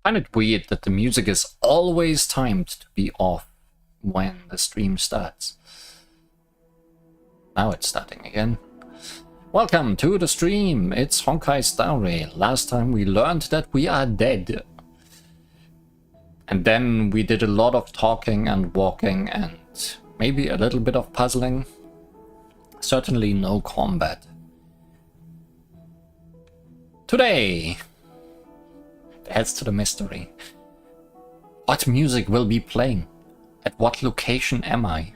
I find it weird that the music is always timed to be off when the stream starts. Now it's starting again. Welcome to the stream. It's Honkai Story. Last time we learned that we are dead. And then we did a lot of talking and walking and maybe a little bit of puzzling. Certainly no combat. Today, adds to the mystery. What music will be playing? At what location am I?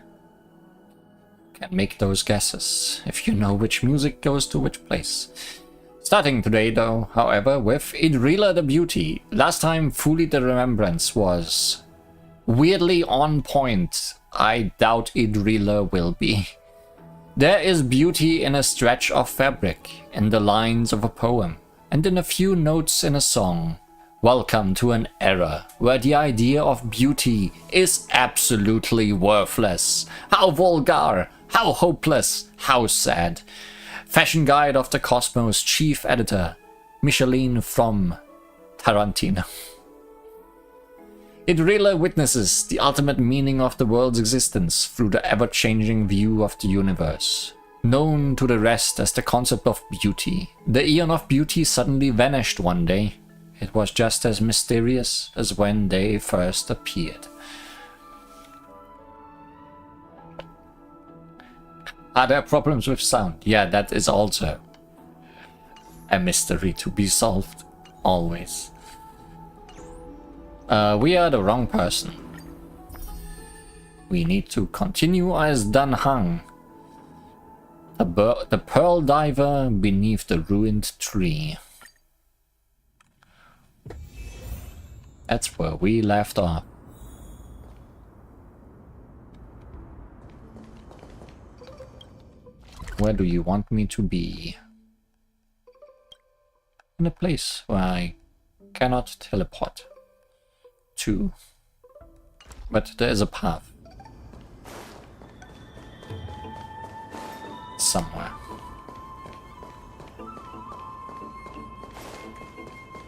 Can make those guesses if you know which music goes to which place. Starting today though, however, with Idrila the Beauty. Last time Fully the Remembrance was weirdly on point. I doubt Idrila will be. There is beauty in a stretch of fabric, in the lines of a poem, and in a few notes in a song. Welcome to an era where the idea of beauty is absolutely worthless. How vulgar, how hopeless, how sad. Fashion Guide of the Cosmos chief editor, Micheline from Tarantino. It really witnesses the ultimate meaning of the world's existence through the ever-changing view of the universe. Known to the rest as the concept of beauty, the Eon of Beauty suddenly vanished one day. It was just as mysterious as when they first appeared. Are there problems with sound? Yeah, that is also a mystery to be solved, always. We are the wrong person. We need to continue as Dan Hang, the pearl diver beneath the ruined tree. That's where we left off. Where do you want me to be? In a place where I cannot teleport to. But there is a path. Somewhere.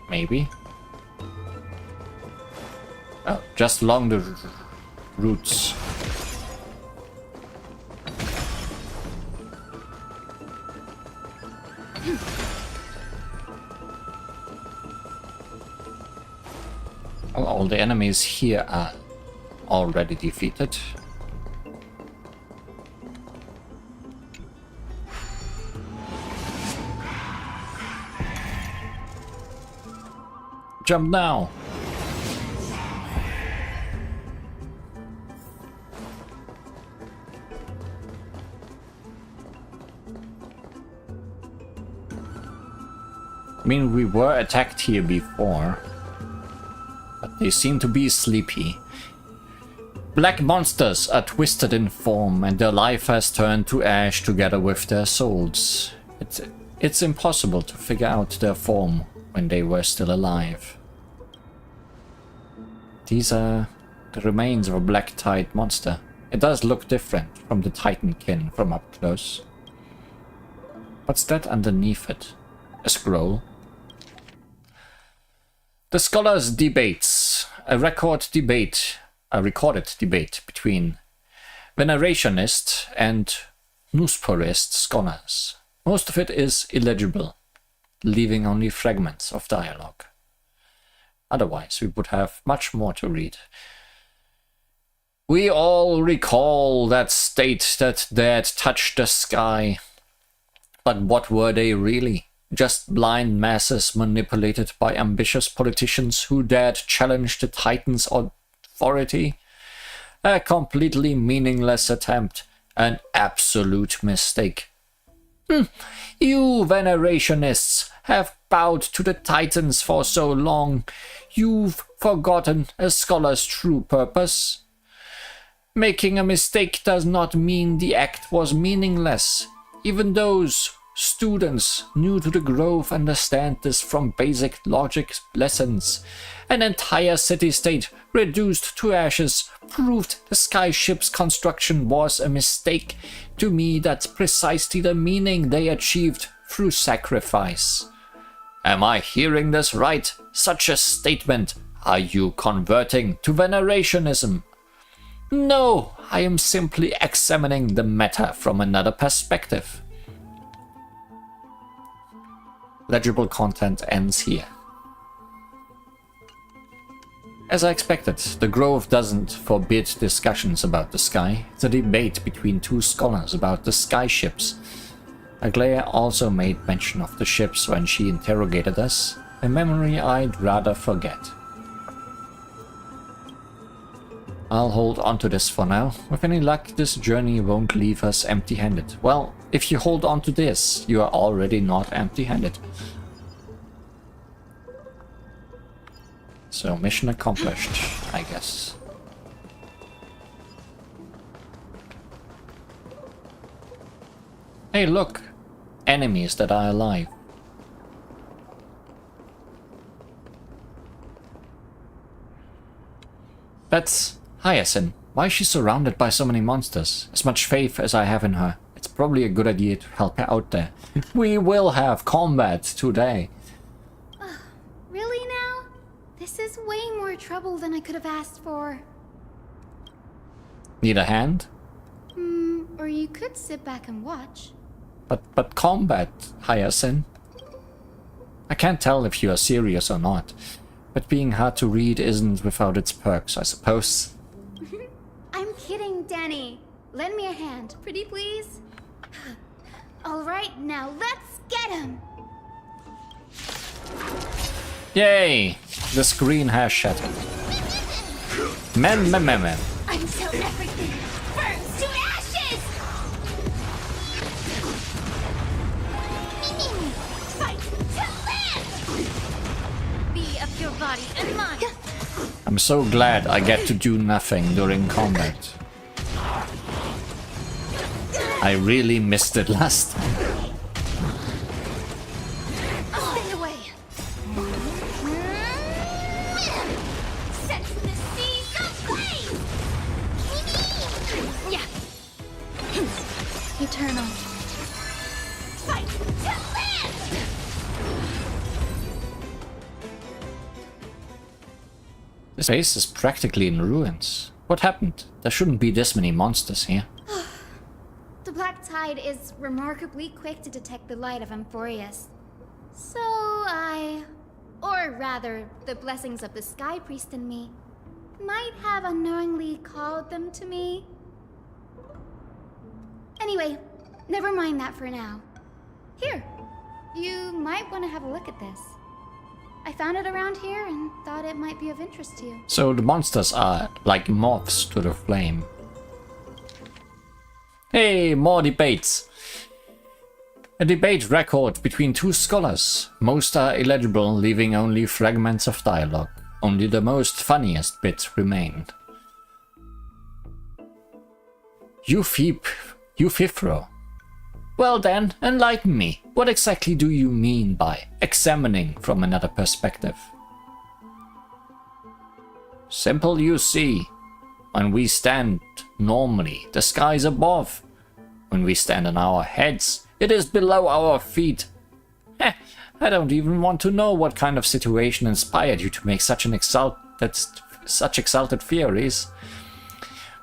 Maybe. Oh, just along the routes. Well, all the enemies here are already defeated. Jump now! I mean, we were attacked here before, but they seem to be sleepy. Black monsters are twisted in form, and their life has turned to ash together with their souls. It's impossible to figure out their form when they were still alive. These are the remains of a black tide monster. It does look different from the Titankin from up close. What's that underneath it? A scroll? The Scholars' Debates, a recorded debate between Venerationist and Nusporist scholars. Most of it is illegible, leaving only fragments of dialogue. Otherwise, we would have much more to read. We all recall that state that dared touch the sky. But what were they really? Just blind masses manipulated by ambitious politicians who dared challenge the Titan's authority? A completely meaningless attempt, an absolute mistake. You Venerationists have bowed to the Titans for so long, you've forgotten a scholar's true purpose. Making a mistake does not mean the act was meaningless. Even those students new to the grove understand this from basic logic lessons. An entire city-state reduced to ashes proved the skyship's construction was a mistake. To me, that's precisely the meaning they achieved through sacrifice. Am I hearing this right? Such a statement Are you converting to venerationism? No, I am simply examining the matter from another perspective. Legible content ends here. As I expected, the Grove doesn't forbid discussions about the sky. It's a debate between two scholars about the sky ships. Aglaia also made mention of the ships when she interrogated us, a memory I'd rather forget. I'll hold on to this for now. With any luck, this journey won't leave us empty-handed. Well, if you hold on to this, you are already not empty-handed. So, mission accomplished, I guess. Hey, look! Enemies that are alive. That's Hyacinth. Why is she surrounded by so many monsters? As much faith as I have in her, it's probably a good idea to help her out there. We will have combat today. Really now? This is way more trouble than I could have asked for. Need a hand? Or you could sit back and watch. But combat, Hyacinth. I can't tell if you are serious or not, but being hard to read isn't without its perks, I suppose. I'm kidding, Danny. Lend me a hand, pretty please. Alright, now let's get him! Yay! The screen has shattered. Mem. Until everything burns to ashes! Fight to live! Be of your body and mind. I'm so glad I get to do nothing during combat. I really missed it last time. Stay away. Set the seas ablaze! Yeah. Eternal. Fight to live! This base is practically in ruins. What happened? There shouldn't be this many monsters here. The Black Tide is remarkably quick to detect the light of Amphorius. So or rather, the blessings of the Sky Priest in me, might have unknowingly called them to me. Anyway, never mind that for now. Here, you might want to have a look at this. I found it around here and thought it might be of interest to you. So the monsters are like moths to the flame. Hey, more debates. A debate record between two scholars. Most are illegible, leaving only fragments of dialogue. Only the most funniest bits remained. Eufifro. Well then, enlighten me. What exactly do you mean by examining from another perspective? Simple, you see. When we stand normally, the sky is above. When we stand on our heads, it is below our feet. I don't even want to know what kind of situation inspired you to make such exalted theories.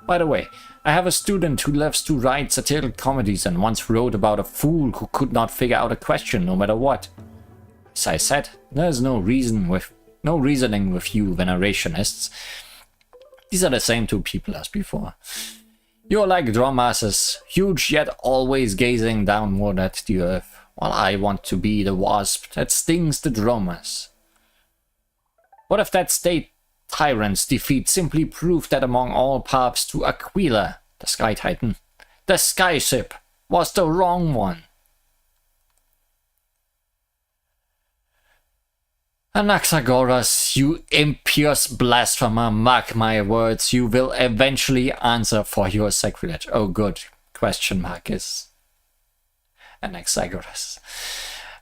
By the way, I have a student who loves to write satirical comedies and once wrote about a fool who could not figure out a question no matter what. As I said, there's no reasoning with you venerationists. These are the same two people as before. You're like Dromasses, huge yet always gazing downward at the earth, while I want to be the wasp that stings the Dromas. What if that state tyrant's defeat simply proved that among all paths to Aquila, the Sky Titan, the Sky Ship was the wrong one? Anaxagoras, you impious blasphemer, mark my words, you will eventually answer for your sacrilege. Oh good, question mark is Anaxagoras.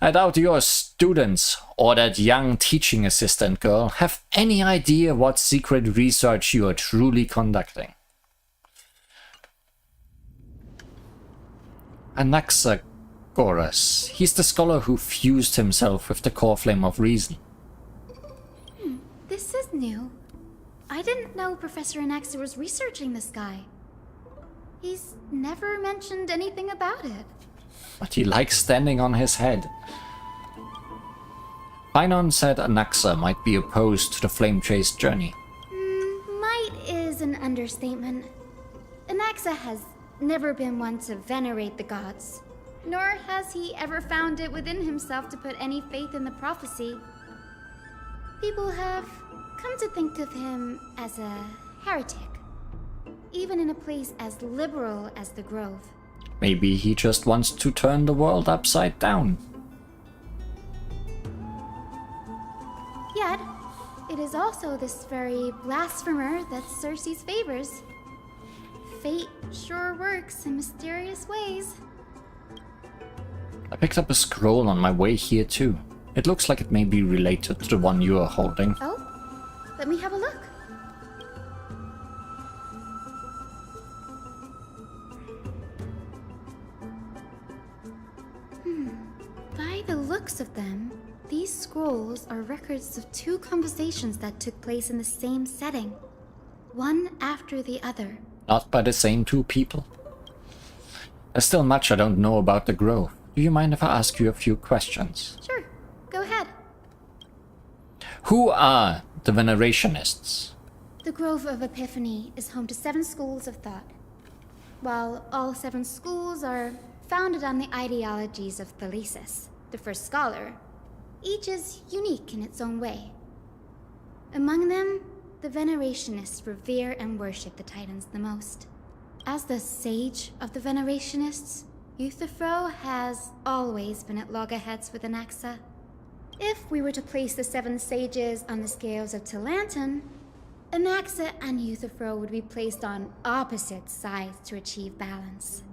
I doubt your students or that young teaching assistant girl have any idea what secret research you are truly conducting. Anaxagoras, he's the scholar who fused himself with the core flame of reason. This is new. I didn't know Professor Anaxa was researching the sky. He's never mentioned anything about it. But he likes standing on his head. Finon said Anaxa might be opposed to the flame chase journey. Might is an understatement. Anaxa has never been one to venerate the gods, nor has he ever found it within himself to put any faith in the prophecy. People have come to think of him as a heretic, even in a place as liberal as the Grove. Maybe he just wants to turn the world upside down. Yet, it is also this very Blasphemer that Circe's favors. Fate sure works in mysterious ways. I picked up a scroll on my way here too. It looks like it may be related to the one you are holding. Oh, let me have a look. By the looks of them, these scrolls are records of two conversations that took place in the same setting, one after the other. Not by the same two people. There's still much I don't know about the Grove. Do you mind if I ask you a few questions? Sure, go ahead. Who are the Venerationists? The Grove of Epiphany is home to 7 schools of thought. While all 7 schools are founded on the ideologies of Thalesis, the first scholar, each is unique in its own way. Among them, the Venerationists revere and worship the Titans the most. As the sage of the Venerationists, Euthyphro has always been at loggerheads with Anaxa. If we were to place the 7 sages on the scales of Talanton, Anaxa and Euthyphro would be placed on opposite sides to achieve balance.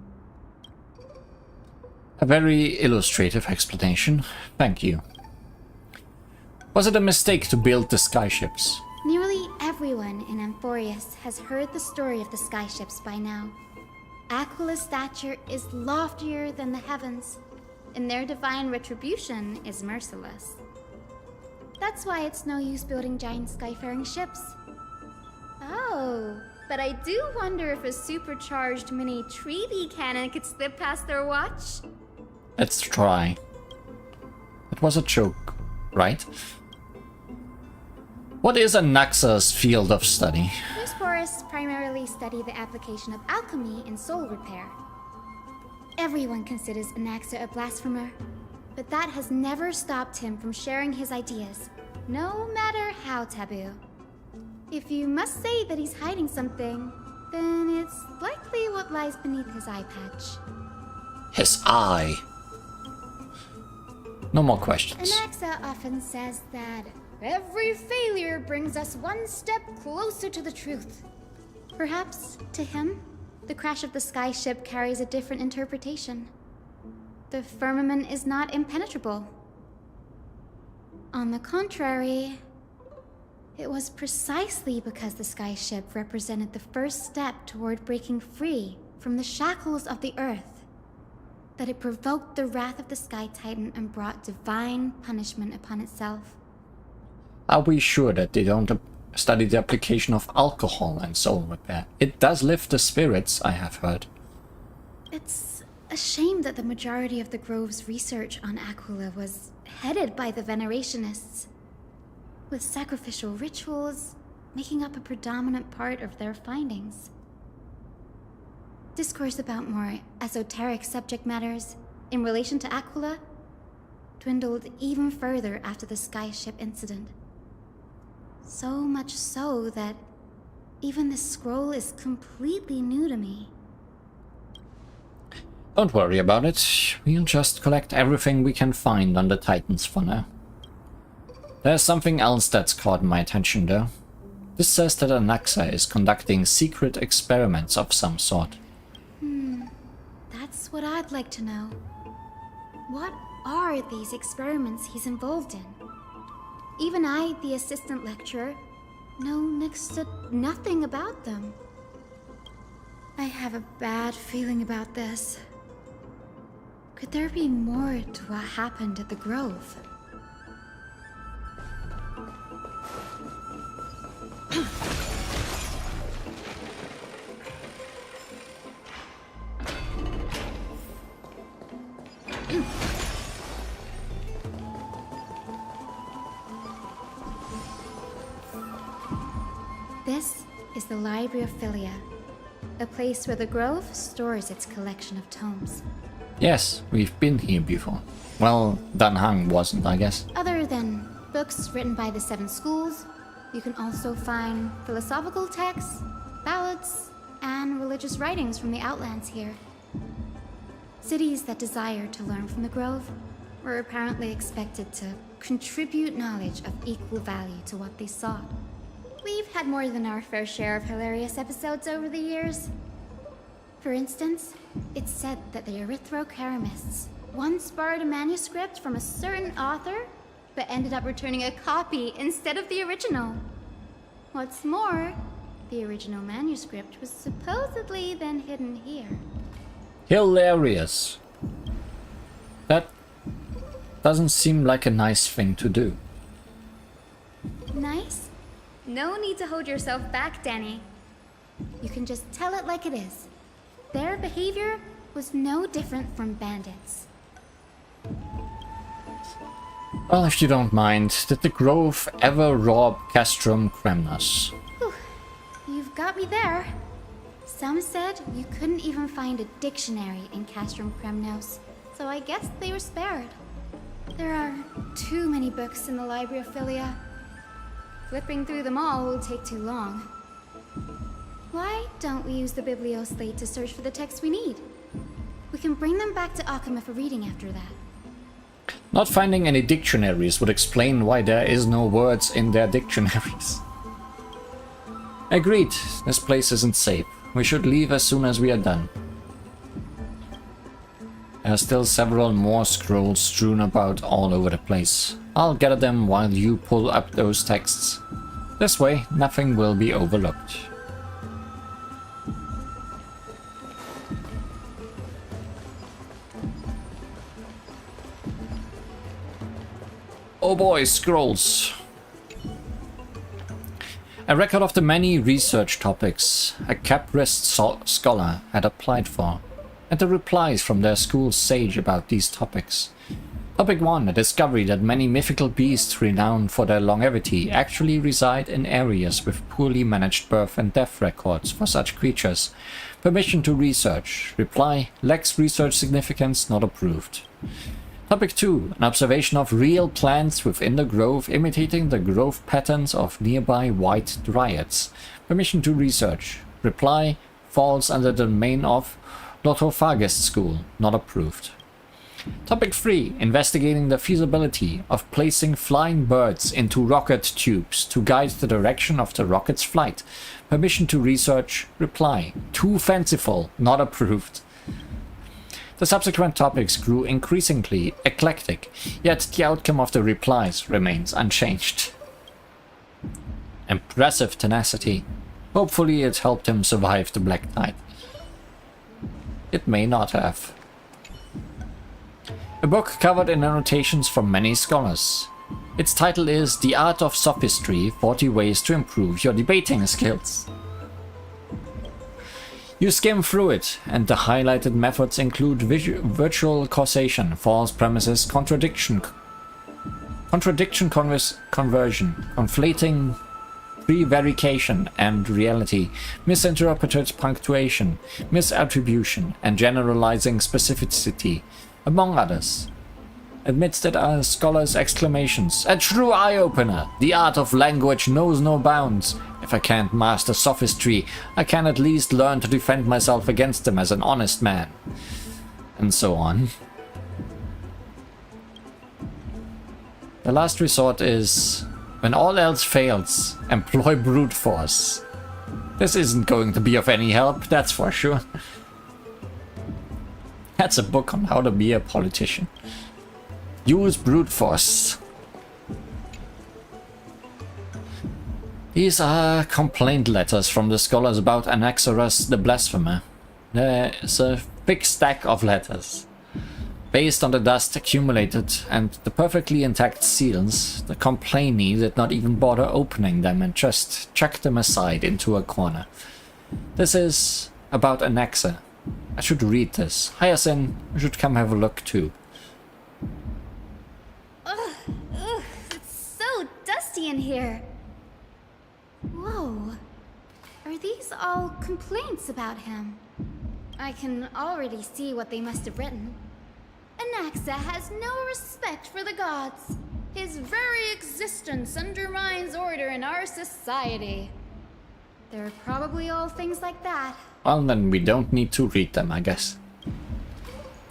A very illustrative explanation. Thank you. Was it a mistake to build the skyships? Nearly everyone in Amphorius has heard the story of the skyships by now. Aquila's stature is loftier than the heavens, and their divine retribution is merciless. That's why it's no use building giant skyfaring ships. Oh, but I do wonder if a supercharged mini Treaty cannon could slip past their watch. Let's try. It was a joke, right? What is Anaxa's field of study? These forests primarily study the application of alchemy in soul repair. Everyone considers Anaxa a blasphemer, but that has never stopped him from sharing his ideas, no matter how taboo. If you must say that he's hiding something, then it's likely what lies beneath his eye patch. His eye. No more questions. Anaxa often says that every failure brings us one step closer to the truth. Perhaps, to him, the crash of the skyship carries a different interpretation. The firmament is not impenetrable. On the contrary, it was precisely because the skyship represented the first step toward breaking free from the shackles of the earth that it provoked the wrath of the Sky Titan and brought divine punishment upon itself. Are we sure that they don't study the application of alcohol and soul repair? It does lift the spirits, I have heard. It's a shame that the majority of the Grove's research on Aquila was headed by the Venerationists, with sacrificial rituals making up a predominant part of their findings. Discourse about more esoteric subject matters in relation to Aquila dwindled even further after the skyship incident. So much so that even this scroll is completely new to me. Don't worry about it. We'll just collect everything we can find on the Titans for now. There's something else that's caught my attention though. This says that Anaxa is conducting secret experiments of some sort. That's what I'd like to know. What are these experiments he's involved in? Even I, the assistant lecturer, know next to nothing about them. I have a bad feeling about this. Could there be more to what happened at the Grove? This is the Library of Philia, a place where the Grove stores its collection of tomes. Yes, we've been here before. Well, Danhang wasn't, I guess. Other than books written by the 7 schools, you can also find philosophical texts, ballads, and religious writings from the Outlands here. Cities that desired to learn from the Grove were apparently expected to contribute knowledge of equal value to what they sought. We've had more than our fair share of hilarious episodes over the years. For instance, it's said that the Erythrocheramists once borrowed a manuscript from a certain author, but ended up returning a copy instead of the original. What's more, the original manuscript was supposedly then hidden here. Hilarious. That doesn't seem like a nice thing to do. Nice? No need to hold yourself back, Danny. You can just tell it like it is. Their behavior was no different from bandits. Well, if you don't mind, did the Grove ever rob Castrum Kremnos? Whew. You've got me there. Some said you couldn't even find a dictionary in Castrum Kremnos, so I guess they were spared. There are too many books in the Library of Philia. Flipping through them all will take too long. Why don't we use the Biblioslate to search for the texts we need? We can bring them back to Akama for reading after that. Not finding any dictionaries would explain why there is no words in their dictionaries. Agreed, this place isn't safe. We should leave as soon as we are done. There are still several more scrolls strewn about all over the place. I'll gather them while you pull up those texts. This way, nothing will be overlooked. Oh boy, scrolls. A record of the many research topics a Caprist scholar had applied for, and the replies from their school's sage about these topics. Topic 1, a discovery that many mythical beasts renowned for their longevity actually reside in areas with poorly managed birth and death records for such creatures. Permission to research. Reply, lacks research significance, not approved. Topic 2, an observation of real plants within the grove imitating the growth patterns of nearby white dryads. Permission to research. Reply, falls under the domain of Lotophagist School, not approved. Topic 3, investigating the feasibility of placing flying birds into rocket tubes to guide the direction of the rocket's flight. Permission to research. Reply, too fanciful, not approved. The subsequent topics grew increasingly eclectic, yet the outcome of the replies remains unchanged. Impressive tenacity. Hopefully it helped him survive the Black Tide. It may not have. A book covered in annotations from many scholars. Its title is The Art of Sophistry, 40 Ways to Improve Your Debating Skills. You skim through it, and the highlighted methods include virtual causation, false premises, contradiction conversion, conflating prevarication and reality, misinterpreted punctuation, misattribution, and generalizing specificity, among others. Amidst it are scholars' exclamations, "A true eye-opener! The art of language knows no bounds. If I can't master sophistry, I can at least learn to defend myself against them as an honest man." And so on. The last resort is, when all else fails, employ brute force. This isn't going to be of any help, that's for sure. That's a book on how to be a politician. Use brute force. These are complaint letters from the scholars about Anaxarus the Blasphemer. There's a big stack of letters. Based on the dust accumulated and the perfectly intact seals, the complainee did not even bother opening them and just chucked them aside into a corner. This is about Anaxa. I should read this. Hyacinth, you should come have a look too. Ugh, it's so dusty in here. Whoa. Are these all complaints about him? I can already see what they must have written. Anaxa has no respect for the gods. His very existence undermines order in our society. They're probably all things like that. Well, then we don't need to read them, I guess.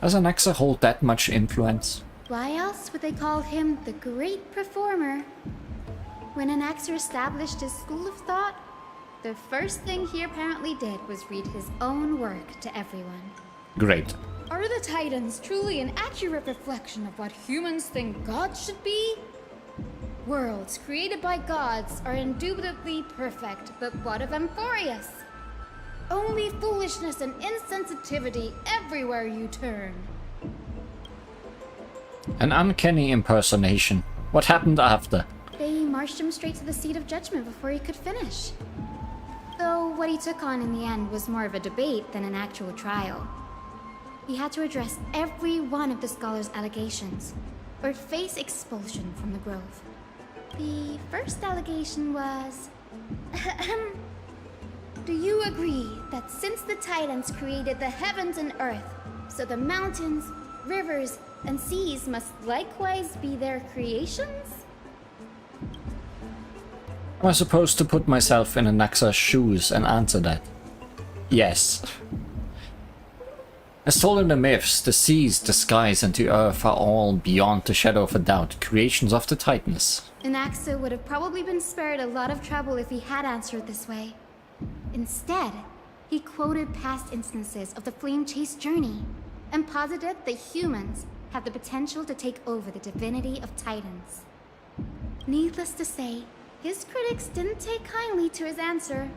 Does Anaxa hold that much influence? Why else would they call him the Great Performer? When Anaxa established his school of thought, the first thing he apparently did was read his own work to everyone. Great. Are the Titans truly an accurate reflection of what humans think gods should be? Worlds created by gods are indubitably perfect, but what of Amphorius? Only foolishness and insensitivity everywhere you turn. An uncanny impersonation. What happened after? They marched him straight to the seat of judgment before he could finish. Though what he took on in the end was more of a debate than an actual trial. He had to address every one of the scholar's allegations, or face expulsion from the Grove. The first allegation was... Do you agree that since the Titans created the heavens and earth, so the mountains, rivers, and seas must likewise be their creations? Am I supposed to put myself in Anaxa's shoes and answer that? Yes. As told in the myths, the seas, the skies, and the earth are all, beyond the shadow of a doubt, creations of the Titans. Anaxa would have probably been spared a lot of trouble if he had answered this way. Instead, he quoted past instances of the flame-chased journey, and posited that humans have the potential to take over the divinity of Titans. Needless to say, his critics didn't take kindly to his answer,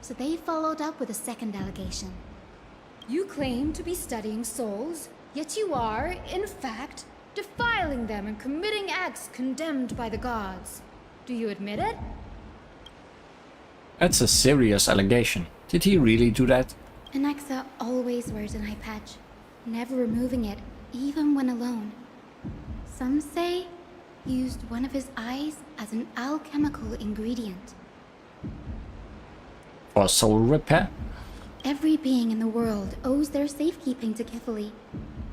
so they followed up with a second allegation. You claim to be studying souls, yet you are, in fact, defiling them and committing acts condemned by the gods. Do you admit it? That's a serious allegation. Did he really do that? Anaxa always wears an eye patch, never removing it, even when alone. Some say he used one of his eyes as an alchemical ingredient. For soul repair? Every being in the world owes their safekeeping to Kithily,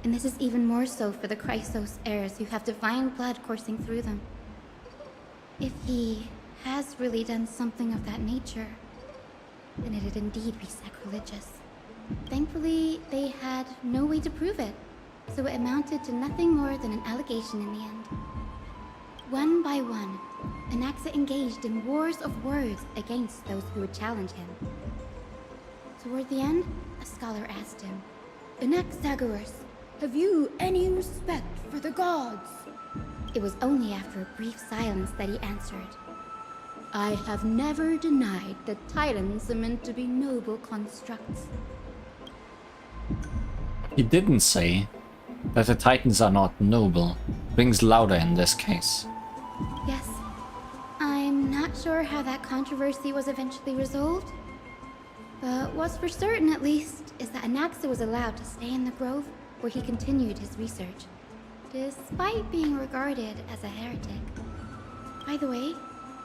and this is even more so for the Chrysos heirs who have divine blood coursing through them. If he has really done something of that nature, then it'd indeed be sacrilegious. Thankfully, they had no way to prove it, so it amounted to nothing more than an allegation in the end. One by one, Anaxa engaged in wars of words against those who would challenge him. Toward the end, a scholar asked him, Anaxagoras, have you any respect for the gods? It was only after a brief silence that he answered, I have never denied that Titans are meant to be noble constructs. He didn't say that the Titans are not noble. Rings louder in this case. Yes. I'm not sure how that controversy was eventually resolved. But what's for certain, at least, is that Anaxa was allowed to stay in the Grove where he continued his research, despite being regarded as a heretic. By the way,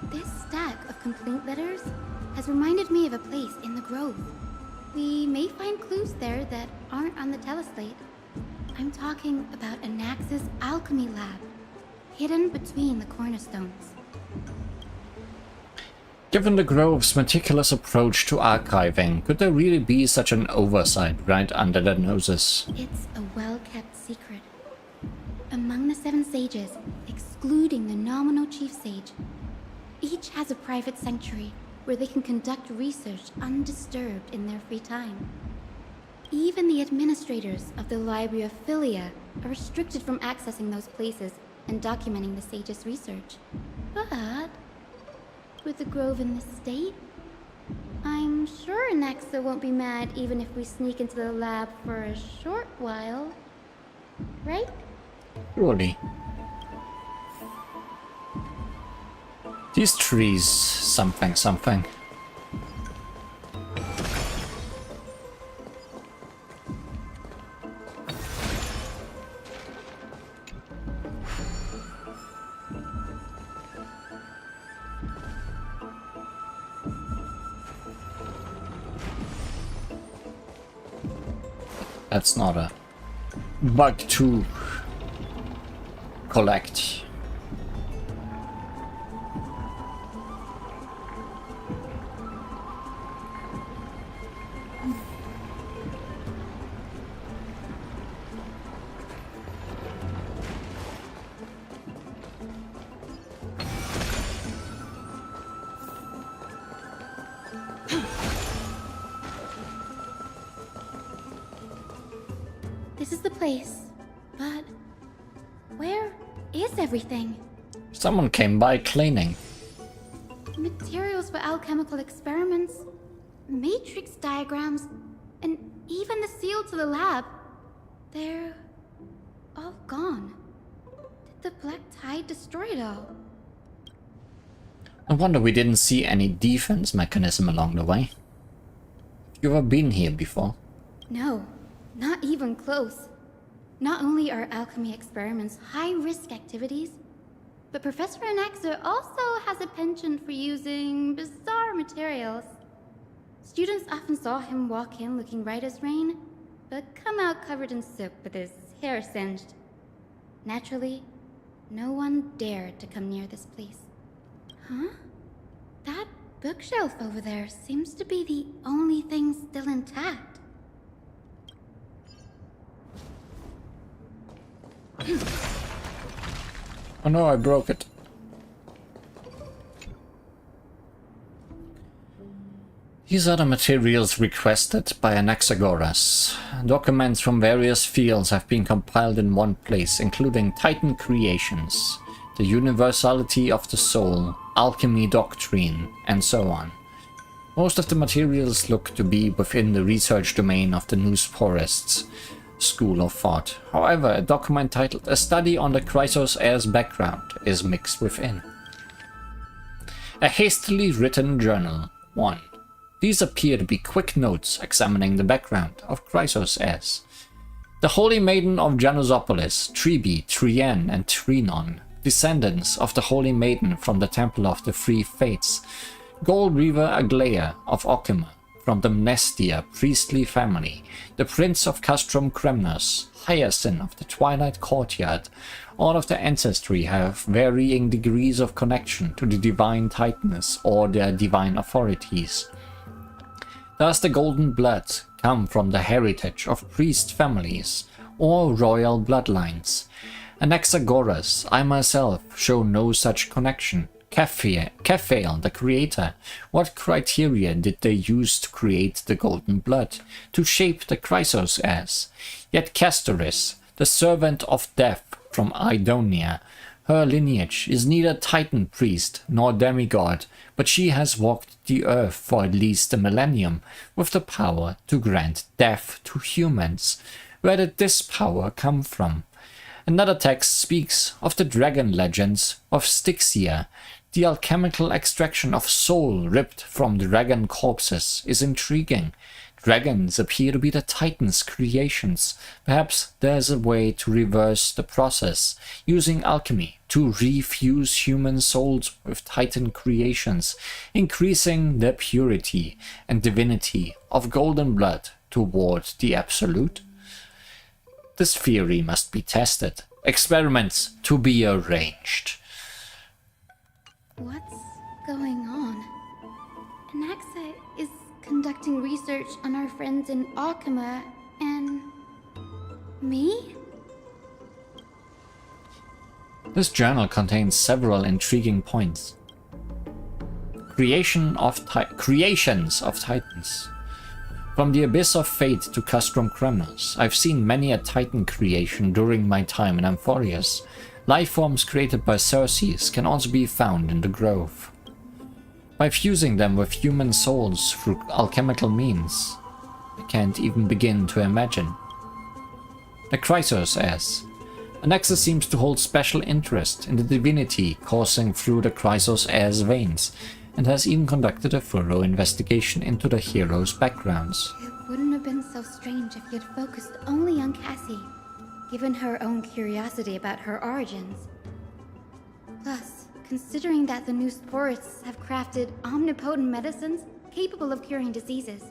this stack of complaint letters has reminded me of a place in the Grove. We may find clues there that aren't on the teleslate. I'm talking about Anaxa's alchemy lab, hidden between the cornerstones. Given the Grove's meticulous approach to archiving, could there really be such an oversight right under their noses? It's a well-kept secret. Among the 7 sages, excluding the nominal chief sage, each has a private sanctuary where they can conduct research undisturbed in their free time. Even the administrators of the Library of Philia are restricted from accessing those places and documenting the sage's research. But with the Grove in this state, I'm sure Anaxa won't be mad even if we sneak into the lab for a short while. right? Surely. These trees, something, something. That's not a bug to collect. This is the place, but where is everything? Someone came by cleaning. Materials for alchemical experiments, matrix diagrams, and even the seal to the lab. They're all gone. Did the Black Tide destroy it all? No wonder we didn't see any defense mechanism along the way. You ever been here before? No, not even close. Not only are alchemy experiments high-risk activities, but Professor Anaxa also has a penchant for using bizarre materials. Students often saw him walk in looking right as rain, but come out covered in soot with his hair singed. Naturally, no one dared to come near this place. Huh? That bookshelf over there seems to be the only thing still intact. Oh no, I broke it. These are the materials requested by Anaxagoras. Documents from various fields have been compiled in one place, including Titan creations, the universality of the soul, alchemy doctrine, and so on. Most of the materials look to be within the research domain of the Nooseporists school of thought. However, a document titled A Study on the Chrysos Heir's Background is mixed within. A hastily written journal. 1. These appear to be quick notes examining the background of Chrysos Heirs. The Holy Maiden of Janusopolis, Tribi, Trienne, and Trinon, descendants of the Holy Maiden from the Temple of the Three Fates, Gold Reaver Aglaia of Okima, from the Mnestia priestly family, the Prince of Castrum Kremnos, Hyacinth of the Twilight Courtyard. All of their ancestry have varying degrees of connection to the divine titans or their divine authorities. Does the golden blood come from the heritage of priest families or royal bloodlines? Anaxagoras, I myself show no such connection. Caphael, the creator, what criteria did they use to create the golden blood, to shape the Chrysos heirs? Yet Castoris, the servant of death from Idonia, her lineage is neither titan priest nor demigod, but she has walked the earth for at least a millennium with the power to grant death to humans. Where did this power come from? Another text speaks of the dragon legends of Styxia. The alchemical extraction of soul ripped from dragon corpses is intriguing. Dragons appear to be the Titans' creations. Perhaps there's a way to reverse the process, using alchemy to refuse human souls with Titan creations, increasing the purity and divinity of golden blood toward the absolute. This theory must be tested. Experiments to be arranged. What's going on? Anaxa is conducting research on our friends in Okima and me? This journal contains several intriguing points. Creations of Titans. From the Abyss of Fate to Castrum Kremnos, I've seen many a Titan creation during my time in Amphorius. Life forms created by Circes can also be found in the Grove. By fusing them with human souls through alchemical means, I can't even begin to imagine. The Chrysos as. Anaxa seems to hold special interest in the divinity coursing through the Chrysos as veins, and has even conducted a thorough investigation into the hero's backgrounds. It wouldn't have been so strange if he had focused only on Cassie, given her own curiosity about her origins. Plus, considering that the new sporists have crafted omnipotent medicines capable of curing diseases,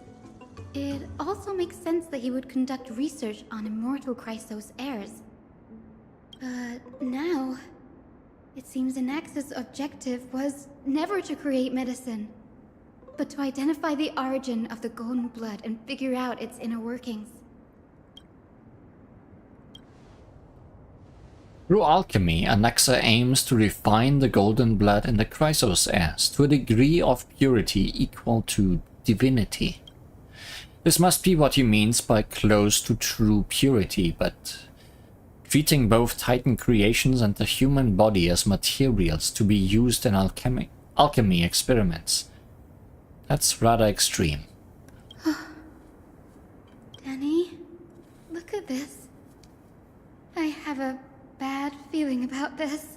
it also makes sense that he would conduct research on immortal Chrysos heirs. But now, it seems Anaxa's objective was never to create medicine, but to identify the origin of the golden blood and figure out its inner workings. Through alchemy, Anaxa aims to refine the golden blood in the Chrysos heirs to a degree of purity equal to divinity. This must be what he means by close to true purity, but treating both Titan creations and the human body as materials to be used in alchemy experiments. That's rather extreme. Danny, look at this. I have a bad feeling about this.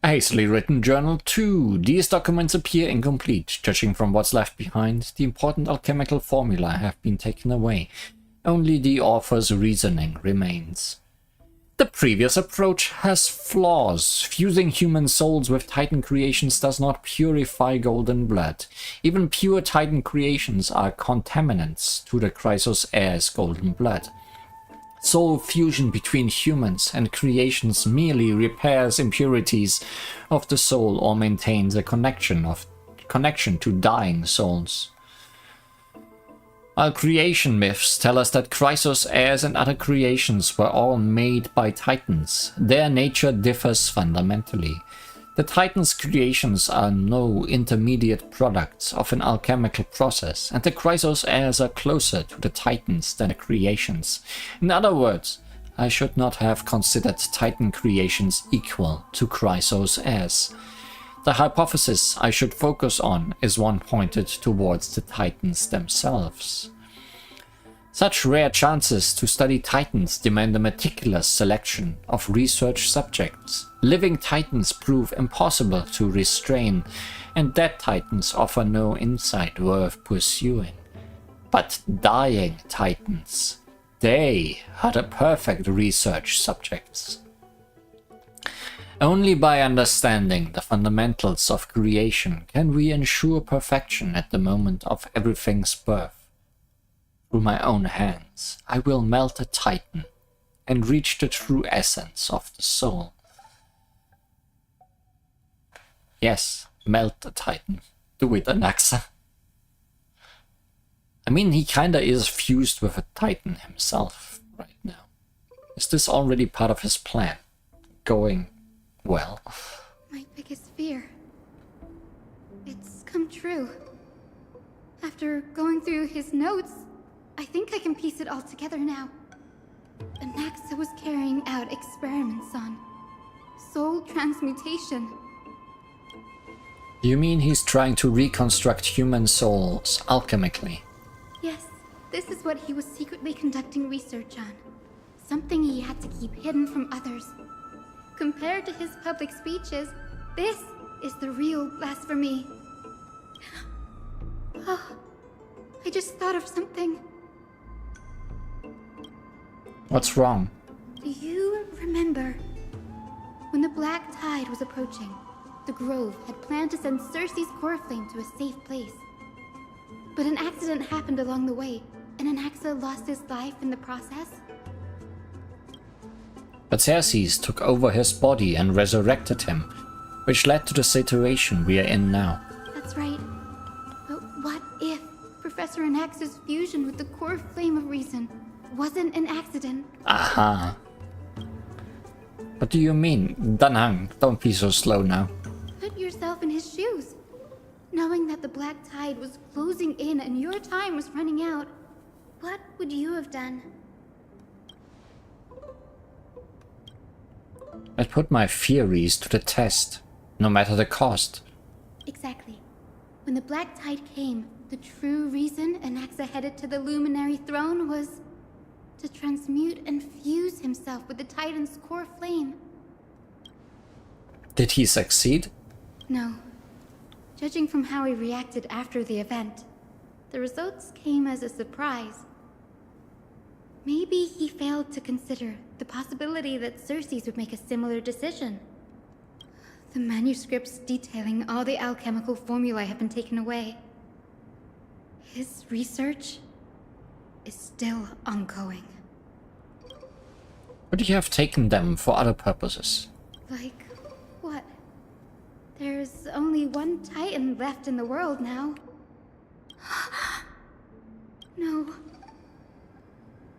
A hastily written journal too. These documents appear incomplete. Judging from what's left behind, the important alchemical formula have been taken away. Only the author's reasoning remains. The previous approach has flaws. Fusing human souls with Titan creations does not purify golden blood. Even pure Titan creations are contaminants to the Chrysos heirs' golden blood. Soul fusion between humans and creations merely repairs impurities of the soul or maintains a connection to dying souls. While creation myths tell us that Chrysos heirs and other creations were all made by Titans, their nature differs fundamentally. The Titans' creations are no intermediate products of an alchemical process, and the Chrysos heirs are closer to the Titans than the creations. In other words, I should not have considered Titan creations equal to Chrysos heirs. The hypothesis I should focus on is one pointed towards the Titans themselves. Such rare chances to study Titans demand a meticulous selection of research subjects. Living Titans prove impossible to restrain, and dead Titans offer no insight worth pursuing. But dying Titans, they are the perfect research subjects. Only by understanding the fundamentals of creation can we ensure perfection at the moment of everything's birth. Through my own hands, I will melt a Titan and reach the true essence of the soul. Yes, melt a Titan. Do it, Anaxa. I mean, he kinda is fused with a Titan himself right now. Is this already part of his plan? Going well? My biggest fear. It's come true. After going through his notes, I think I can piece it all together now. Anaxa was carrying out experiments on soul transmutation. You mean he's trying to reconstruct human souls alchemically? Yes, this is what he was secretly conducting research on. Something he had to keep hidden from others. Compared to his public speeches, this is the real blasphemy. Oh, I just thought of something. What's wrong? Do you remember when the Black Tide was approaching? The Grove had planned to send Cersei's core flame to a safe place. But an accident happened along the way, and Anaxa lost his life in the process. But Cersei took over his body and resurrected him, which led to the situation we are in now. That's right. But what if Professor Anaxa's fusion with the core flame of reason wasn't an accident? Aha. What do you mean? Danhang, don't be so slow now. Put yourself in his shoes. Knowing that the Black Tide was closing in and your time was running out, what would you have done? I'd put my theories to the test, no matter the cost. Exactly. When the Black Tide came, The true reason Anaxa headed to the Luminary Throne was to transmute and fuse himself with the Titan's core flame. Did he succeed? No. Judging from how he reacted after the event, the results came as a surprise. Maybe he failed to consider the possibility that Xerxes would make a similar decision. The manuscripts detailing all the alchemical formulae have been taken away. His research is still ongoing. Would he have taken them for other purposes? Like, what? There's only one Titan left in the world now. No.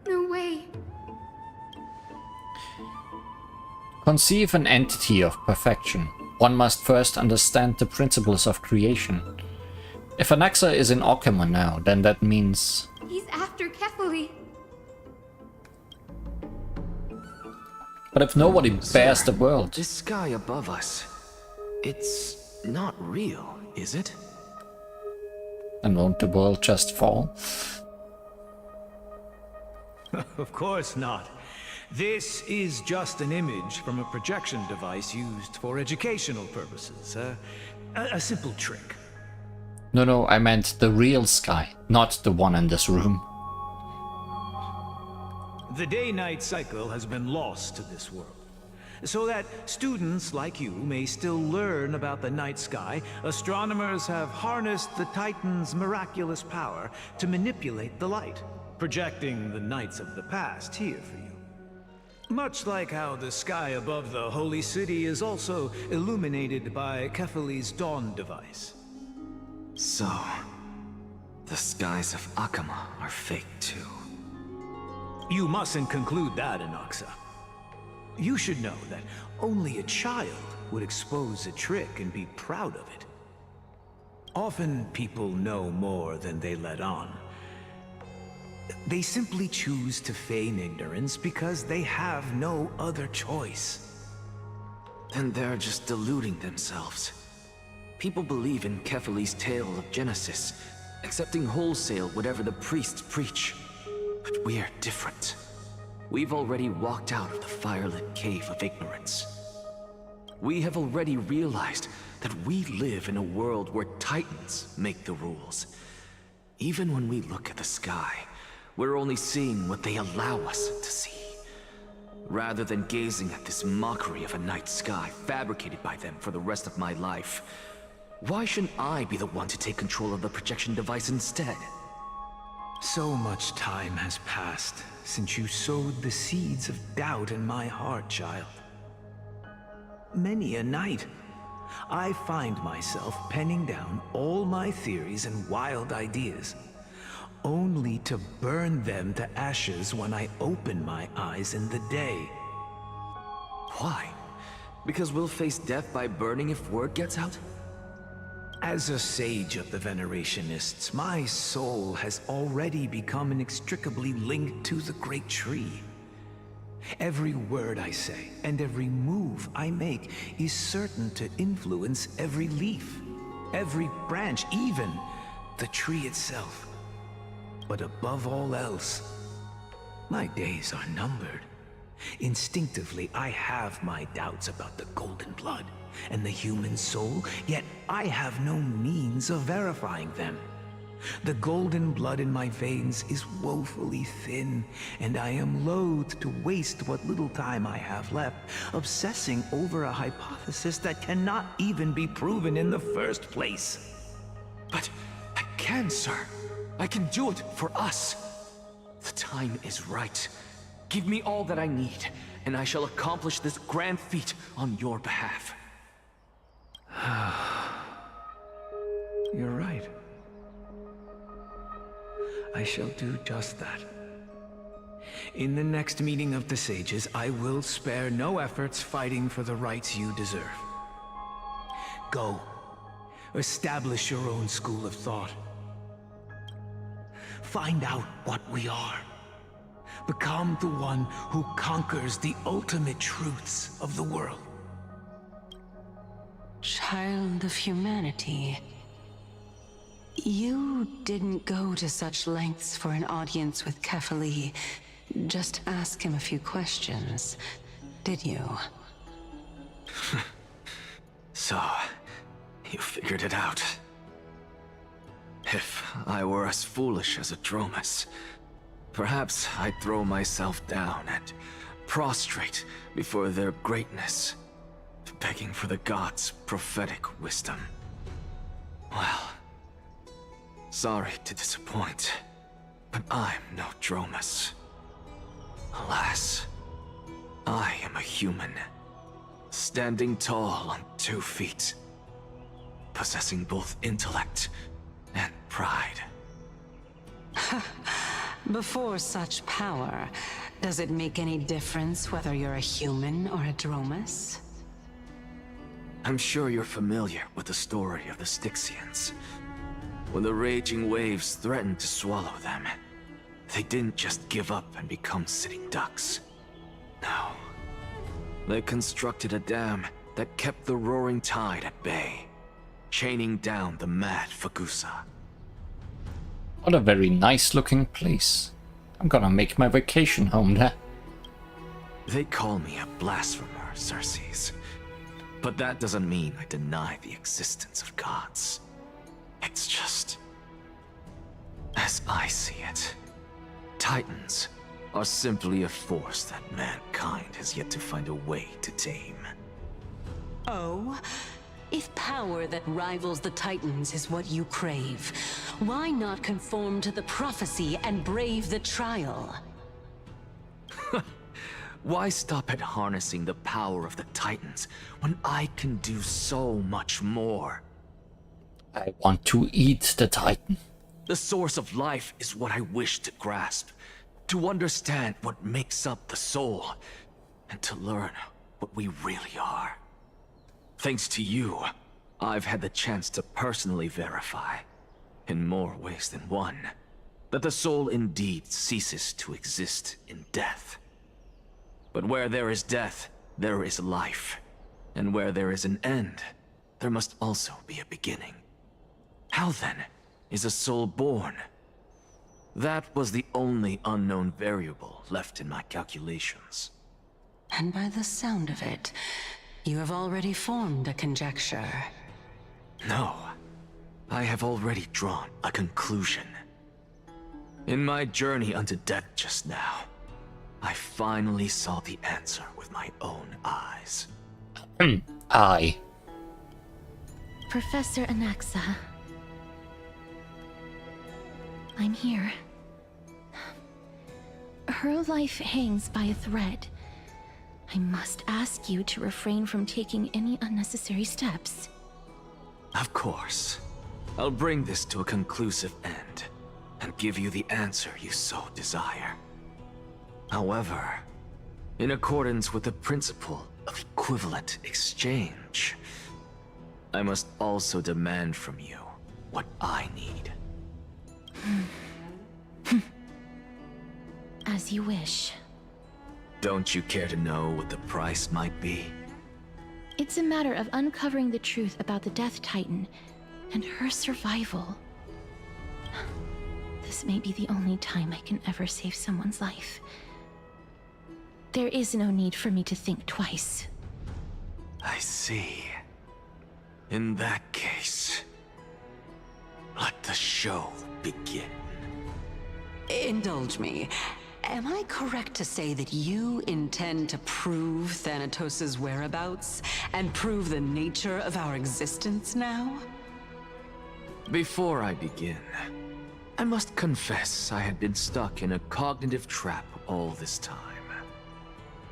No way. Conceive an entity of perfection. One must first understand the principles of creation. If Anaxa is in Orkhammer now, then that means... He's after Kefali. But if nobody bears the world... This sky above us, it's not real, is it? And won't the world just fall? Of course not. This is just an image from a projection device used for educational purposes. A simple trick. No, I meant the real sky, not the one in this room. The day-night cycle has been lost to this world. So that students like you may still learn about the night sky, astronomers have harnessed the Titan's miraculous power to manipulate the light, projecting the nights of the past here for you. Much like how the sky above the Holy City is also illuminated by Kefali's dawn device. So, the skies of Akama are fake too. You mustn't conclude that, Anaxa. You should know that only a child would expose a trick and be proud of it. Often people know more than they let on. They simply choose to feign ignorance because they have no other choice. Then they're just deluding themselves. People believe in Kefali's tale of Genesis, accepting wholesale whatever the priests preach. But we're different. We've already walked out of the firelit cave of ignorance. We have already realized that we live in a world where Titans make the rules. Even when we look at the sky, we're only seeing what they allow us to see. Rather than gazing at this mockery of a night sky fabricated by them for the rest of my life, why shouldn't I be the one to take control of the projection device instead? So much time has passed since you sowed the seeds of doubt in my heart, child. Many a night, I find myself penning down all my theories and wild ideas, only to burn them to ashes when I open my eyes in the day. Why? Because we'll face death by burning if word gets out? As a sage of the Venerationists, my soul has already become inextricably linked to the great tree. Every word I say and every move I make is certain to influence every leaf, every branch, even the tree itself. But above all else, my days are numbered. Instinctively, I have my doubts about the golden blood and the human soul, yet I have no means of verifying them. The golden blood in my veins is woefully thin, and I am loath to waste what little time I have left obsessing over a hypothesis that cannot even be proven in the first place. But I can, sir. I can do it for us. The time is right. Give me all that I need, and I shall accomplish this grand feat on your behalf. You're right. I shall do just that. In the next meeting of the sages, I will spare no efforts fighting for the rights you deserve. Go. Establish your own school of thought. Find out what we are. Become the one who conquers the ultimate truths of the world. Child of humanity. You didn't go to such lengths for an audience with Kefali. Just ask him a few questions, did you? So, you figured it out. If I were as foolish as a Dromus, perhaps I'd throw myself down and prostrate before their greatness, begging for the gods' prophetic wisdom. Well, sorry to disappoint, but I'm no Dromus. Alas, I am a human, standing tall on 2 feet, possessing both intellect and pride. Before such power, does it make any difference whether you're a human or a Dromus? I'm sure you're familiar with the story of the Styxians. When the raging waves threatened to swallow them, they didn't just give up and become sitting ducks. No. They constructed a dam that kept the roaring tide at bay, chaining down the mad Fagusa. What a very nice looking place. I'm gonna make my vacation home there. They call me a blasphemer, Xerxes. But that doesn't mean I deny the existence of gods. It's just... as I see it, Titans are simply a force that mankind has yet to find a way to tame. Oh? If power that rivals the Titans is what you crave, why not conform to the prophecy and brave the trial? Why stop at harnessing the power of the Titans when I can do so much more? I want to eat the Titan. The source of life is what I wish to grasp, to understand what makes up the soul, and to learn what we really are. Thanks to you, I've had the chance to personally verify, in more ways than one, that the soul indeed ceases to exist in death. But where there is death, there is life. And where there is an end, there must also be a beginning. How then is a soul born? That was the only unknown variable left in my calculations. And by the sound of it, you have already formed a conjecture. No, I have already drawn a conclusion. In my journey unto death just now, I finally saw the answer with my own eyes. I. Professor Anaxa. I'm here. Her life hangs by a thread. I must ask you to refrain from taking any unnecessary steps. Of course. I'll bring this to a conclusive end, and give you the answer you so desire. However, in accordance with the principle of equivalent exchange, I must also demand from you what I need. As you wish. Don't you care to know what the price might be? It's a matter of uncovering the truth about the Death Titan and her survival. This may be the only time I can ever save someone's life. There is no need for me to think twice. I see. In that case, let the show begin. Indulge me. Am I correct to say that you intend to prove Thanatos' whereabouts and prove the nature of our existence now? Before I begin, I must confess I had been stuck in a cognitive trap all this time.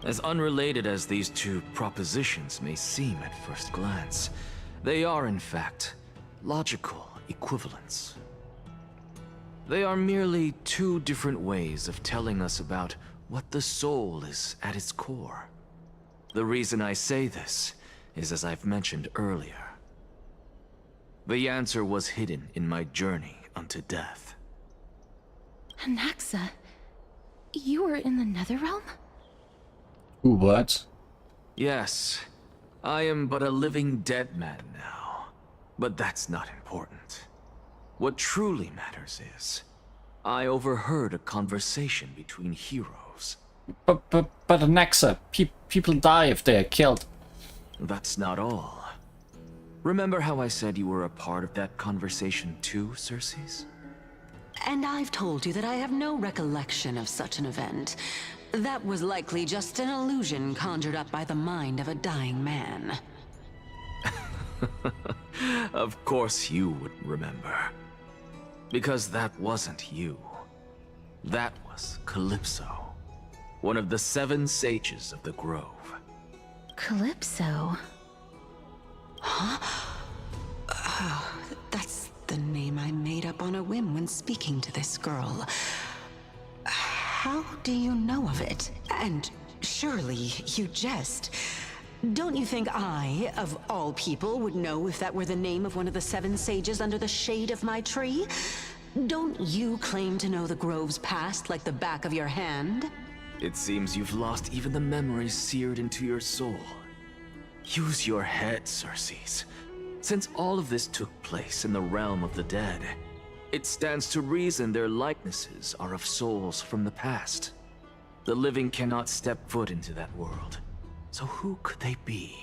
As unrelated as these two propositions may seem at first glance, they are in fact logical equivalents. They are merely two different ways of telling us about what the soul is at its core. The reason I say this is as I've mentioned earlier. The answer was hidden in my journey unto death. Anaxa, you were in the Netherrealm? What? Yes, I am but a living dead man now, but that's not important. What truly matters is, I overheard a conversation between heroes. But Anaxa, people die if they are killed. That's not all. Remember how I said you were a part of that conversation too, Circes? And I've told you that I have no recollection of such an event. That was likely just an illusion conjured up by the mind of a dying man. Of course you wouldn't remember. Because that wasn't you. That was Calypso, one of the 7 sages of the Grove. Calypso? Oh, that's the name I made up on a whim when speaking to this girl. How do you know of it? And surely you jest. Don't you think I, of all people, would know if that were the name of one of the 7 sages under the shade of my tree? Don't you claim to know the Grove's past like the back of your hand? It seems you've lost even the memories seared into your soul. Use your head, Circes. Since all of this took place in the realm of the dead, it stands to reason their likenesses are of souls from the past. The living cannot step foot into that world. So who could they be?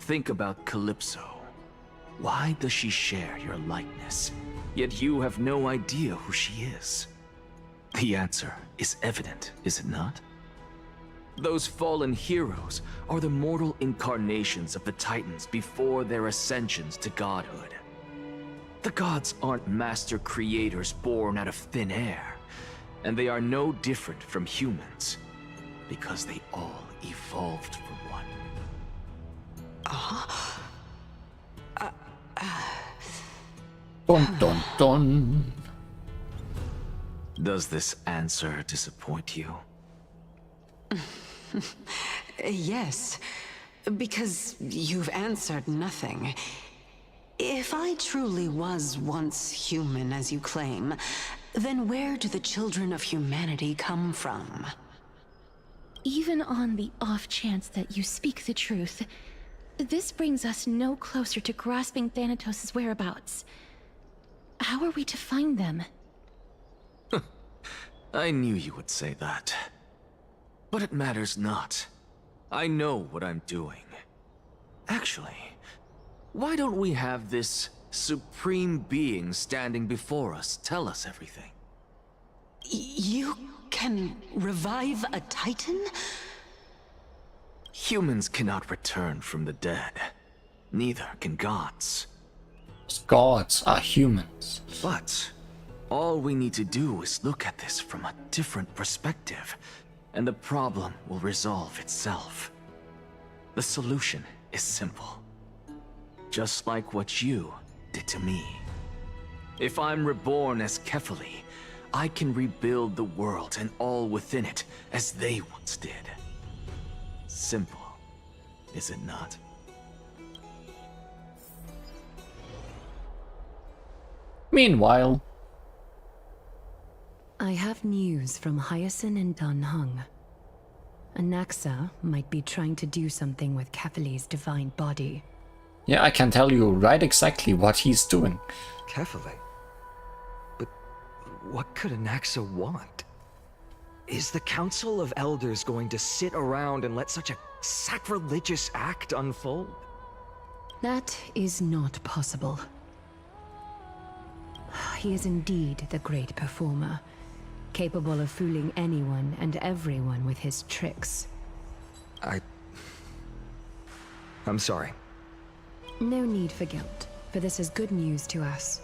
Think about Calypso. Why does she share your likeness, yet you have no idea who she is? The answer is evident, is it not? Those fallen heroes are the mortal incarnations of the Titans before their ascensions to godhood. The gods aren't master creators born out of thin air, and they are no different from humans, because they all evolved from one. Dun dun dun. Does this answer disappoint you? Yes, because you've answered nothing. If I truly was once human, as you claim, then where do the children of humanity come from? Even on the off chance that you speak the truth, this brings us no closer to grasping Thanatos' whereabouts. How are we to find them? I knew you would say that. But it matters not. I know what I'm doing. Actually, why don't we have this supreme being standing before us tell us everything? You can revive a Titan? Humans cannot return from the dead. Neither can gods. Gods are humans. But all we need to do is look at this from a different perspective, and the problem will resolve itself. The solution is simple. Just like what you did to me. If I'm reborn as Kefali, I can rebuild the world and all within it as they once did. Simple, is it not? Meanwhile, I have news from Hyacinth and Danhung. Anaxa might be trying to do something with Kefali's divine body. yeah, I can tell you right exactly what he's doing. Kefali? But what could Anaxa want? Is the Council of Elders going to sit around and let such a sacrilegious act unfold? That is not possible. He is indeed the great performer, capable of fooling anyone and everyone with his tricks. I'm sorry. No need for guilt, for this is good news to us.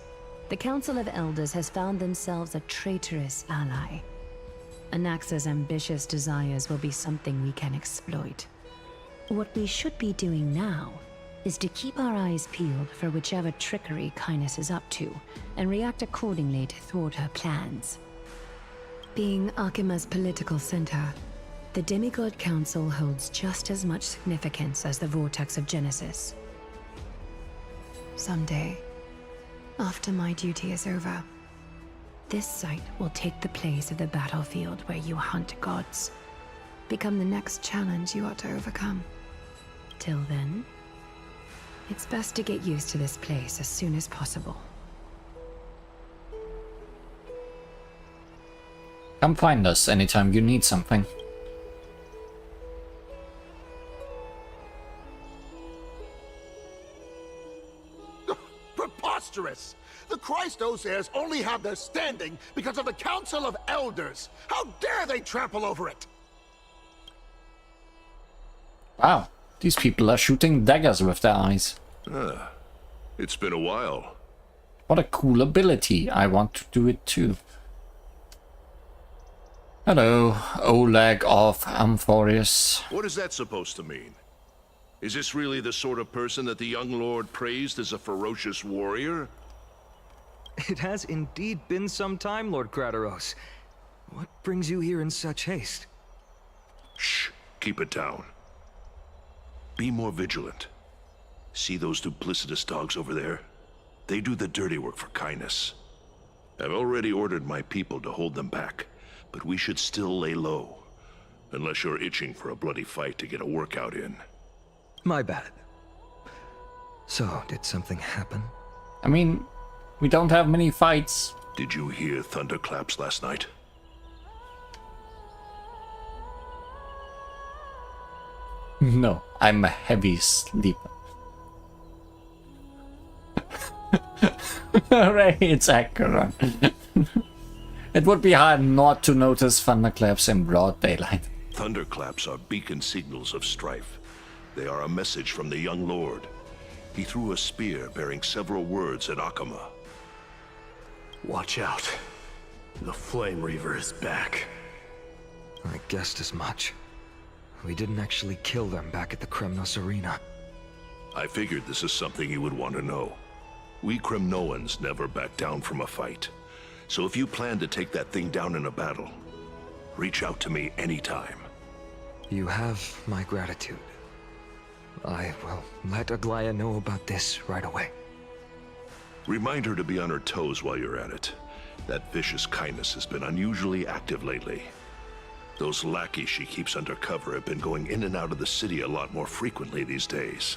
The Council of Elders has found themselves a traitorous ally. Anaxa's ambitious desires will be something we can exploit. What we should be doing now is to keep our eyes peeled for whichever trickery Kynus is up to, and react accordingly to thwart her plans. Being Akima's political center, the Demigod Council holds just as much significance as the Vortex of Genesis. Someday, after my duty is over, this site will take the place of the battlefield where you hunt gods. Become the next challenge you ought to overcome. Till then, it's best to get used to this place as soon as possible. Come find us anytime you need something. Preposterous! The Christos heirs only have their standing because of the Council of Elders! How dare they trample over it! Wow, these people are shooting daggers with their eyes. It's been a while. What a cool ability. I want to do it too. Hello, Oleg of Amphorius. What is that supposed to mean? Is this really the sort of person that the young lord praised as a ferocious warrior? It has indeed been some time, Lord Krateros. What brings you here in such haste? Shh, keep it down. Be more vigilant. See those duplicitous dogs over there? They do the dirty work for kindness. I've already ordered my people to hold them back, but we should still lay low. Unless you're itching for a bloody fight to get a workout in. My bad. So, did something happen? I mean, we don't have many fights. Did you hear thunderclaps last night? No, I'm a heavy sleeper. Right, it's accurate. It would be hard not to notice thunderclaps in broad daylight. Thunderclaps are beacon signals of strife. They are a message from the young lord. He threw a spear bearing several words at Akama. Watch out. The Flame Reaver is back. I guessed as much. We didn't actually kill them back at the Kremnos Arena. I figured this is something you would want to know. We Kremnoans never back down from a fight. So if you plan to take that thing down in a battle, reach out to me anytime. You have my gratitude. I will let Aglaya know about this right away. Remind her to be on her toes while you're at it. That vicious kindness has been unusually active lately. Those lackeys she keeps under cover have been going in and out of the city a lot more frequently these days.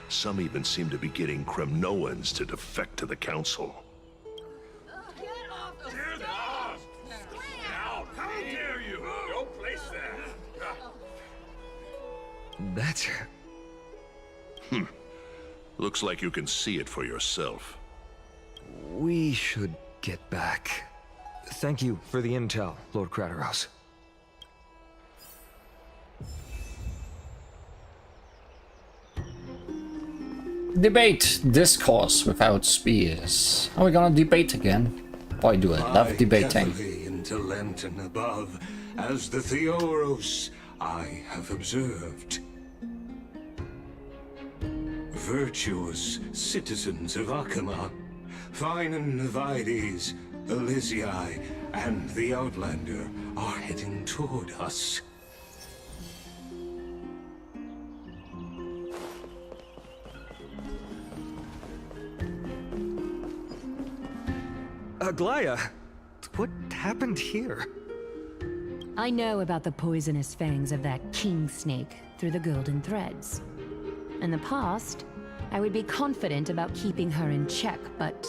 Some even seem to be getting Kremnoans to defect to the council. How dare you! Don't place that! That's... Looks like you can see it for yourself. We should get back. Thank you for the intel, Lord Krateros. Debate discourse without spears. Are we gonna debate again? Boy, do I love debating. Into Lenten above, as the Theoros I have observed. Virtuous citizens of Akama, fine Navides, Elysiae, and the Outlander are heading toward us. Aglaya, what happened here? I know about the poisonous fangs of that king snake through the golden threads. In the past, I would be confident about keeping her in check, but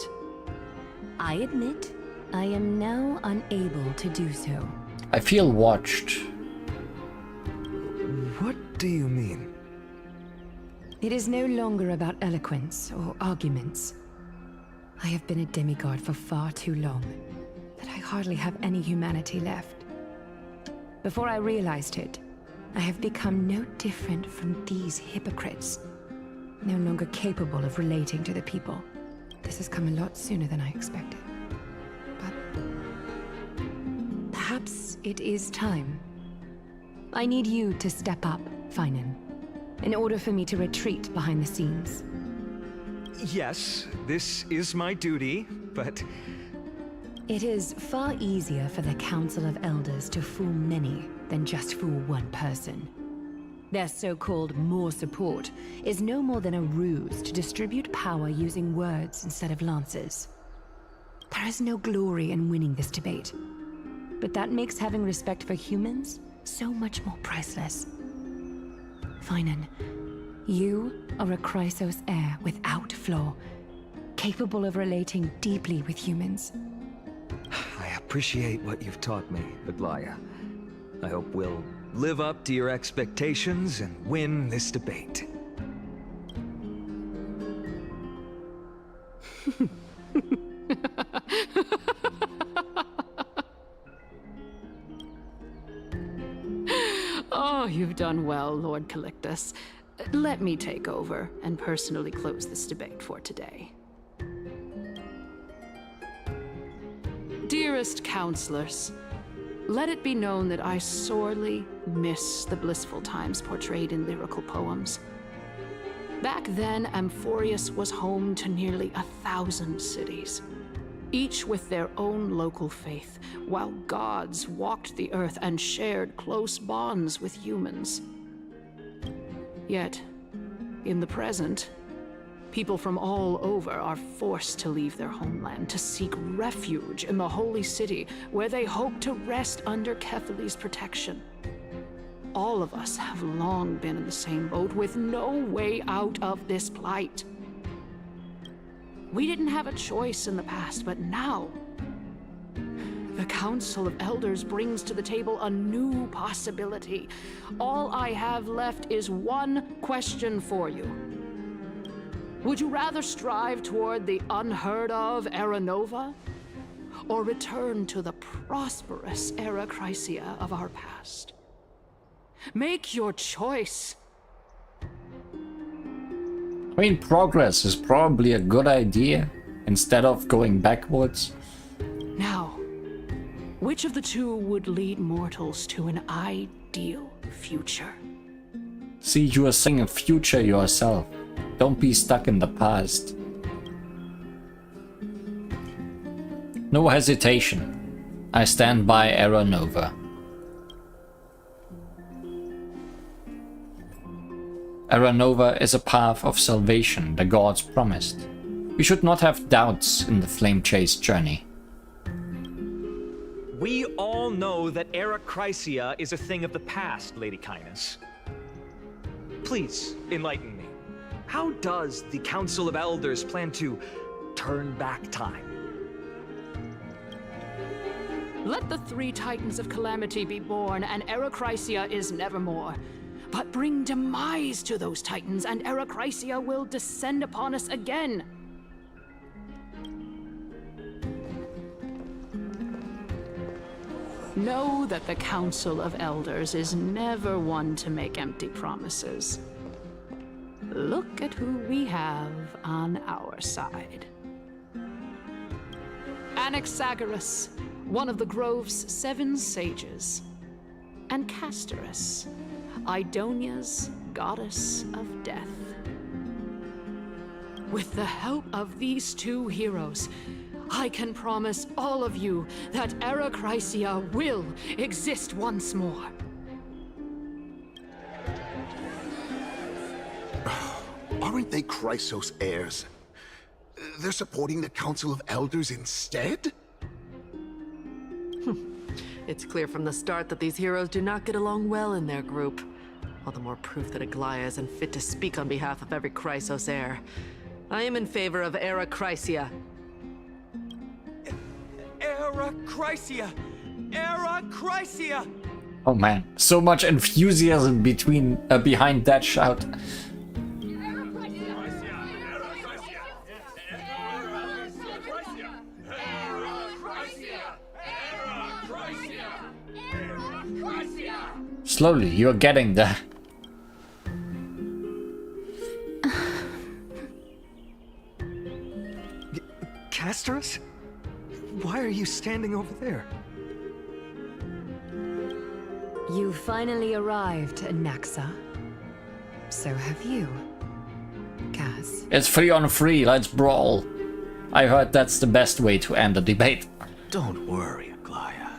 I admit I am now unable to do so. I feel watched. What do you mean? It is no longer about eloquence or arguments. I have been a demigod for far too long that I hardly have any humanity left. Before I realized it, I have become no different from these hypocrites, no longer capable of relating to the people. This has come a lot sooner than I expected. But perhaps it is time. I need you to step up, Finan, in order for me to retreat behind the scenes. Yes, this is my duty, but... It is far easier for the Council of Elders to fool many than just fool one person. Their so-called more support is no more than a ruse to distribute power using words instead of lances. There is no glory in winning this debate, but that makes having respect for humans so much more priceless. Finan, you are a Chrysos heir without flaw, capable of relating deeply with humans. I appreciate what you've taught me, Aglaya. I hope we'll live up to your expectations and win this debate. Oh, you've done well, Lord Calictus. Let me take over and personally close this debate for today. Dearest counselors, let it be known that I sorely miss the blissful times portrayed in lyrical poems. Back then, Amphorius was home to nearly 1,000 cities, each with their own local faith, while gods walked the earth and shared close bonds with humans. Yet, in the present, people from all over are forced to leave their homeland to seek refuge in the holy city, where they hope to rest under Kephales's protection. All of us have long been in the same boat, with no way out of this plight. We didn't have a choice in the past, but now, the Council of Elders brings to the table a new possibility. All I have left is one question for you. Would you rather strive toward the unheard of Era Nova, or return to the prosperous Era Chrysia of our past? Make your choice. I mean, progress is probably a good idea instead of going backwards. Now, which of the two would lead mortals to an ideal future? See, you are saying a future yourself. Don't be stuck in the past. No hesitation. I stand by Era Nova. Era Nova is a path of salvation the gods promised. We should not have doubts in the flame chase journey. We all know that Era Chrysia is a thing of the past, Lady Kainis. Please, enlighten me. How does the Council of Elders plan to turn back time? Let the three Titans of Calamity be born, and Era Chrysia is nevermore. But bring demise to those Titans, and Era Chrysia will descend upon us again. Know that the Council of Elders is never one to make empty promises. Look at who we have on our side. Anaxagoras, one of the Grove's 7 sages, and Castorus, Idonia's goddess of death. With the help of these two heroes, I can promise all of you that Era Chrysia will exist once more. Aren't they Chrysos heirs? They're supporting the Council of Elders instead? It's clear from the start that these heroes do not get along well in their group. All the more proof that Aglaya isn't fit to speak on behalf of every Chrysos heir. I am in favor of Era Chrysia. Era Chrysia! Era Chrysia! Oh man, so much enthusiasm behind that shout. Slowly, you're getting there. Castorus? Why are you standing over there? You finally arrived, Naxa. So have you, Kaz. It's 3-on-3, let's brawl. I heard that's the best way to end a debate. Don't worry, Aglaya.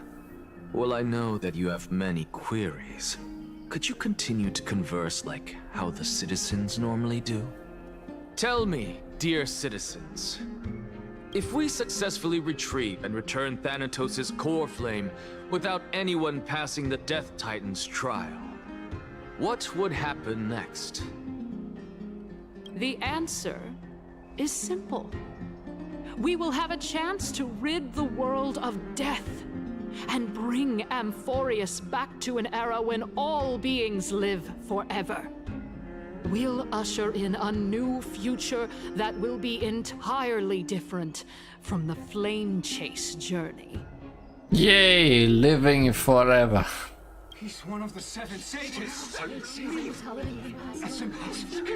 Well, I know that you have many queries. Could you continue to converse like how the citizens normally do? Tell me, dear citizens, if we successfully retrieve and return Thanatos' core flame without anyone passing the Death Titan's trial, what would happen next? The answer is simple. we will have a chance to rid the world of death and bring Amphorius back to an era when all beings live forever. We'll usher in a new future that will be entirely different from the flame chase journey. Yay, living forever. He's one of the 7 sages. That's impossible.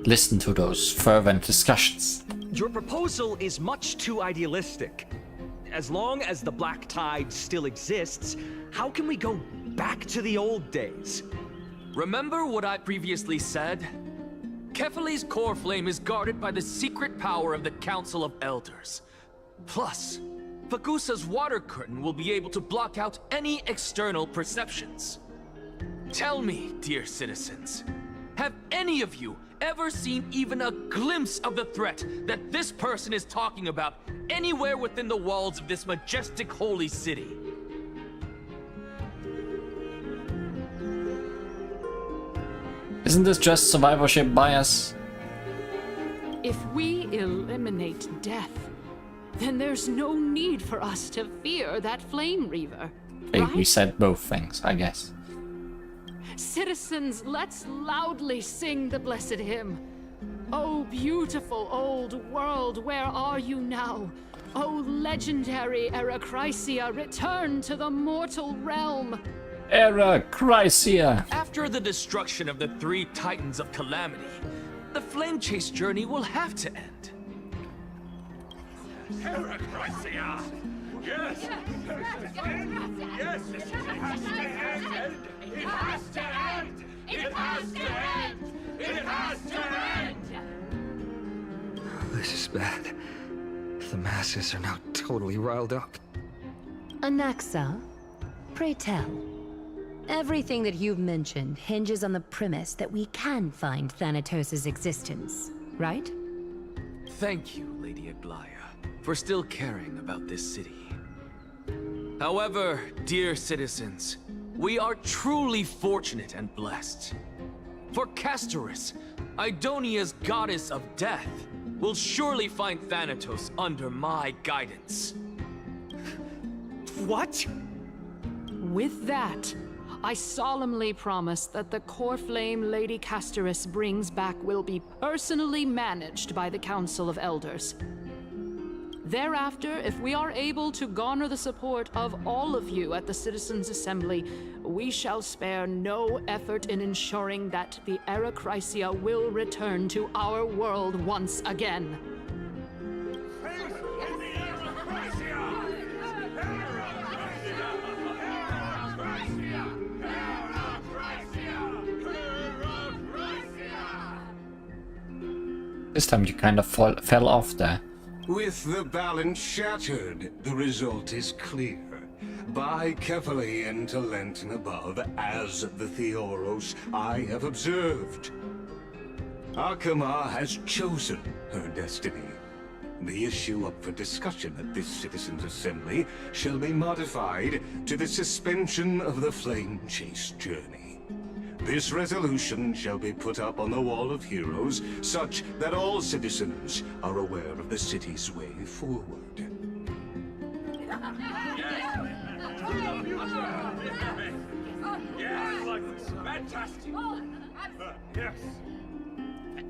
Listen to those fervent discussions. Your proposal is much too idealistic. As long as the Black Tide still exists, how can we go back to the old days? Remember what I previously said? Kefali's core flame is guarded by the secret power of the Council of Elders. Plus, Fagusa's water curtain will be able to block out any external perceptions. Tell me, dear citizens, have any of you ever seen even a glimpse of the threat that this person is talking about anywhere within the walls of this majestic holy city? Isn't this just survivorship bias? If we eliminate death, then there's no need for us to fear that Flame Reaver, Hey, right? we said both things, I guess. Citizens, let's loudly sing the blessed hymn. Oh, beautiful old world, where are you now? Oh, legendary Erachrysia, return to the mortal realm. Erachrysia! After the destruction of the 3 Titans of Calamity, the Flame Chase journey will have to end. Erachrysia! Yes! Yes! It has to end! It has to end! It has to end! It has to end! This is bad. The masses are now totally riled up. Anaxa, pray tell. Everything that you've mentioned hinges on the premise that we can find Thanatos' existence, right? Thank you, Lady Aglaya, for still caring about this city. However, dear citizens, we are truly fortunate and blessed. For Castorus, Idonia's goddess of death, will surely find Thanatos under my guidance. What? With that, I solemnly promise that the core flame Lady Castorus brings back will be personally managed by the Council of Elders. Thereafter, if we are able to garner the support of all of you at the Citizens' Assembly, we shall spare no effort in ensuring that the Erachrysia will return to our world once again. This time you kind of fell off there. With the balance shattered, the result is clear. By Kefali into Lenten above, as the Theoros I have observed. Akama has chosen her destiny. The issue up for discussion at this Citizens' Assembly shall be modified to the suspension of the Flame Chase journey. This resolution shall be put up on the Wall of Heroes, such that all citizens are aware of the city's way forward.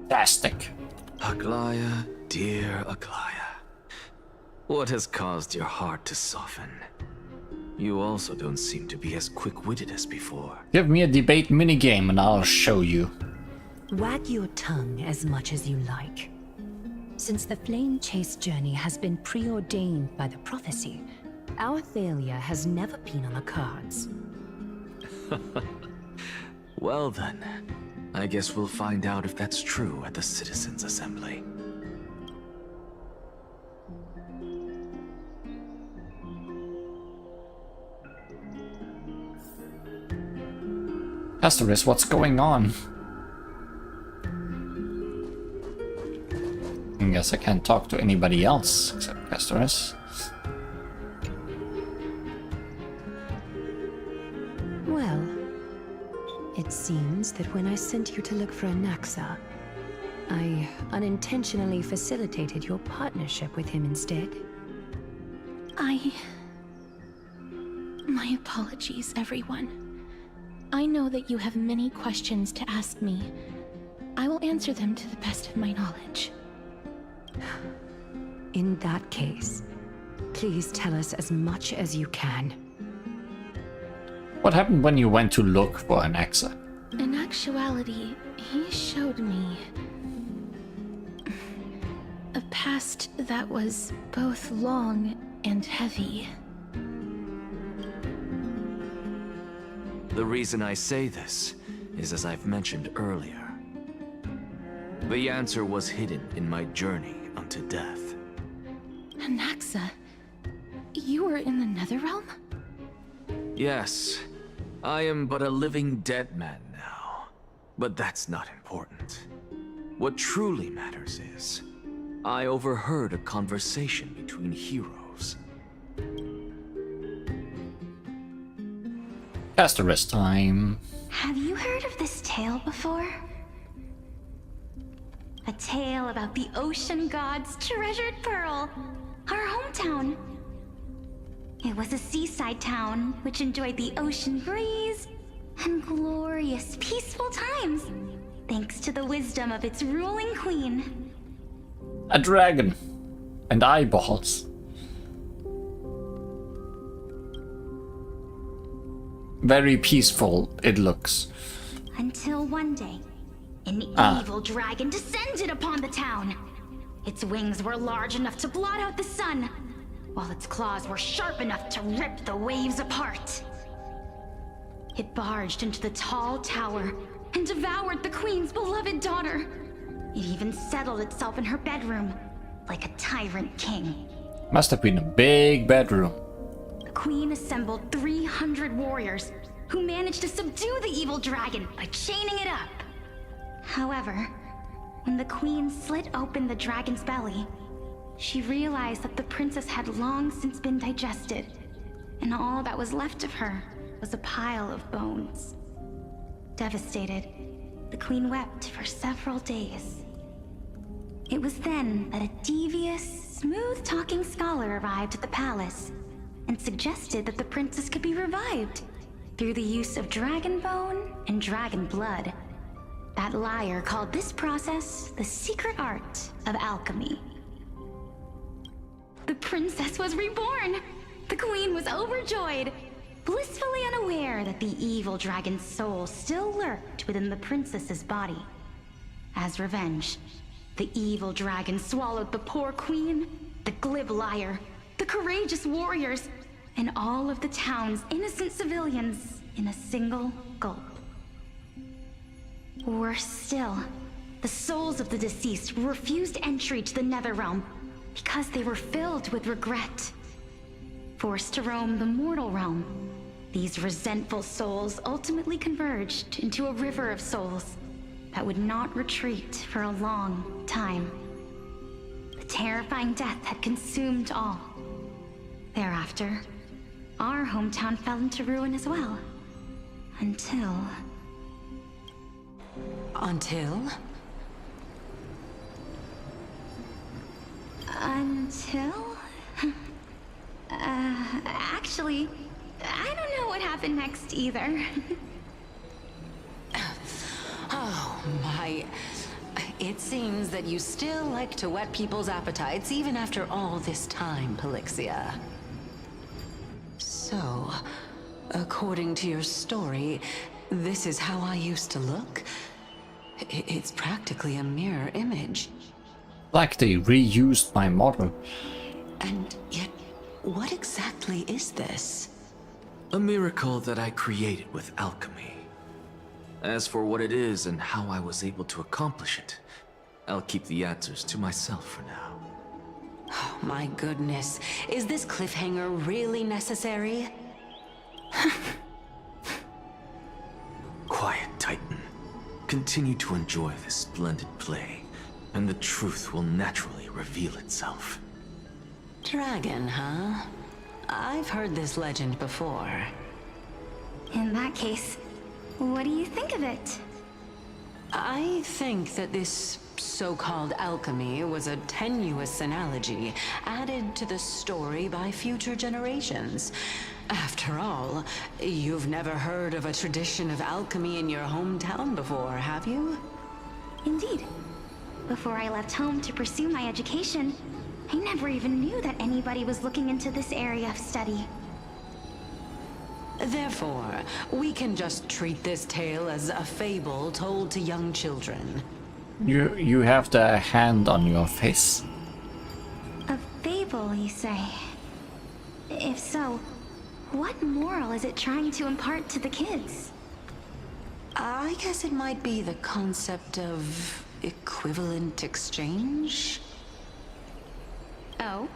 Fantastic. Aglaya, dear Aglaya. What has caused your heart to soften? You also don't seem to be as quick-witted as before. Give me a debate minigame and I'll show you. Wag your tongue as much as you like. Since the Flame Chase journey has been preordained by the prophecy, our failure has never been on the cards. Well then, I guess we'll find out if that's true at the Citizens' Assembly. Castorus, what's going on? I guess I can't talk to anybody else except Castorus. Well, it Seems that when I sent you to look for Anaxa, I unintentionally facilitated your partnership with him instead. My apologies, everyone. I know that you have many questions to ask me. I will answer them to the best of my knowledge. In that case, please tell us as much as you can. What happened when you went to look for an Anaxa? In actuality, he showed me a past that was both long and heavy. The reason I say this is as I've mentioned earlier. The answer was hidden in my journey unto death. Anaxa, you were in the Netherrealm? Yes, I am but a living dead man now. But that's not important. What truly matters is, I overheard a conversation between heroes. Asterisk time. Have you heard of this tale before? A tale about the ocean god's treasured pearl, our hometown. It was a seaside town which enjoyed the ocean breeze and glorious, peaceful times, thanks to the wisdom of its ruling queen. A dragon. And eyeballs. Very peaceful, it looks. Until one day, an evil dragon descended upon the town. Its wings were large enough to blot out the sun, while its claws were sharp enough to rip the waves apart. It barged into the tall tower and devoured the queen's beloved daughter. It even settled itself in her bedroom, like a tyrant king. Must have been a big bedroom. The queen assembled 300 warriors who managed to subdue the evil dragon by chaining it up. However, when the queen slit open the dragon's belly, she realized that the princess had long since been digested, and all that was left of her was a pile of bones. Devastated, the queen wept for several days. It was then that a devious, smooth-talking scholar arrived at the palace and suggested that the princess could be revived through the use of dragon bone and dragon blood. That liar called this process the secret art of alchemy. The princess was reborn! The queen was overjoyed, blissfully unaware that the evil dragon's soul still lurked within the princess's body. As revenge, the evil dragon swallowed the poor queen, the glib liar, the courageous warriors, and all of the town's innocent civilians in a single gulp. Worse still, the souls of the deceased refused entry to the Netherrealm because they were filled with regret. Forced to roam the mortal realm, these resentful souls ultimately converged into a river of souls that would not retreat for a long time. The terrifying death had consumed all. Thereafter, our hometown fell into ruin as well. Until... Actually, I don't know what happened next either. Oh my... It seems that you still like to whet people's appetites even after all this time, Pelixia. So, according to your story, this is how I used to look? It's practically a mirror image. Like they reused my model. And yet, what exactly is this? A miracle that I created with alchemy. As for what it is and how I was able to accomplish it, I'll keep the answers to myself for now. Oh my goodness, is this cliffhanger really necessary? Quiet, Titan. Continue to enjoy this splendid play, and the truth will naturally reveal itself. Dragon, huh? I've heard this legend before. In that case, What do you think of it? I think that this so-called alchemy was a tenuous analogy added to the story by future generations. After all, you've never heard of a tradition of alchemy in your hometown before, have you? Indeed. Before I left home to pursue my education, I never even knew that anybody was looking into this area of study. Therefore, we can just treat this tale as a fable told to young children. You have the hand on your face. A fable, you say? If so, what moral is it trying to impart to the kids? I guess it might be the concept of equivalent exchange? Oh?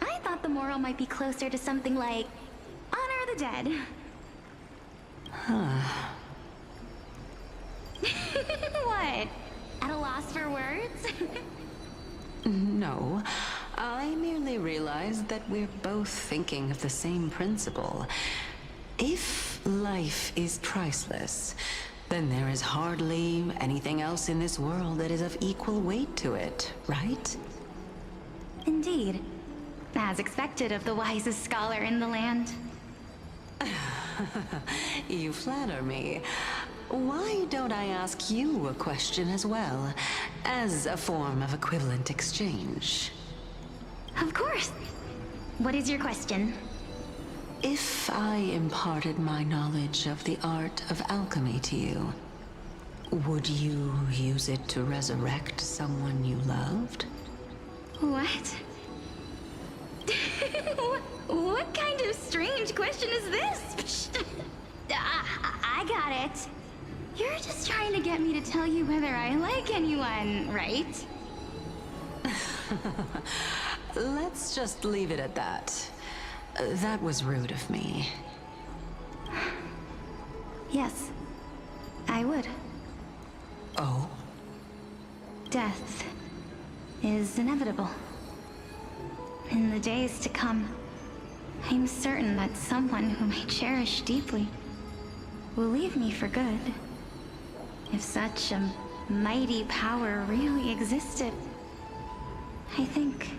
I thought the moral might be closer to something like honor the dead. Huh. What? At a loss for words? No. I merely realized that we're both thinking of the same principle. If life is priceless, then there is hardly anything else in this world that is of equal weight to it, right? Indeed. As expected of the wisest scholar in the land. You flatter me. Why don't I ask you a question as well, as a form of equivalent exchange? Of course. What is your question? If I imparted my knowledge of the art of alchemy to you, would you use it to resurrect someone you loved? What? What kind of strange question is this? I got it. You're just trying to get me to tell you whether I like anyone, right? Let's just leave it at that. That was rude of me. Yes, I would. Oh? Death is inevitable. In the days to come, I'm certain that someone whom I cherish deeply will leave me for good. If such a mighty power really existed, I think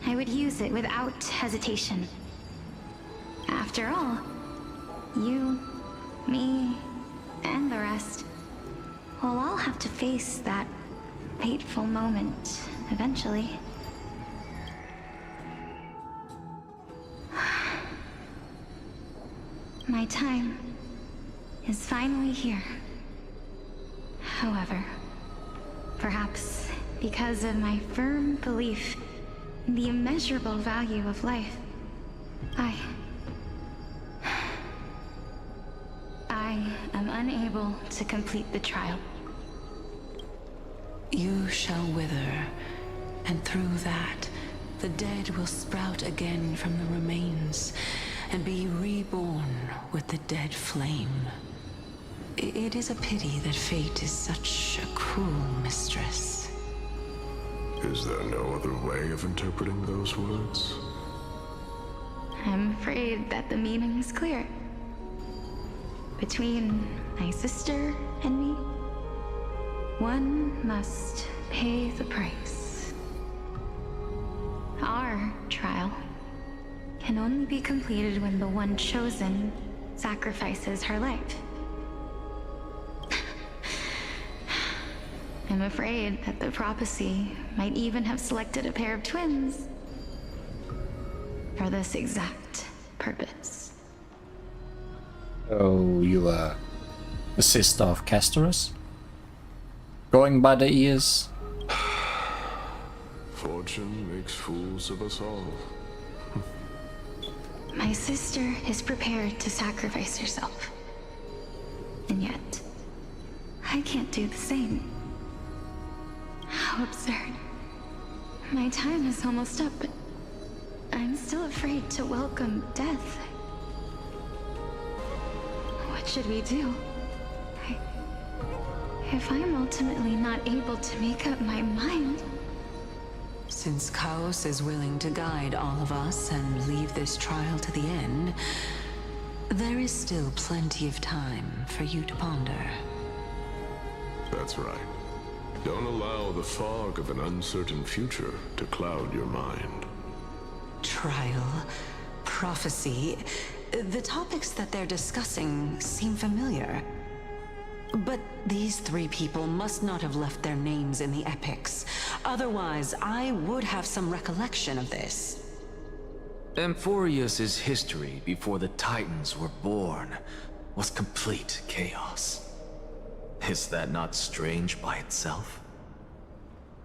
I would use it without hesitation. After all, you, me, and the rest will all have to face that fateful moment eventually. My time is finally here. However, perhaps because of my firm belief in the immeasurable value of life, I am unable to complete the trial. You shall wither, and through that, the dead will sprout again from the remains, and be reborn with the dead flame. It is a pity that fate is such a cruel mistress. Is there no other way of interpreting those words? I'm afraid that the meaning is clear. Between my sister and me, one must pay the price. Our trial can only be completed when the one chosen sacrifices her life. I'm afraid that the prophecy might even have selected a pair of twins for this exact purpose. Oh, you are the sister of Castorus? Going by the ears? Fortune makes fools of us all. My sister is prepared to sacrifice herself. And yet, I can't do the same. How absurd. My time is almost up, but I'm still afraid to welcome death. What should we do? If I'm ultimately not able to make up my mind... Since Chaos is willing to guide all of us and leave this trial to the end, There is still plenty of time for you to ponder. That's right. Don't allow the fog of an uncertain future to cloud your mind. Trial, prophecy, the topics that they're discussing seem familiar. But these three people must not have left their names in the epics. Otherwise, I would have some recollection of this. Amphorius's history before the Titans were born was complete chaos. Is that not strange by itself?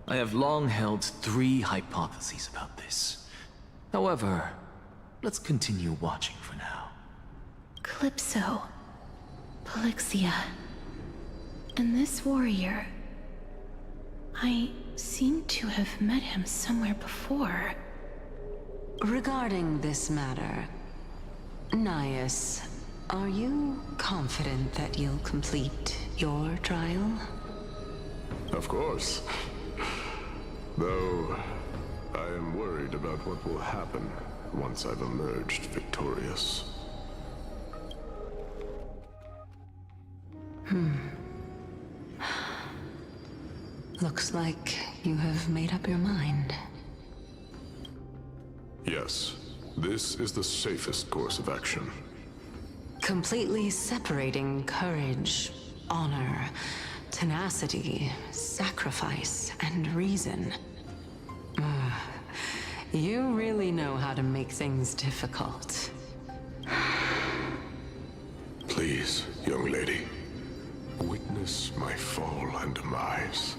I have long held three hypotheses about this. However, let's continue watching for now. Calypso, Polixia, and this warrior. I seem to have met him somewhere before. Regarding this matter, Nias, are you confident that you'll complete your trial? Of course. Though, I am worried about what will happen once I've emerged victorious. Looks like you have made up your mind. Yes, this is the safest course of action. Completely separating courage, honor, tenacity, sacrifice, and reason. You really know how to make things difficult. Please, young lady, witness my fall and demise.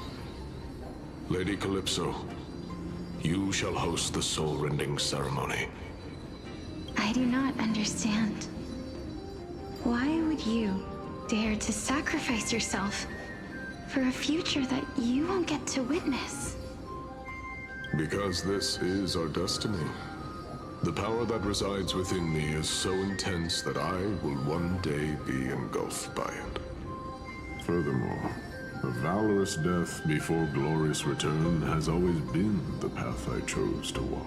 Lady Calypso, you shall host the soul-rending ceremony. I do not understand. Why would you dare to sacrifice yourself for a future that you won't get to witness? Because this is our destiny. The power that resides within me is so intense that I will one day be engulfed by it. Furthermore, a valorous death before glorious return has always been the path I chose to walk.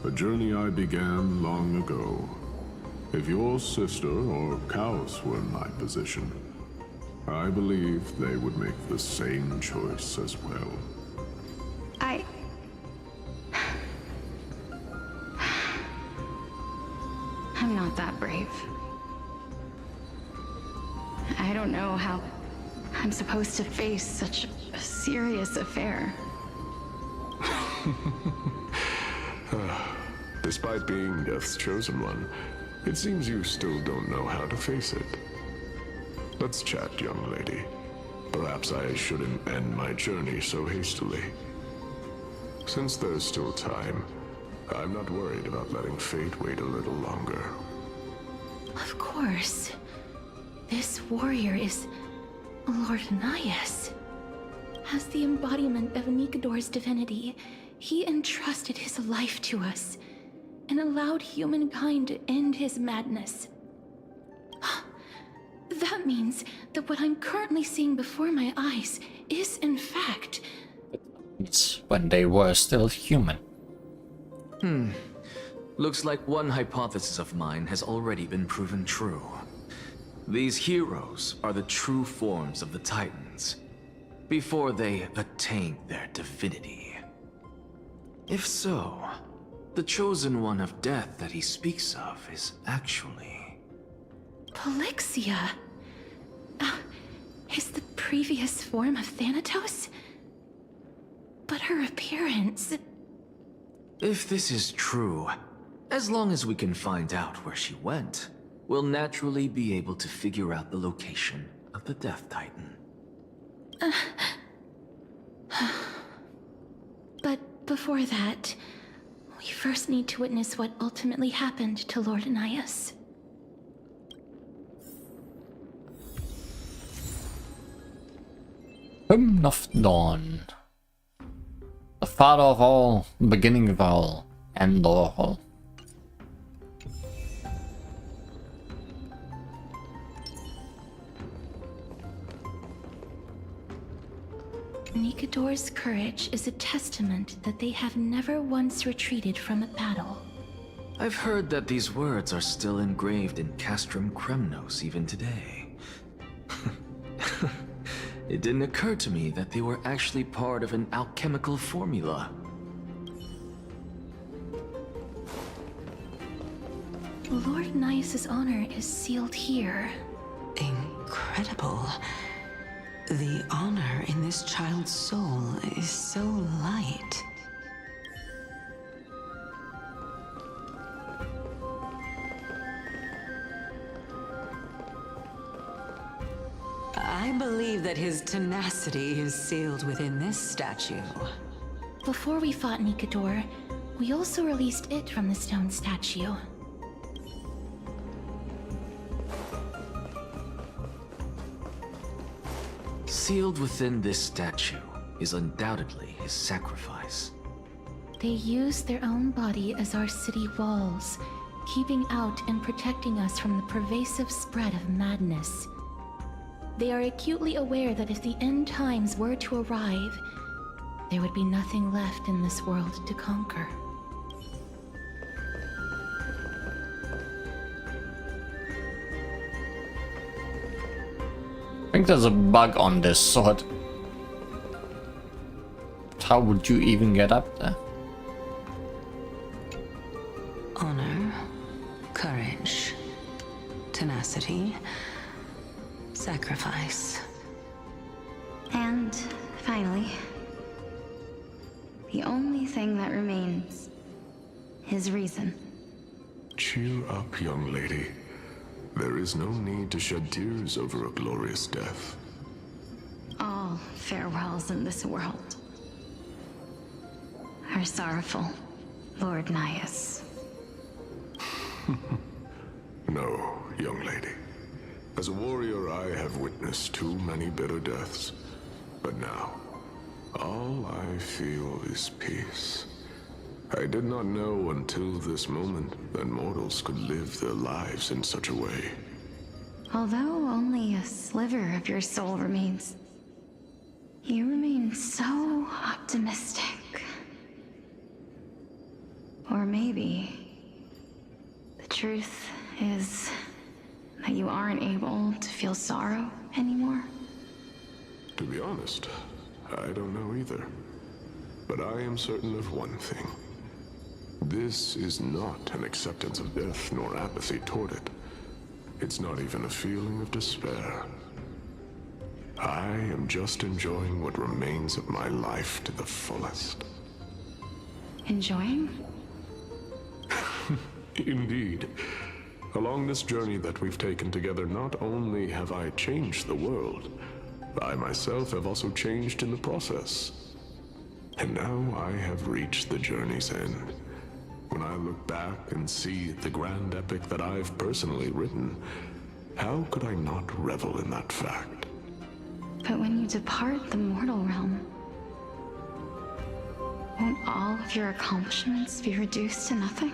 A journey I began long ago. If your sister or Chaos were in my position, I believe they would make the same choice as well. I'm not that brave. I don't know how I'm supposed to face such a serious affair. Despite being Death's chosen one, it seems you still don't know how to face it. Let's chat, young lady. Perhaps I shouldn't end my journey so hastily. Since there's still time, I'm not worried about letting fate wait a little longer. Of course. This warrior is Lord Nias. As the embodiment of Nikador's divinity, he entrusted his life to us and allowed humankind to end his madness. That means that what I'm currently seeing before my eyes is, in fact... It's when they were still human. Looks like one hypothesis of mine has already been proven true. These heroes are the true forms of the Titans, before they attained their divinity. If so, the chosen one of death that he speaks of is actually... Polixia? Is the previous form of Thanatos? But her appearance... If this is true, as long as we can find out where she went, we'll naturally be able to figure out the location of the Death Titan. But before that, we first need to witness what ultimately happened to Lord Nias. Hymn of Dawn. The father of all, beginning of all, end of all. Nikador's courage is a testament that they have never once retreated from a battle. I've heard that these words are still engraved in Castrum Kremnos even today. It didn't occur to me that they were actually part of an alchemical formula. Lord Nias's honor is sealed here. Incredible. The honor in this child's soul is so light. I believe that his tenacity is sealed within this statue. Before we fought Nikador, we also released it from the stone statue. Sealed within this statue is undoubtedly his sacrifice. They use their own body as our city walls, keeping out and protecting us from the pervasive spread of madness. They are acutely aware that if the end times were to arrive, there would be nothing left in this world to conquer. I think there's a bug on this sword. How would you even get up there? Honor, courage, tenacity, sacrifice. And finally, the only thing that remains is reason. Cheer up, young lady. There is no need to shed tears over a glorious death. All farewells in this world are sorrowful, Lord Nias. No, young lady. As a warrior, I have witnessed too many bitter deaths. But now, all I feel is peace. I did not know until this moment that mortals could live their lives in such a way. Although only a sliver of your soul remains, you remain so optimistic. Or maybe the truth is that you aren't able to feel sorrow anymore. To be honest, I don't know either. But I am certain of one thing. This is not an acceptance of death nor apathy toward it. It's not even a feeling of despair. I am just enjoying what remains of my life to the fullest. Enjoying? Indeed. Along this journey that we've taken together, not only have I changed the world, I myself have also changed in the process. And now I have reached the journey's end. When I look back and see the grand epic that I've personally written, how could I not revel in that fact? But when you depart the mortal realm, won't all of your accomplishments be reduced to nothing?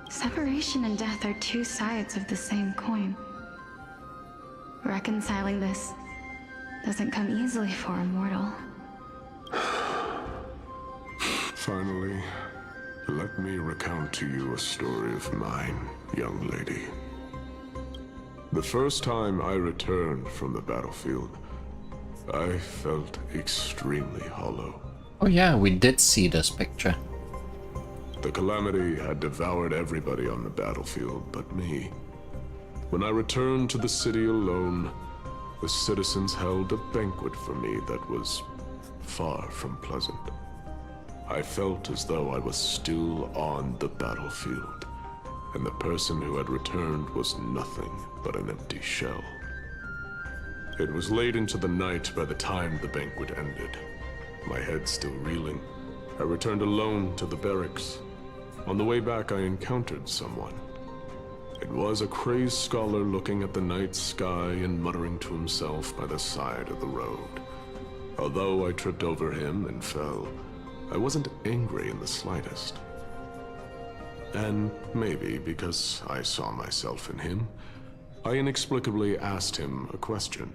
Separation and death are two sides of the same coin. Reconciling this doesn't come easily for a mortal. Finally, let me recount to you a story of mine, young lady. The first time I returned from the battlefield, I felt extremely hollow. Oh yeah, we did see this picture. The calamity had devoured everybody on the battlefield but me. When I returned to the city alone, the citizens held a banquet for me that was far from pleasant. I felt as though I was still on the battlefield, and the person who had returned was nothing but an empty shell. It was late into the night by the time the banquet ended. My head still reeling, I returned alone to the barracks. On the way back, I encountered someone. It was a crazed scholar looking at the night sky and muttering to himself by the side of the road. Although I tripped over him and fell, I wasn't angry in the slightest. And maybe because I saw myself in him, I inexplicably asked him a question.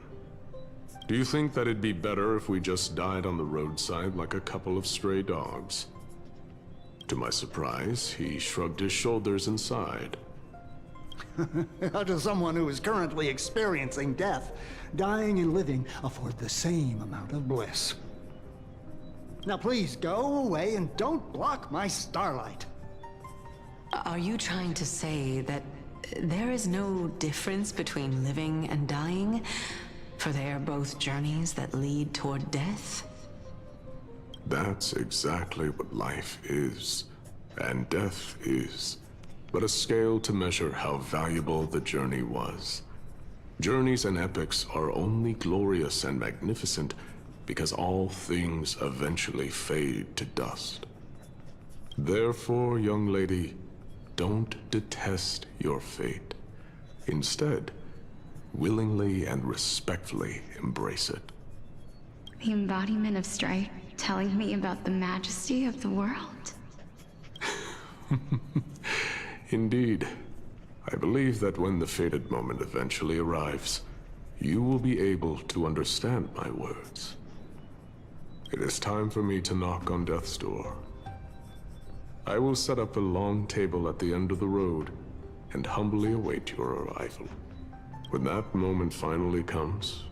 Do you think that it'd be better if we just died on the roadside like a couple of stray dogs? To my surprise, he shrugged his shoulders and sighed. How does someone who is currently experiencing death, dying and living, afford the same amount of bliss? Now please, go away and don't block my starlight. Are you trying to say that there is no difference between living and dying? For they are both journeys that lead toward death? That's exactly what life is, and death is, but a scale to measure how valuable the journey was. Journeys and epics are only glorious and magnificent because all things eventually fade to dust. Therefore, young lady, don't detest your fate. Instead, willingly and respectfully embrace it. The embodiment of strife telling me about the majesty of the world. Indeed. I believe that when the fated moment eventually arrives, you will be able to understand my words. It is time for me to knock on death's door. I will set up a long table at the end of the road and humbly await your arrival. When that moment finally comes,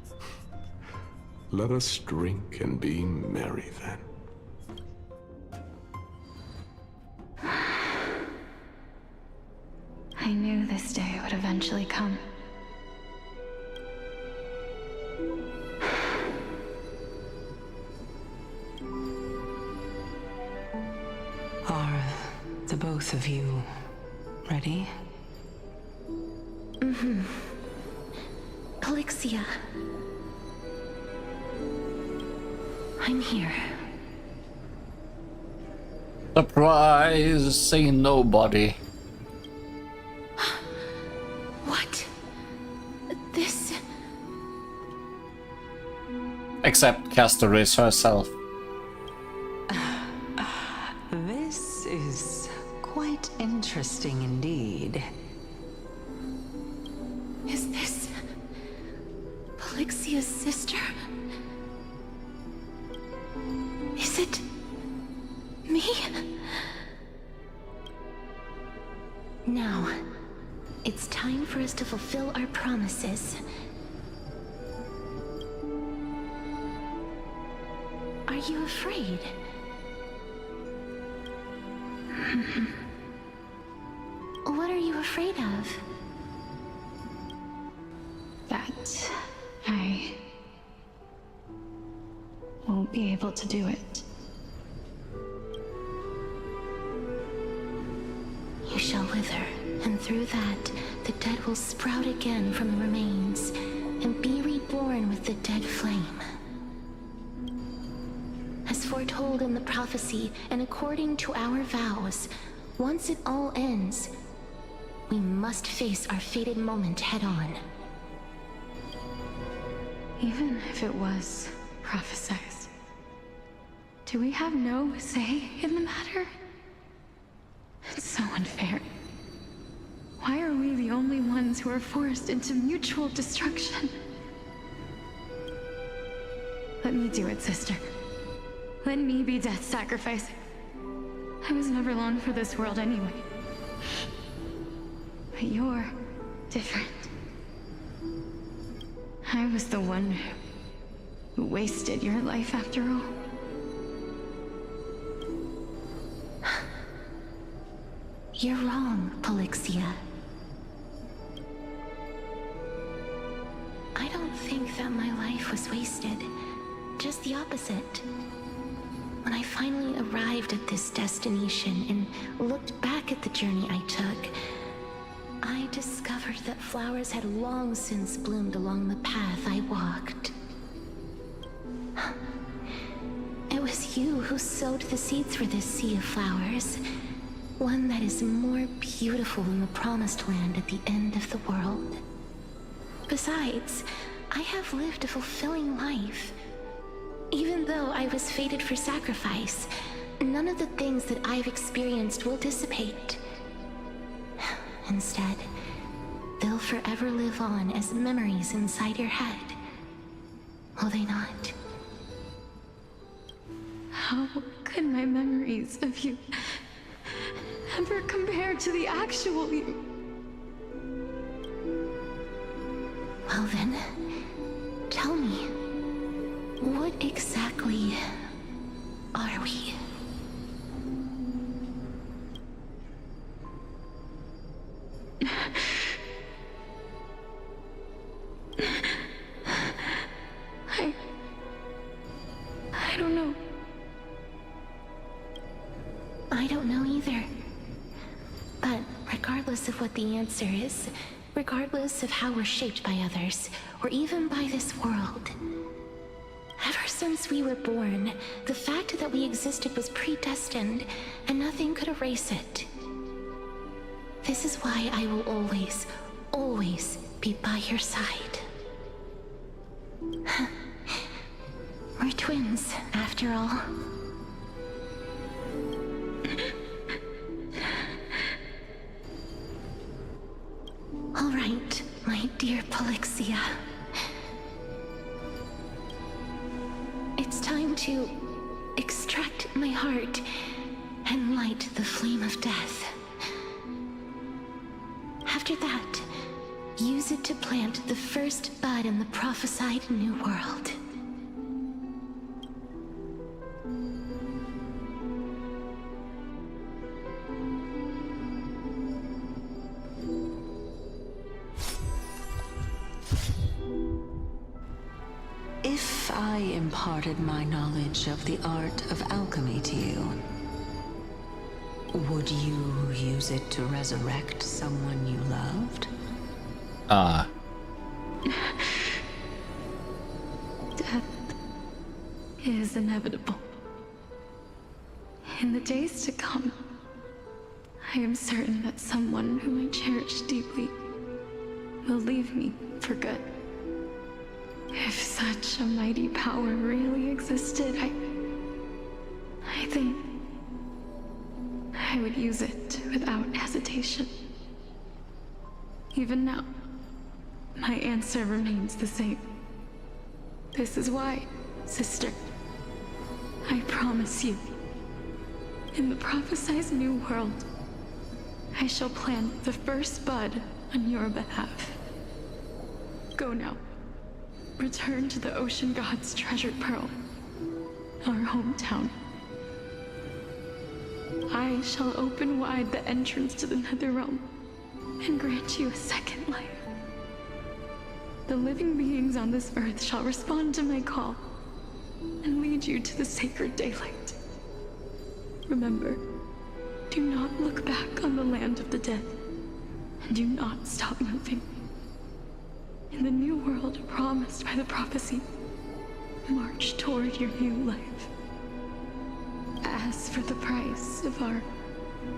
let us drink and be merry then. I knew this day would eventually come. Are the both of you ready? Mm-hmm. Polixia. I'm here. Surprise! Say nobody. What? This... Except Castoris herself. This is quite interesting indeed. Is this... Polixia's sister? Is it... me? Now, it's time for us to fulfill our promises. Are you afraid? What are you afraid of? That I won't be able to do it. You shall wither, and through that, the dead will sprout again from the remains, and be reborn with the dead flame. As foretold in the prophecy, and according to our vows, once it all ends, we must face our fated moment head-on. Even if it was prophesied, do we have no say in the matter? It's so unfair. Why are we the only ones who are forced into mutual destruction? Let me do it, sister. Let me be death's sacrifice. I was never long for this world anyway. But you're different. I was the one who wasted your life after all. You're wrong, Polixia. I don't think that my life was wasted. Just the opposite. When I finally arrived at this destination and looked back at the journey I took, I discovered that flowers had long since bloomed along the path I walked. It was you who sowed the seeds for this sea of flowers. One that is more beautiful than the promised land at the end of the world. Besides, I have lived a fulfilling life. Even though I was fated for sacrifice, none of the things that I've experienced will dissipate. Instead, they'll forever live on as memories inside your head. Will they not? How could my memories of you never compare to the actual you. Well then, tell me, what exactly are we? I don't know. I don't know either. But regardless of what the answer is, regardless of how we're shaped by others, or even by this world, ever since we were born, the fact that we existed was predestined, and nothing could erase it. This is why I will always, always be by your side. We're twins, after all. All right, my dear Polixia. It's time to extract my heart and light the flame of death. After that, use it to plant the first bud in the prophesied new world. If I imparted my knowledge of the art of alchemy to you, would you use it to resurrect someone you loved? Death is inevitable. In the days to come, I am certain that someone whom I cherish deeply will leave me for good. If such a mighty power really existed, I think I would use it without hesitation. Even now, my answer remains the same. This is why, sister, I promise you, in the prophesied new world, I shall plant the first bud on your behalf. Go now. Return to the Ocean God's treasured pearl, our hometown. I shall open wide the entrance to the Netherrealm and grant you a second life. The living beings on this earth shall respond to my call and lead you to the sacred daylight. Remember, do not look back on the land of the dead, and do not stop moving. In the new world promised by the prophecy, march toward your new life. As for the price of our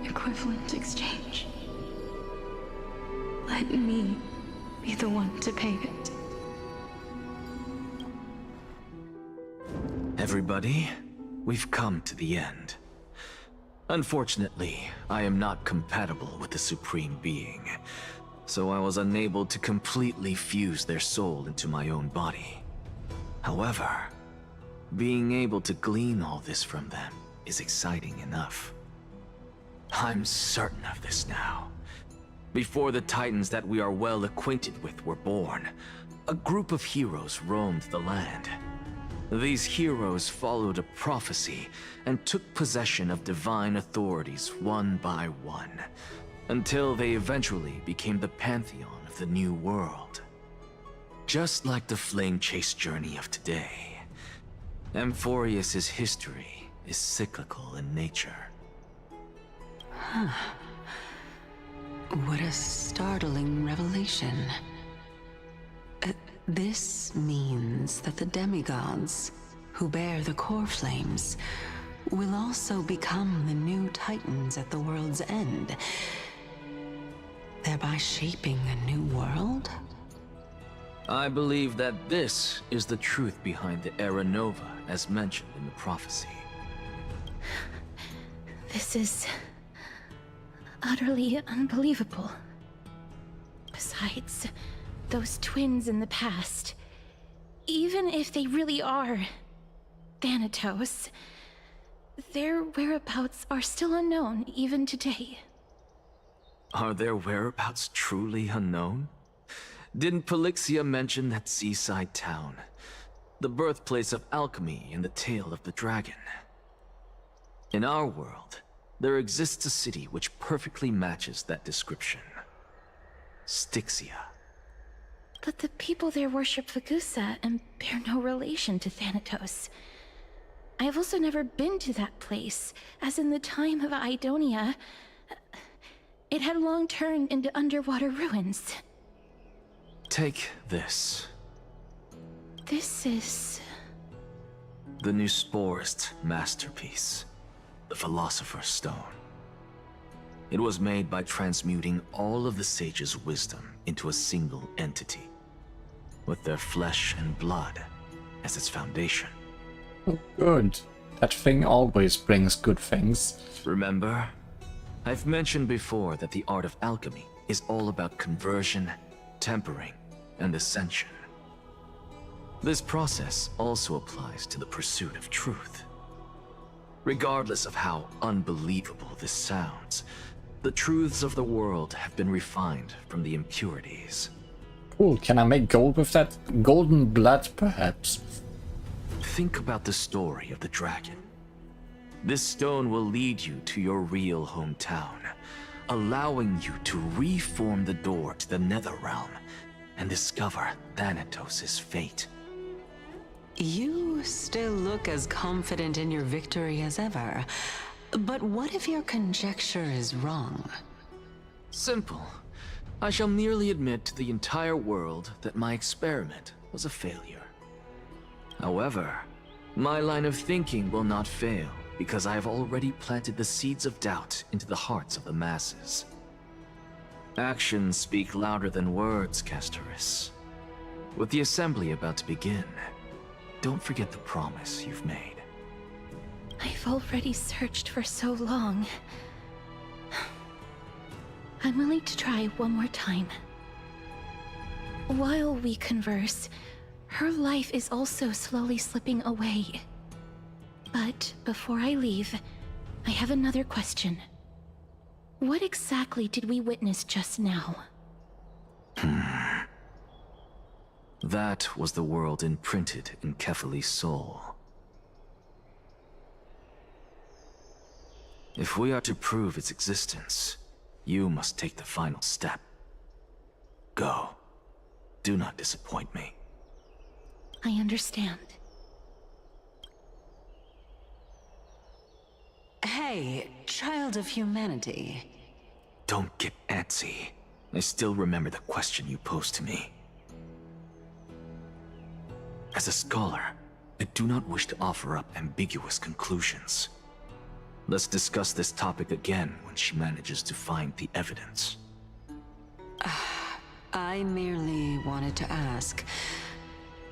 equivalent exchange, let me be the one to pay it. Everybody, we've come to the end. Unfortunately, I am not compatible with the Supreme Being, so I was unable to completely fuse their soul into my own body. However, being able to glean all this from them is exciting enough. I'm certain of this now. Before the Titans that we are well acquainted with were born, a group of heroes roamed the land. These heroes followed a prophecy and took possession of divine authorities one by one, until they eventually became the pantheon of the new world. Just like the flame chase journey of today, Amphorius's history is cyclical in nature. Huh. What a startling revelation. This means that the demigods, who bear the core flames, will also become the new Titans at the world's end, thereby shaping a new world? I believe that this is the truth behind the Era Nova, as mentioned in the prophecy. This is utterly unbelievable. Besides, those twins in the past, even if they really are Thanatos, their whereabouts are still unknown even today. Are their whereabouts truly unknown? Didn't Polixia mention that seaside town? The birthplace of alchemy and the tale of the dragon. In our world, there exists a city which perfectly matches that description. Styxia. But the people there worship Vagusa and bear no relation to Thanatos. I have also never been to that place, as in the time of Idonia, it had long turned into underwater ruins. Take this. This is... The Nusporist masterpiece, the Philosopher's Stone. It was made by transmuting all of the sages' wisdom into a single entity, with their flesh and blood as its foundation. Good. That thing always brings good things. Remember? I've mentioned before that the art of alchemy is all about conversion, tempering, and ascension. This process also applies to the pursuit of truth. Regardless of how unbelievable this sounds, the truths of the world have been refined from the impurities. Cool, can I make gold with that? Golden blood, perhaps? Think about the story of the dragon. This stone will lead you to your real hometown, allowing you to reform the door to the Netherrealm and discover Thanatos' fate. You still look as confident in your victory as ever. But what if your conjecture is wrong? Simple. I shall merely admit to the entire world that my experiment was a failure. However, my line of thinking will not fail because I have already planted the seeds of doubt into the hearts of the masses. Actions speak louder than words, Castoris. With the assembly about to begin, don't forget the promise you've made. I've already searched for so long. I'm willing to try one more time. While we converse, her life is also slowly slipping away. But before I leave, I have another question. What exactly did we witness just now? That was the world imprinted in Kefali's soul. If we are to prove its existence, you must take the final step. Go. Do not disappoint me. I understand. Hey, child of humanity. Don't get antsy. I still remember the question you posed to me. As a scholar, I do not wish to offer up ambiguous conclusions. Let's discuss this topic again when she manages to find the evidence. I merely wanted to ask,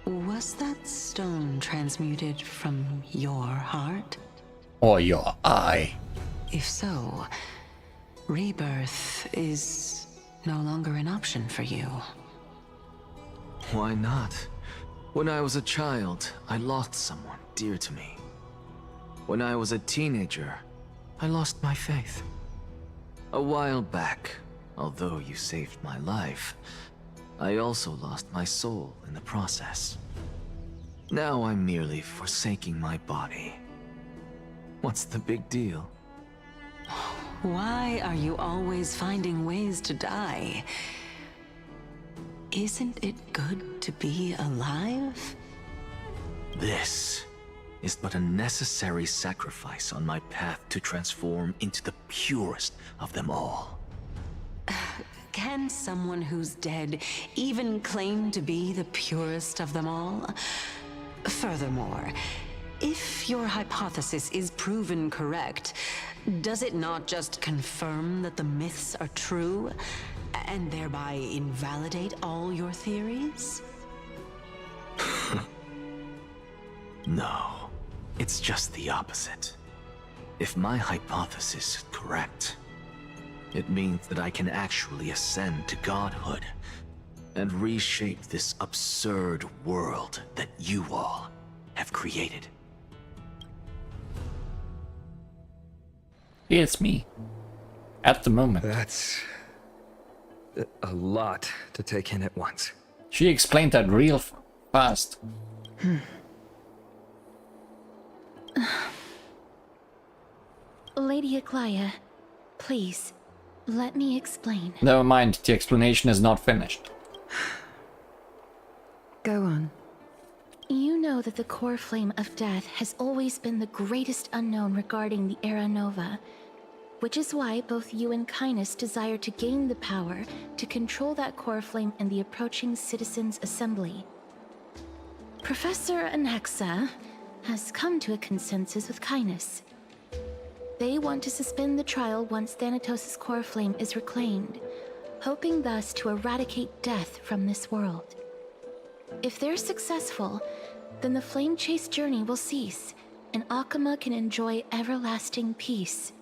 was that stone transmuted from your heart? Or your eye? If so, rebirth is no longer an option for you. Why not? When I was a child, I lost someone dear to me. When I was a teenager, I lost my faith. A while back, although you saved my life, I also lost my soul in the process. Now I'm merely forsaking my body. What's the big deal? Why are you always finding ways to die? Isn't it good to be alive? This is but a necessary sacrifice on my path to transform into the purest of them all. Can someone who's dead even claim to be the purest of them all? Furthermore, if your hypothesis is proven correct, does it not just confirm that the myths are true, and thereby invalidate all your theories? No, it's just the opposite. If my hypothesis is correct, it means that I can actually ascend to godhood and reshape this absurd world that you all have created. It's me. At the moment. That's a lot to take in at once. She explained that real fast. Lady Aglaia, please, let me explain. Never mind, the explanation is not finished. Go on. You know that the core flame of death has always been the greatest unknown regarding the Era Nova, which is why both you and Kindness desire to gain the power to control that core flame in the approaching Citizens' Assembly. Professor Anaxa has come to a consensus with Kindness. They want to suspend the trial once Thanatos' core flame is reclaimed, hoping thus to eradicate death from this world. If they're successful, then the flame chase journey will cease, and Akama can enjoy everlasting peace.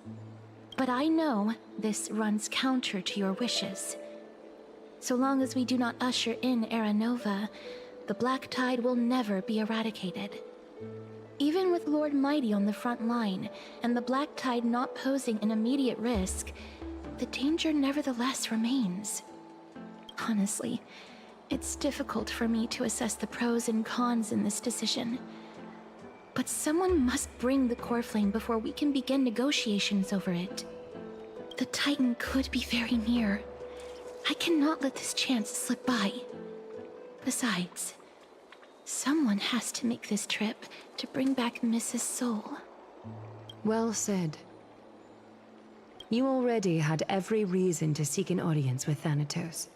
But I know this runs counter to your wishes. So long as we do not usher in Era Nova, the Black Tide will never be eradicated. Even with Lord Mighty on the front line, and the Black Tide not posing an immediate risk, the danger nevertheless remains. Honestly, it's difficult for me to assess the pros and cons in this decision. But someone must bring the core flame before we can begin negotiations over it. The Titan could be very near. I cannot let this chance slip by. Besides, someone has to make this trip to bring back Mrs. Soul. Well said. You already had every reason to seek an audience with Thanatos.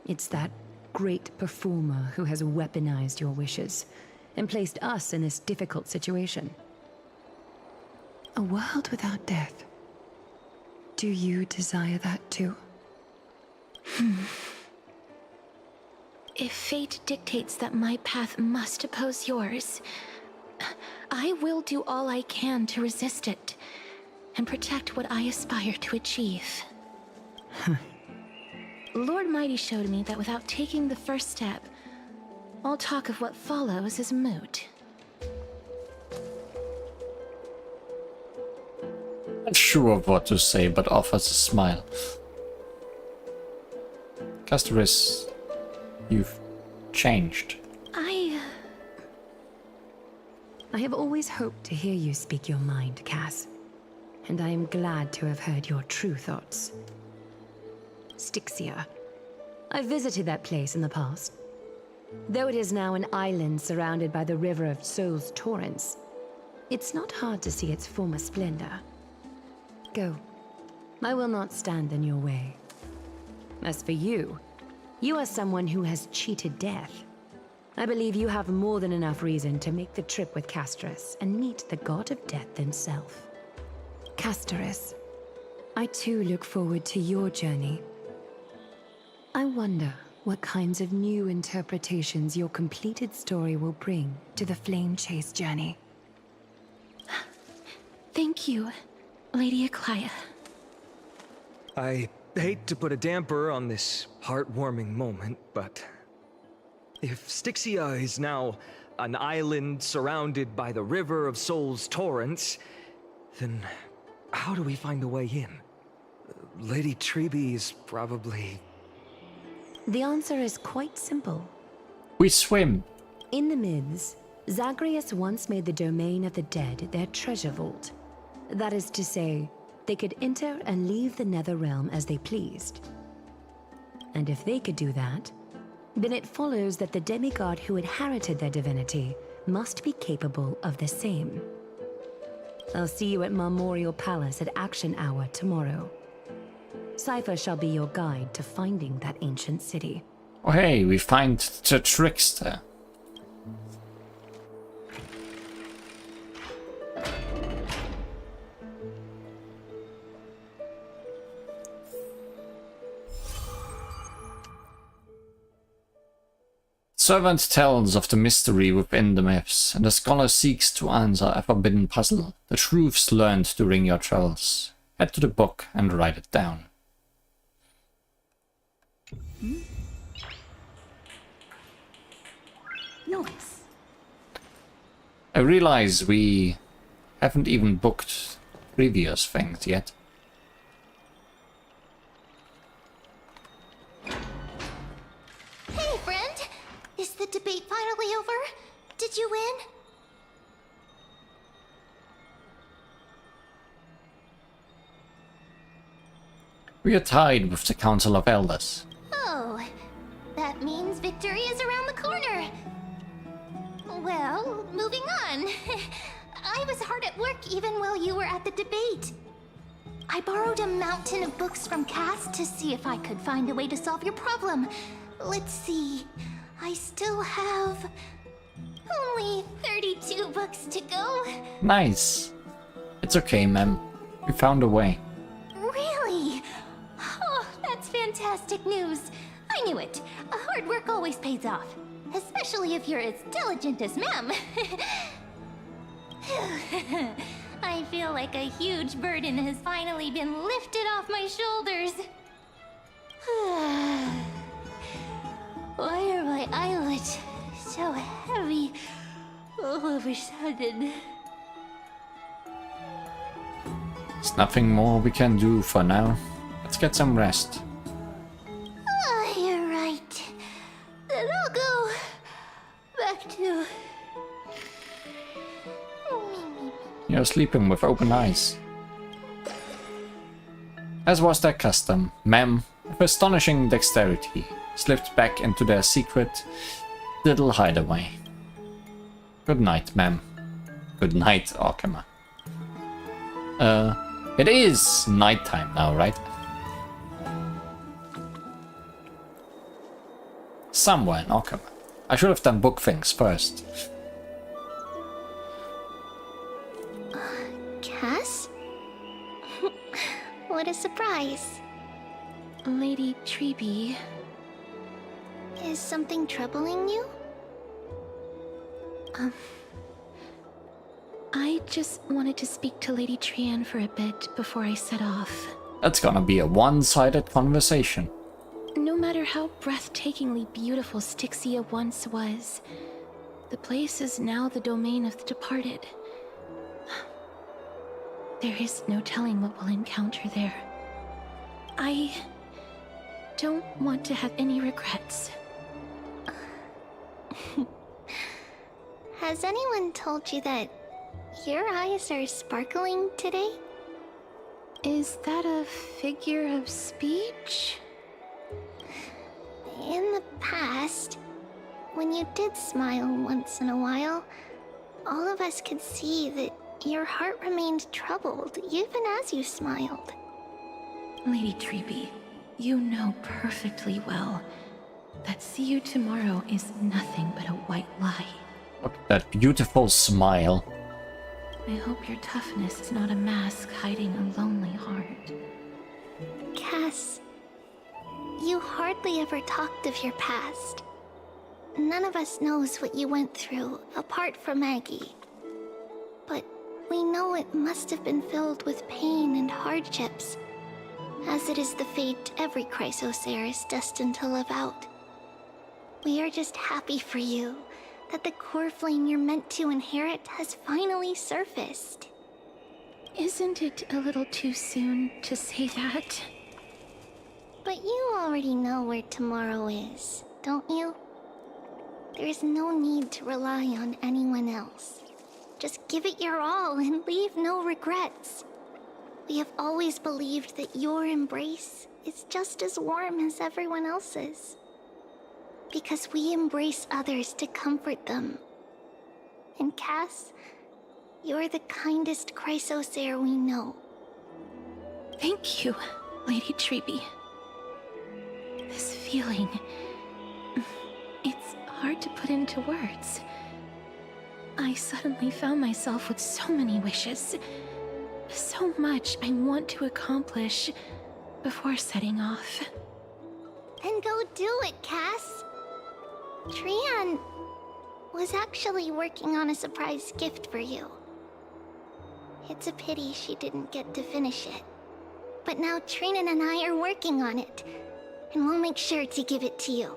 It's that great performer who has weaponized your wishes and placed us in this difficult situation. A world without death. Do you desire that too? If fate dictates that my path must oppose yours, I will do all I can to resist it and protect what I aspire to achieve. Lord Mighty showed me that without taking the first step, all talk of what follows is moot. Not sure of what to say, but offers a smile. Castoris, you've changed. I have always hoped to hear you speak your mind, Cass. And I am glad to have heard your true thoughts. Styxia. I've visited that place in the past. Though it is now an island surrounded by the river of Soul's torrents, it's not hard to see its former splendor. Go. I will not stand in your way. As for you, you are someone who has cheated death. I believe you have more than enough reason to make the trip with Castoris and meet the god of death himself. Castoris, I too look forward to your journey. I wonder what kinds of new interpretations your completed story will bring to the Flame Chase journey. Thank you, Lady Aglaia. I hate to put a damper on this heartwarming moment, but if Styxia is now an island surrounded by the river of Soul's torrents, then how do we find a way in? Lady Treby is probably... The answer is quite simple. We swim. In the myths, Zagreus once made the domain of the dead their treasure vault. That is to say, they could enter and leave the nether realm as they pleased. And if they could do that, then it follows that the demigod who inherited their divinity must be capable of the same. I'll see you at Memorial Palace at Action Hour tomorrow. Cypher shall be your guide to finding that ancient city. Oh hey, we find the trickster. Servant tells of the mystery within the myths, and the scholar seeks to answer a forbidden puzzle, the truths learned during your travels. Head to the book and write it down. Nice. I realize we haven't even booked previous things yet. the debate finally over? Did you win? We are tied with the Council of Elders. Oh, that means victory is around the corner. Well, moving on. I was hard at work even while you were at the debate. I borrowed a mountain of books from Cass to see if I could find a way to solve your problem. Let's see. I still have only 32 books to go. Nice. It's okay, ma'am. We found a way. Really? Oh, that's fantastic news. I knew it. Hard work always pays off. Especially if you're as diligent as Ma'am. I feel like a huge burden has finally been lifted off my shoulders. Why are my eyelids so heavy all of a sudden? There's nothing more we can do for now. Let's get some rest. You're right. Then I'll go back to... You're sleeping with open eyes. As was their custom, Mem, with astonishing dexterity, slipped back into their secret little hideaway. Good night, Mem. Good night, Arkema. It is nighttime now, right? Somewhere in Arkema. I should have done book things first. Cass? What a surprise. Lady Treby. Is something troubling you? I just wanted to speak to Lady Trian for a bit before I set off. That's gonna be a one-sided conversation. No matter how breathtakingly beautiful Styxia once was, the place is now the domain of the departed. There is no telling what we'll encounter there. I don't want to have any regrets. Has anyone told you that your eyes are sparkling today? Is that a figure of speech? In the past, when you did smile once in a while, all of us could see that your heart remained troubled even as you smiled. Lady Treby, you know perfectly well that see you tomorrow is nothing but a white lie. Look at that beautiful smile. I hope your toughness is not a mask hiding a lonely heart. Cass, you hardly ever talked of your past. None of us knows what you went through, apart from Maggie. But we know it must have been filled with pain and hardships, as it is the fate every Chrysosaur is destined to live out. We are just happy for you that the core flame you're meant to inherit has finally surfaced. Isn't it a little too soon to say that? But you already know where tomorrow is, don't you? There's no need to rely on anyone else. Just give it your all and leave no regrets. We have always believed that your embrace is just as warm as everyone else's. Because we embrace others to comfort them. And Cass, you're the kindest Chrysosaur we know. Thank you, Lady Treby. This feeling... it's hard to put into words. I suddenly found myself with so many wishes. So much I want to accomplish before setting off. Then go do it, Cass. Trian was actually working on a surprise gift for you. It's a pity she didn't get to finish it. But now Trinan and I are working on it, and we'll make sure to give it to you.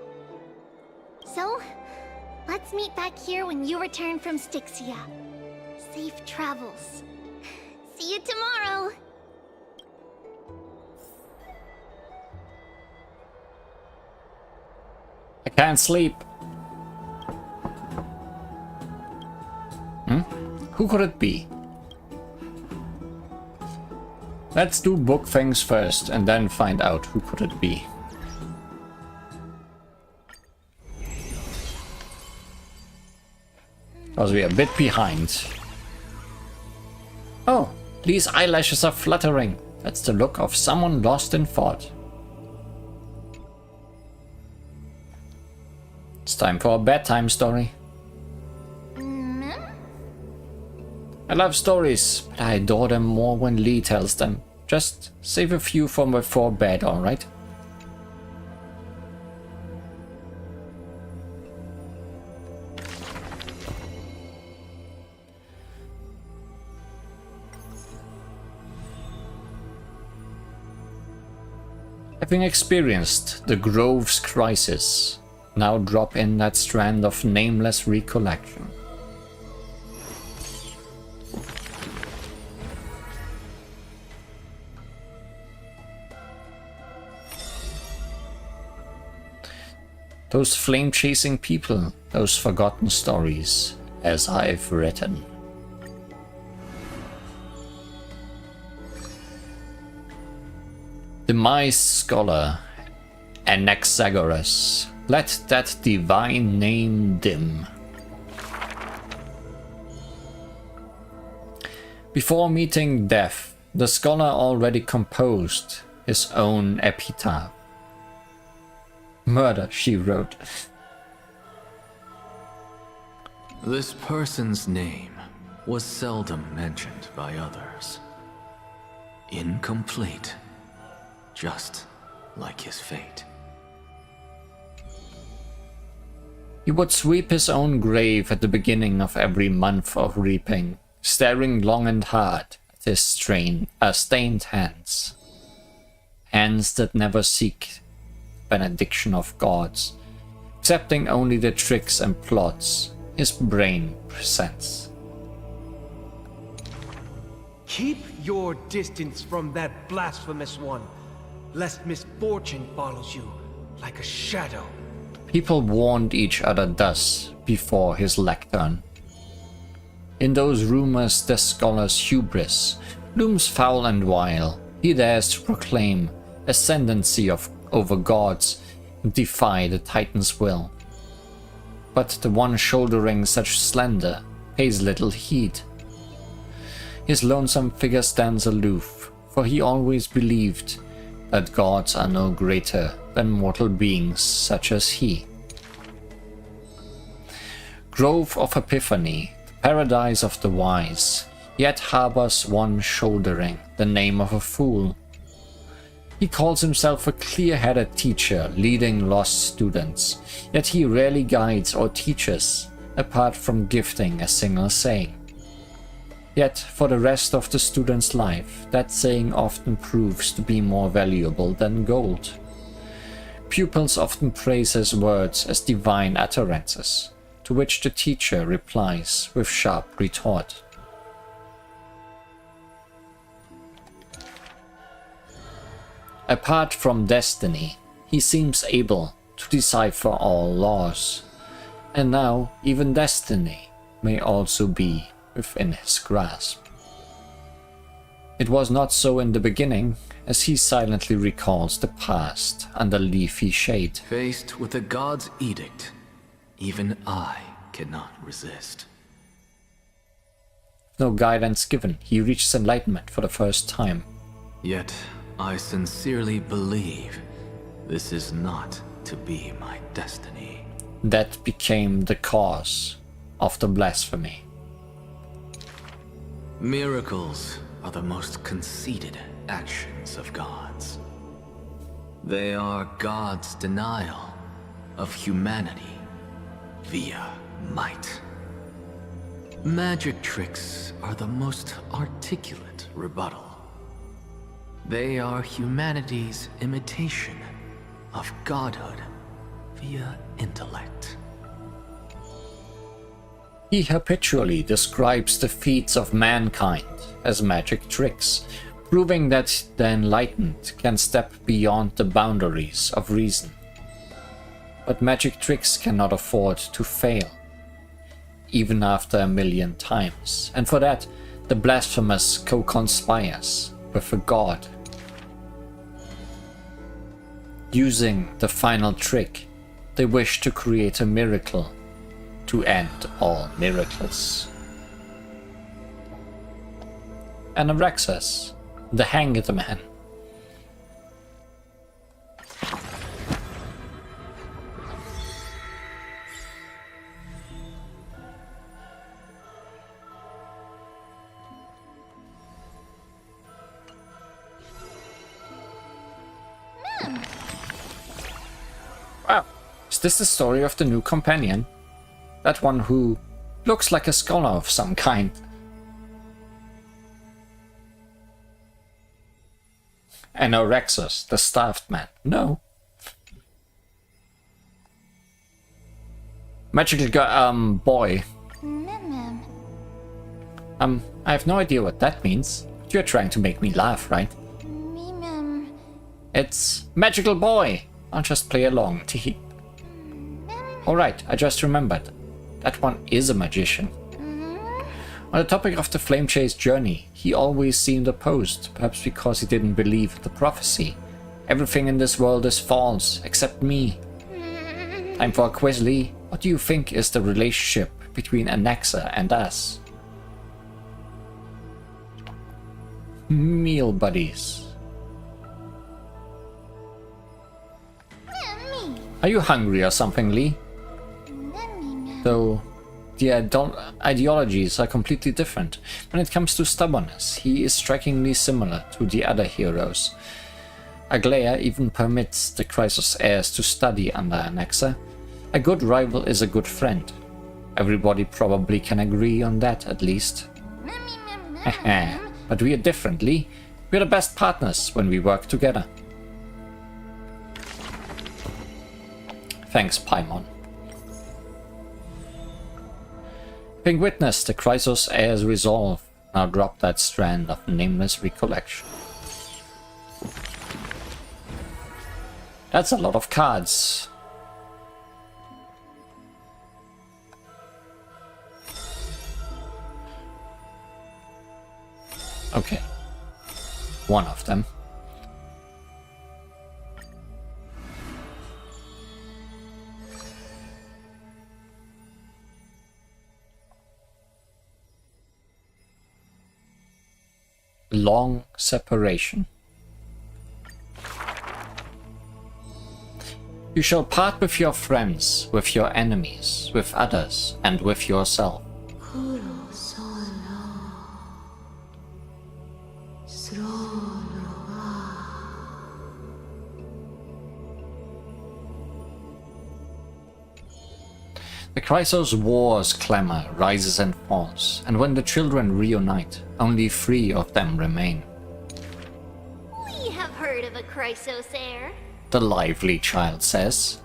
So, let's meet back here when you return from Styxia. Safe travels. See you tomorrow! I can't sleep. Who could it be? Let's do book things first and then find out who could it be. Because we are a bit behind. Oh, these eyelashes are fluttering. That's the look of someone lost in thought. It's time for a bedtime story. I love stories, but I adore them more when Lee tells them. Just save a few for before bed, alright? Having experienced the Grove's crisis, now drop in that strand of nameless recollection. Those flame-chasing people, those forgotten stories, as I've written. Demise scholar, Anaxagoras, let that divine name dim. Before meeting death, the scholar already composed his own epitaph. Murder, she wrote. This person's name was seldom mentioned by others. Incomplete, just like his fate. He would sweep his own grave at the beginning of every month of reaping, staring long and hard at his stained hands. Hands that never seek benediction of gods, accepting only the tricks and plots his brain presents. Keep your distance from that blasphemous one, lest misfortune follows you like a shadow. People warned each other thus before his lectern. In those rumors the scholar's hubris looms foul and vile. He dares to proclaim ascendancy over gods and defy the Titan's will. But the one shouldering such slender pays little heed. His lonesome figure stands aloof, for he always believed that gods are no greater than mortal beings such as he. Grove of Epiphany, the paradise of the wise, yet harbors one shouldering the name of a fool. He calls himself a clear-headed teacher leading lost students, yet he rarely guides or teaches, apart from gifting a single saying. Yet, for the rest of the student's life, that saying often proves to be more valuable than gold. Pupils often praise his words as divine utterances, to which the teacher replies with sharp retort. Apart from destiny, he seems able to decipher all laws, and now even destiny may also be within his grasp. It was not so in the beginning, as he silently recalls the past under leafy shade. Faced with a god's edict, even I cannot resist. No guidance given, he reaches enlightenment for the first time. Yet, I sincerely believe this is not to be my destiny. That became the cause of the blasphemy. Miracles are the most conceited actions of gods. They are God's denial of humanity via might. Magic tricks are the most articulate rebuttal. They are humanity's imitation of godhood via intellect. He habitually describes the feats of mankind as magic tricks, proving that the enlightened can step beyond the boundaries of reason. But magic tricks cannot afford to fail. even after 1,000,000 times, and for that, the blasphemous co-conspires with a god. Using the final trick, they wish to create a miracle to end all miracles. Anaxes, the Hanged Man. Wow, is this the story of the new companion? That one who looks like a scholar of some kind. Anaxes, the starved man. No. Magical boy. I have no idea what that means. You're trying to make me laugh, right? It's magical boy. I'll just play along. Teehee. Alright, I just remembered. That one is a magician. On the topic of the Flame Chase journey, he always seemed opposed, perhaps because he didn't believe the prophecy. Everything in this world is false, except me. Time for a quiz, Lee. What do you think is the relationship between Anaxa and us? Meal buddies. Are you hungry or something, Lee? Though the ideologies are completely different. When it comes to stubbornness, he is strikingly similar to the other heroes. Aglaia even permits the Chrysos heirs to study under Anaxa. A good rival is a good friend. Everybody probably can agree on that, at least. But we are different, Lee. We're the best partners when we work together. Thanks, Paimon. Having witnessed the Chrysos heirs resolve, now drop that strand of nameless recollection. That's a lot of cards. Okay. One of them. Long separation. You shall part with your friends, with your enemies, with others, and with yourself. The Chrysos war's clamor rises and falls, and when the children reunite, only 3 of them remain. We have heard of a Chrysos heir. The lively child says.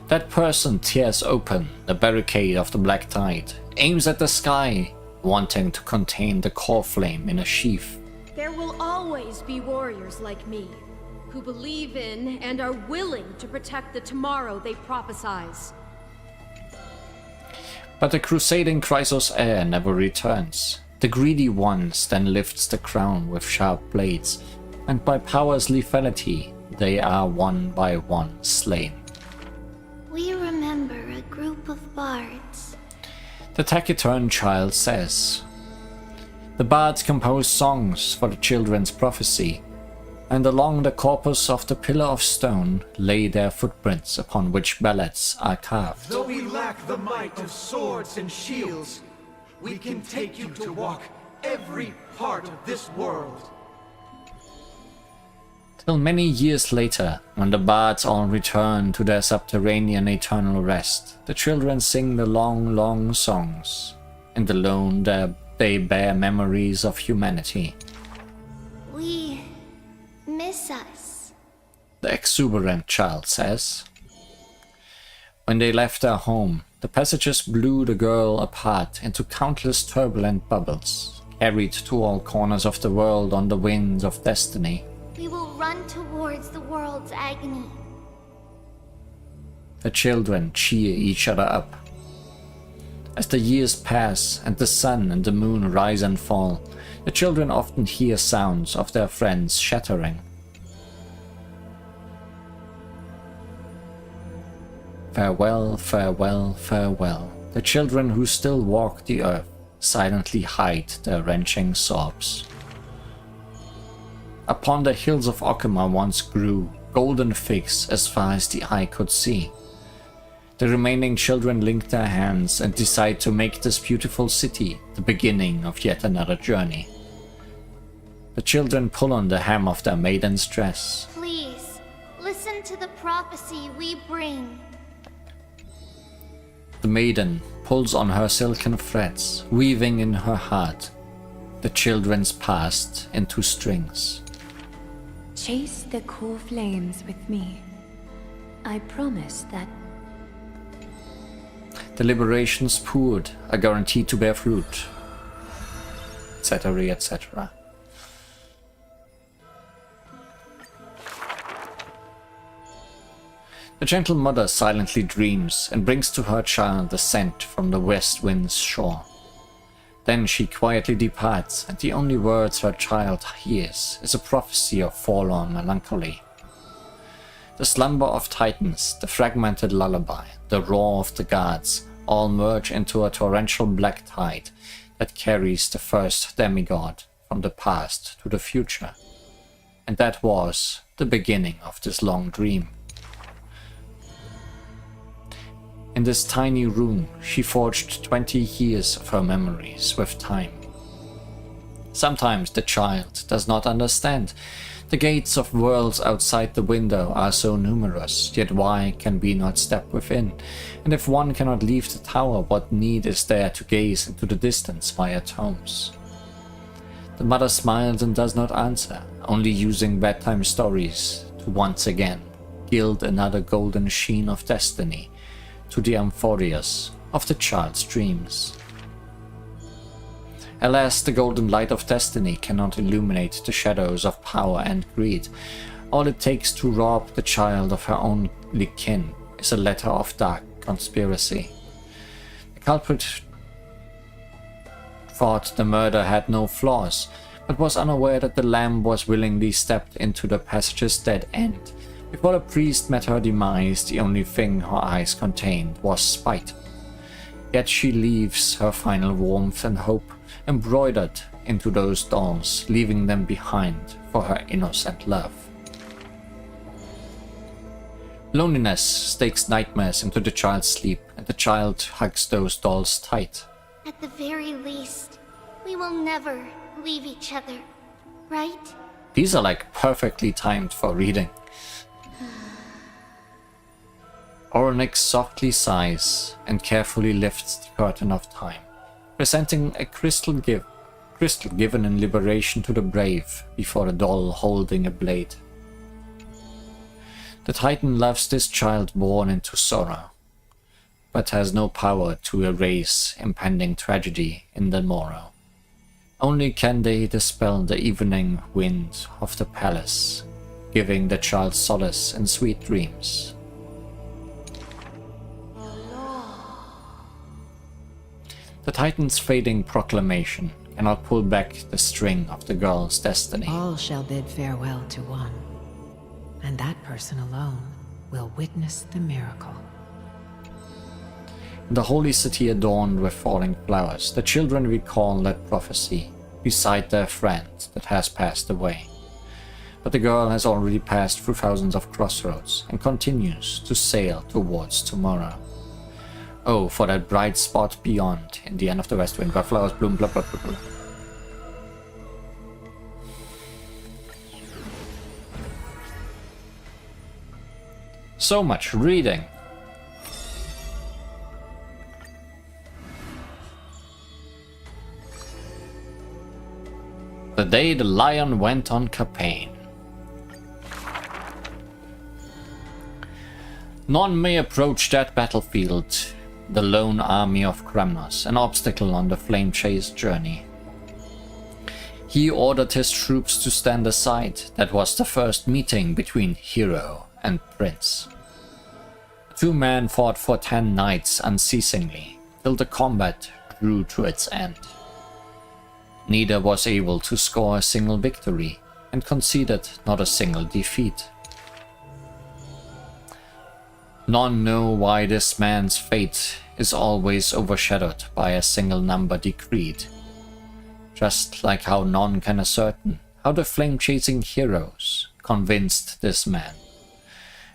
That person tears open the barricade of the Black Tide, aims at the sky, wanting to contain the core flame in a sheath. There will always be warriors like me, who believe in and are willing to protect the tomorrow they prophesize. But the crusading Chrysos heir never returns. The greedy ones then lifts the crown with sharp blades, and by power's lethality, they are one by one slain. We remember a group of bards. The taciturn child says. The bards compose songs for the children's prophecy, and along the corpus of the pillar of stone lay their footprints upon which ballads are carved. Though we lack the might of swords and shields, we can take you to walk every part of this world. Till many years later, when the bards all return to their subterranean eternal rest, the children sing the long, long songs. In the lone they bear memories of humanity. We miss us. The exuberant child says. When they left their home, the passages blew the girl apart into countless turbulent bubbles, carried to all corners of the world on the winds of destiny. We will run towards the world's agony. The children cheer each other up. As the years pass and the sun and the moon rise and fall, the children often hear sounds of their friends shattering. Farewell, farewell, farewell. The children who still walk the earth silently hide their wrenching sobs. Upon the hills of Okima once grew golden figs as far as the eye could see. The remaining children link their hands and decide to make this beautiful city the beginning of yet another journey. The children pull on the hem of their maiden's dress. Please, listen to the prophecy we bring. The maiden pulls on her silken threads, weaving in her heart the children's past into strings. Chase the cool flames with me. I promise that The liberations poured are guaranteed to bear fruit, etc., etc. The gentle mother silently dreams and brings to her child the scent from the west wind's shore. Then she quietly departs, and the only words her child hears is a prophecy of forlorn melancholy. The slumber of titans, the fragmented lullaby, the roar of the gods, all merge into a torrential black tide that carries the first demigod from the past to the future. And that was the beginning of this long dream. In this tiny room, she forged 20 years of her memories with time. Sometimes the child does not understand. The gates of worlds outside the window are so numerous, yet why can we not step within? And if one cannot leave the tower, what need is there to gaze into the distance via tomes? The mother smiles and does not answer, only using bedtime stories to once again gild another golden sheen of destiny to the amphorias of the child's dreams. Alas, the golden light of destiny cannot illuminate the shadows of power and greed. All it takes to rob the child of her only kin is a letter of dark conspiracy. The culprit thought the murder had no flaws, but was unaware that the lamb was willingly stepped into the passage's dead end. Before the priest met her demise, the only thing her eyes contained was spite. Yet she leaves her final warmth and hope embroidered into those dolls, leaving them behind for her innocent love. Loneliness stakes nightmares into the child's sleep, and the child hugs those dolls tight. At the very least, we will never leave each other, right? These are like perfectly timed for reading. Oronix softly sighs and carefully lifts the curtain of time, presenting a crystal given in liberation to the brave before a doll holding a blade. The Titan loves this child born into sorrow, but has no power to erase impending tragedy in the morrow. Only can they dispel the evening wind of the palace, giving the child solace and sweet dreams. The Titan's fading proclamation cannot pull back the string of the girl's destiny. all shall bid farewell to one, and that person alone will witness the miracle. In the holy city adorned with falling flowers, the children recall that prophecy beside their friend that has passed away. But the girl has already passed through thousands of crossroads and continues to sail towards tomorrow. Oh, for that bright spot beyond, in the end of the west wind, where flowers bloom, blah blah blah blah. So much reading. The day the lion went on campaign. None may approach that battlefield, the lone army of Kremnos, an obstacle on the flame-chased journey. He ordered his troops to stand aside. That was the first meeting between hero and prince. The two men fought for 10 nights unceasingly, till the combat drew to its end. Neither was able to score a single victory, and conceded not a single defeat. None know why this man's fate is always overshadowed by a single number decreed. Just like how none can ascertain how the flame-chasing heroes convinced this man.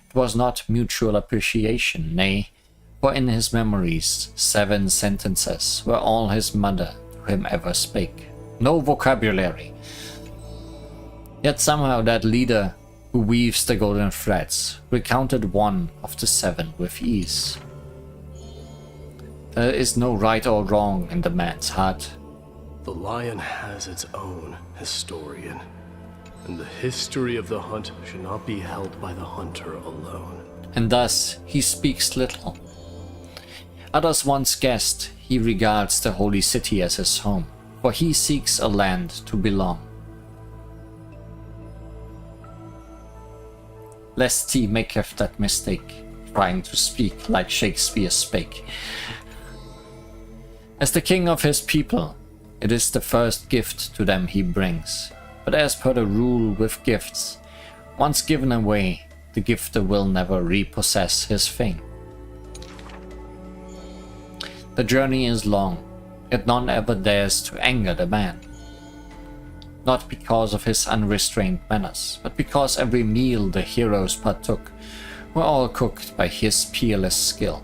It was not mutual appreciation, nay, for in his memories 7 sentences were all his mother to him ever spake. No vocabulary. Yet somehow that leader who weaves the golden threads recounted one of the 7 with ease. There is no right or wrong in the man's heart. The lion has its own historian, and the history of the hunt should not be held by the hunter alone. And thus he speaks little. Others once guessed he regards the holy city as his home, for he seeks a land to belong. Lest he maketh that mistake, trying to speak like Shakespeare spake. As the king of his people, it is the first gift to them he brings. But as per the rule with gifts, once given away, the gifter will never repossess his fame. The journey is long, yet none ever dares to anger the man. Not because of his unrestrained manners, but because every meal the heroes partook were all cooked by his peerless skill.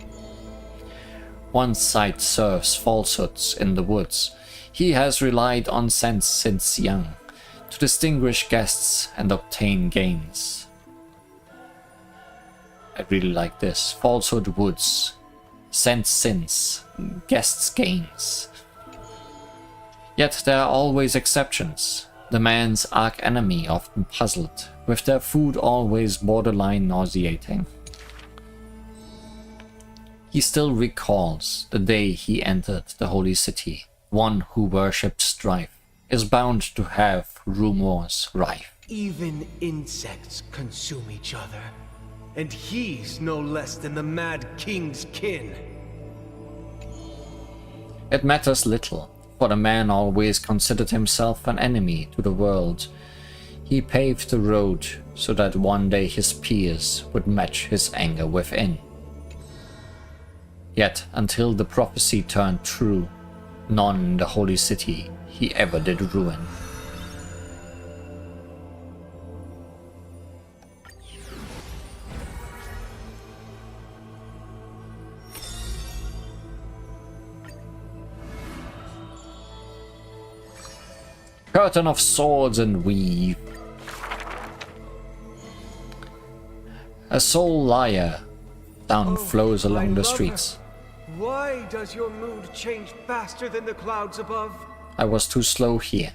One sight serves falsehoods in the woods. He has relied on sense since young, to distinguish guests and obtain gains. I really like this. Falsehood woods, sense since, guests gains. Yet there are always exceptions. The man's arch-enemy often puzzled, with their food always borderline nauseating. He still recalls the day he entered the holy city. One who worshipped strife is bound to have rumors rife. Even insects consume each other, and he's no less than the Mad King's kin. It matters little, for the man always considered himself an enemy to the world. He paved the road so that one day his peers would match his anger within. Yet, until the prophecy turned true, none in the holy city he ever did ruin. Curtain of swords and weave. A soul lyre down flows along the streets. Why does your mood change faster than the clouds above? I was too slow here.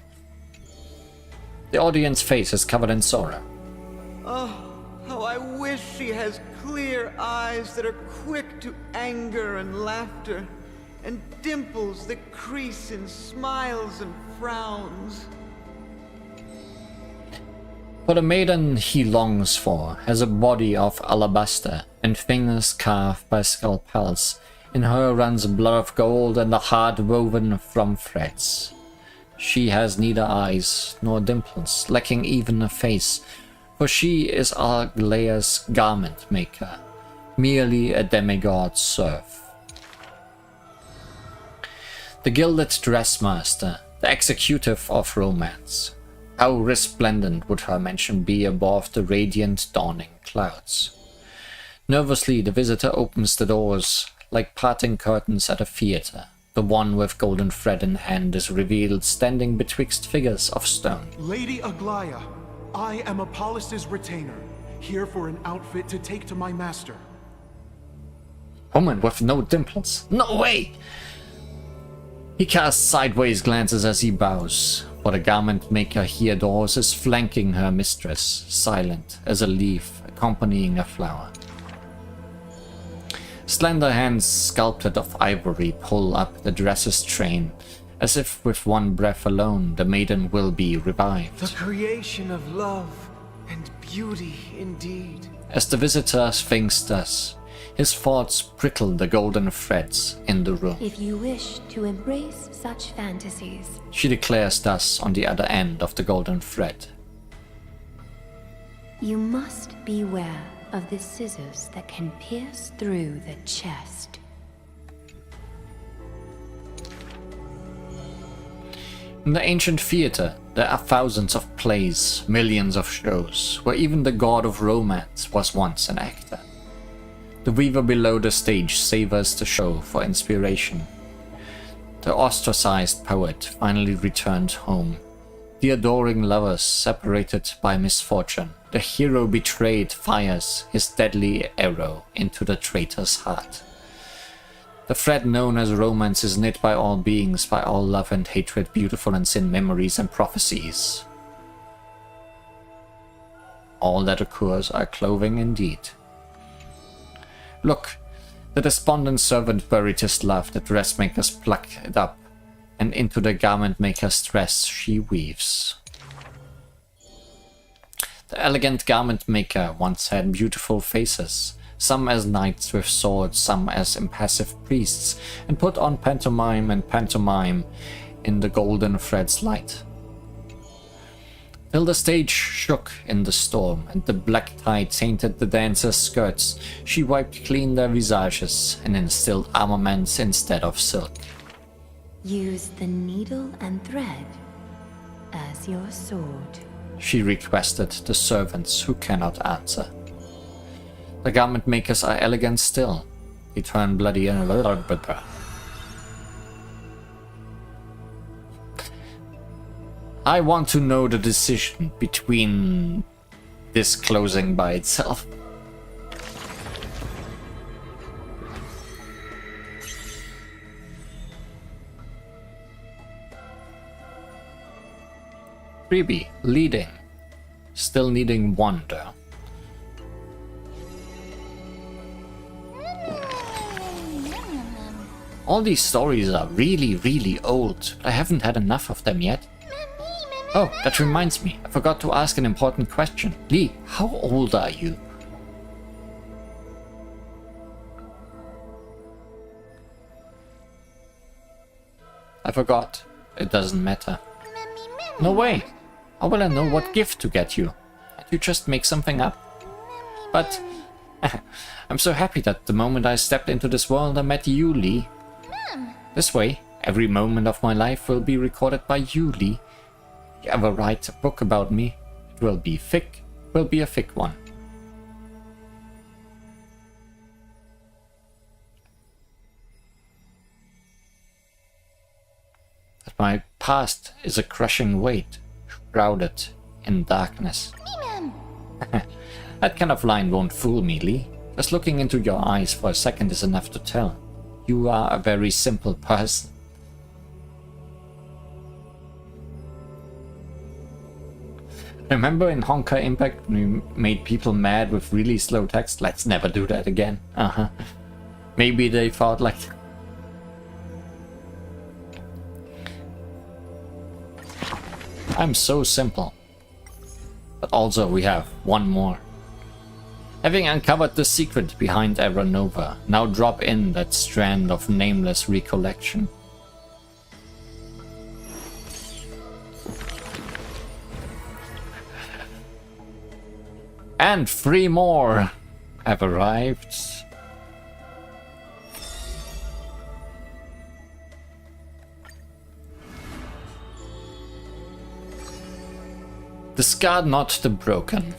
The audience face is covered in sorrow. Oh, how I wish she has clear eyes that are quick to anger and laughter, and dimples that crease in smiles and frowns. For the maiden he longs for has a body of alabaster and fingers carved by scalpels. In her runs blood of gold and a heart woven from threads. She has neither eyes nor dimples, lacking even a face, for she is Arglaea's garment maker, merely a demigod's serf. The gilded dressmaster, the executive of romance. How resplendent would her mansion be above the radiant dawning clouds. Nervously the visitor opens the doors, like parting curtains at a theater. The one with golden thread in hand is revealed standing betwixt figures of stone. Lady Aglaia, I am Apollos' retainer, here for an outfit to take to my master. Woman with no dimples? No way! He casts sideways glances as he bows, for the garment maker he adores is flanking her mistress, silent as a leaf accompanying a flower. Slender hands sculpted of ivory pull up the dress's train, as if with one breath alone the maiden will be revived. The creation of love and beauty indeed. As the visitor thinks thus, His thoughts prickled the golden threads in the room. If you wish to embrace such fantasies, She declares thus on the other end of the golden thread. you must beware of the scissors that can pierce through the chest. In the ancient theater, there are thousands of plays, millions of shows, where even the god of romance was once an actor. The weaver below the stage savors the show for inspiration. The ostracized poet finally returned home. The adoring lovers separated by misfortune. The hero betrayed fires his deadly arrow into the traitor's heart. The thread known as romance is knit by all beings, by all love and hatred, beautiful and sin, memories and prophecies. All that occurs are clothing indeed. Look, the despondent servant buried his love, the dressmakers pluck it up, and into the garment maker's dress she weaves. The elegant garment maker once had beautiful faces, some as knights with swords, some as impassive priests, and put on pantomime and pantomime in the golden thread's light. Till the stage shook in the storm, and the black tide tainted the dancers' skirts, she wiped clean their visages, and instilled armaments instead of silk. Use the needle and thread as your sword. She requested the servants who cannot answer. The garment makers are elegant still. They turn bloody and I want to know the decision between this closing by itself. Freebie, leading. Still needing wonder. All these stories are really old, but I haven't had enough of them yet. Oh, that reminds me, I forgot to ask an important question. Lee, how old are you? I forgot. It doesn't matter. No way! How will I know what gift to get you? Can't you just make something up? But I'm so happy that the moment I stepped into this world I met you, Lee. This way, every moment of my life will be recorded by you, Lee. If you ever write a book about me, it will be thick, will be a thick one. But my past is a crushing weight, shrouded in darkness. That kind of line won't fool me, Lee. Just looking into your eyes for a second is enough to tell. You are a very simple person. Remember in Honkai Impact when we made people mad with really slow text? Let's never do that again. Maybe they thought like... I'm so simple. But also we have one more. Having uncovered the secret behind Aeronova, now drop in that strand of nameless recollection. And 3 more have arrived. Discard not the broken.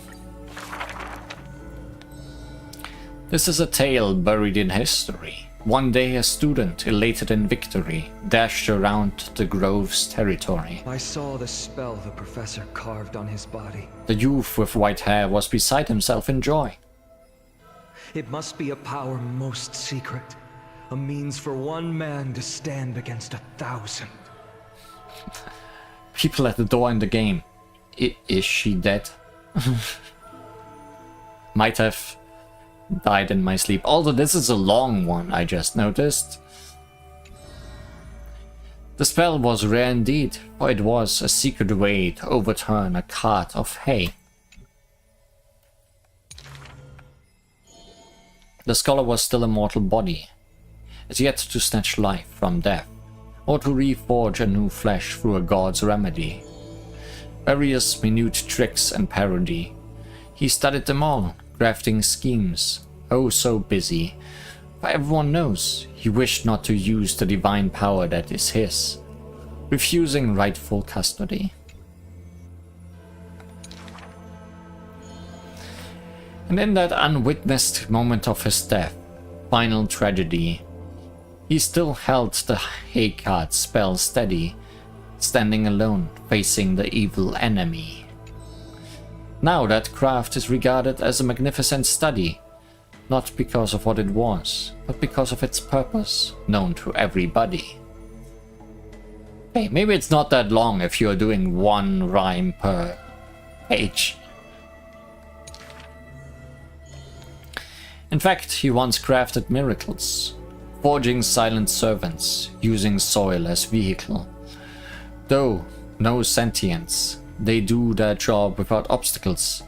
This is a tale buried in history. One day a student, elated in victory, dashed around the grove's territory. I saw the spell the professor carved on his body. The youth with white hair was beside himself in joy. It must be a power most secret. A means for one man to stand against 1,000. People at the door in the game. Is she dead? Might have died in my sleep. Although this is a long one, I just noticed. The spell was rare indeed, for it was a secret way to overturn a cart of hay. The scholar was still a mortal body, as yet to snatch life from death, or to reforge a new flesh through a god's remedy. Various minute tricks and parody. He studied them all, crafting schemes, oh so busy, for everyone knows he wished not to use the divine power that is his, refusing rightful custody. And in that unwitnessed moment of his death, final tragedy, he still held the Heikard spell steady, standing alone, facing the evil enemy. Now that craft is regarded as a magnificent study, not because of what it was, but because of its purpose, known to everybody. Hey, maybe it's not that long if you're doing one rhyme per page. In fact, he once crafted miracles, forging silent servants, using soil as vehicle. Though no sentience, they do their job without obstacles,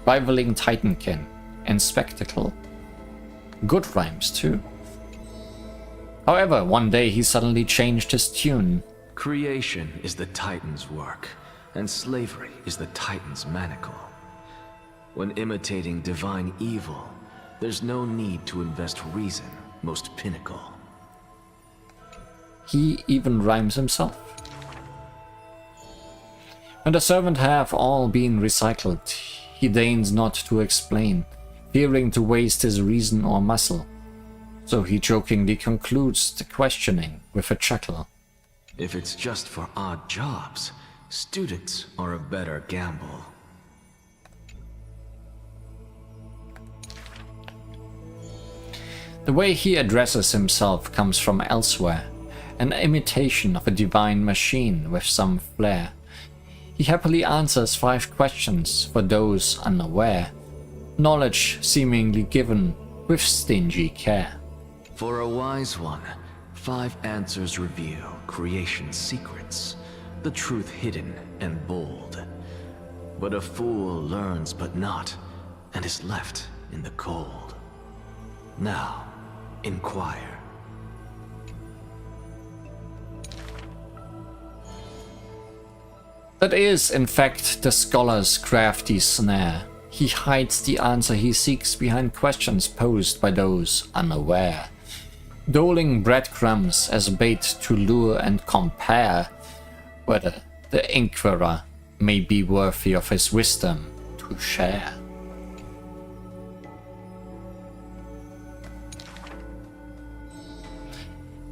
rivaling Titankin in spectacle. Good rhymes too. However, one day he suddenly changed his tune. Creation is the Titan's work, and slavery is the Titan's manacle. When imitating divine evil, there's no need to invest reason, most pinnacle. He even rhymes himself. When the servant have all been recycled, he deigns not to explain, fearing to waste his reason or muscle. So he jokingly concludes the questioning with a chuckle. If it's just for odd jobs, students are a better gamble. The way he addresses himself comes from elsewhere, an imitation of a divine machine with some flair. He happily answers 5 questions for those unaware, knowledge seemingly given with stingy care. For a wise one, 5 answers reveal creation's secrets, the truth hidden and bold. But a fool learns but not, and is left in the cold. Now, inquire. That is, in fact, the scholar's crafty snare. He hides the answer he seeks behind questions posed by those unaware, doling breadcrumbs as bait to lure and compare whether the inquirer may be worthy of his wisdom to share.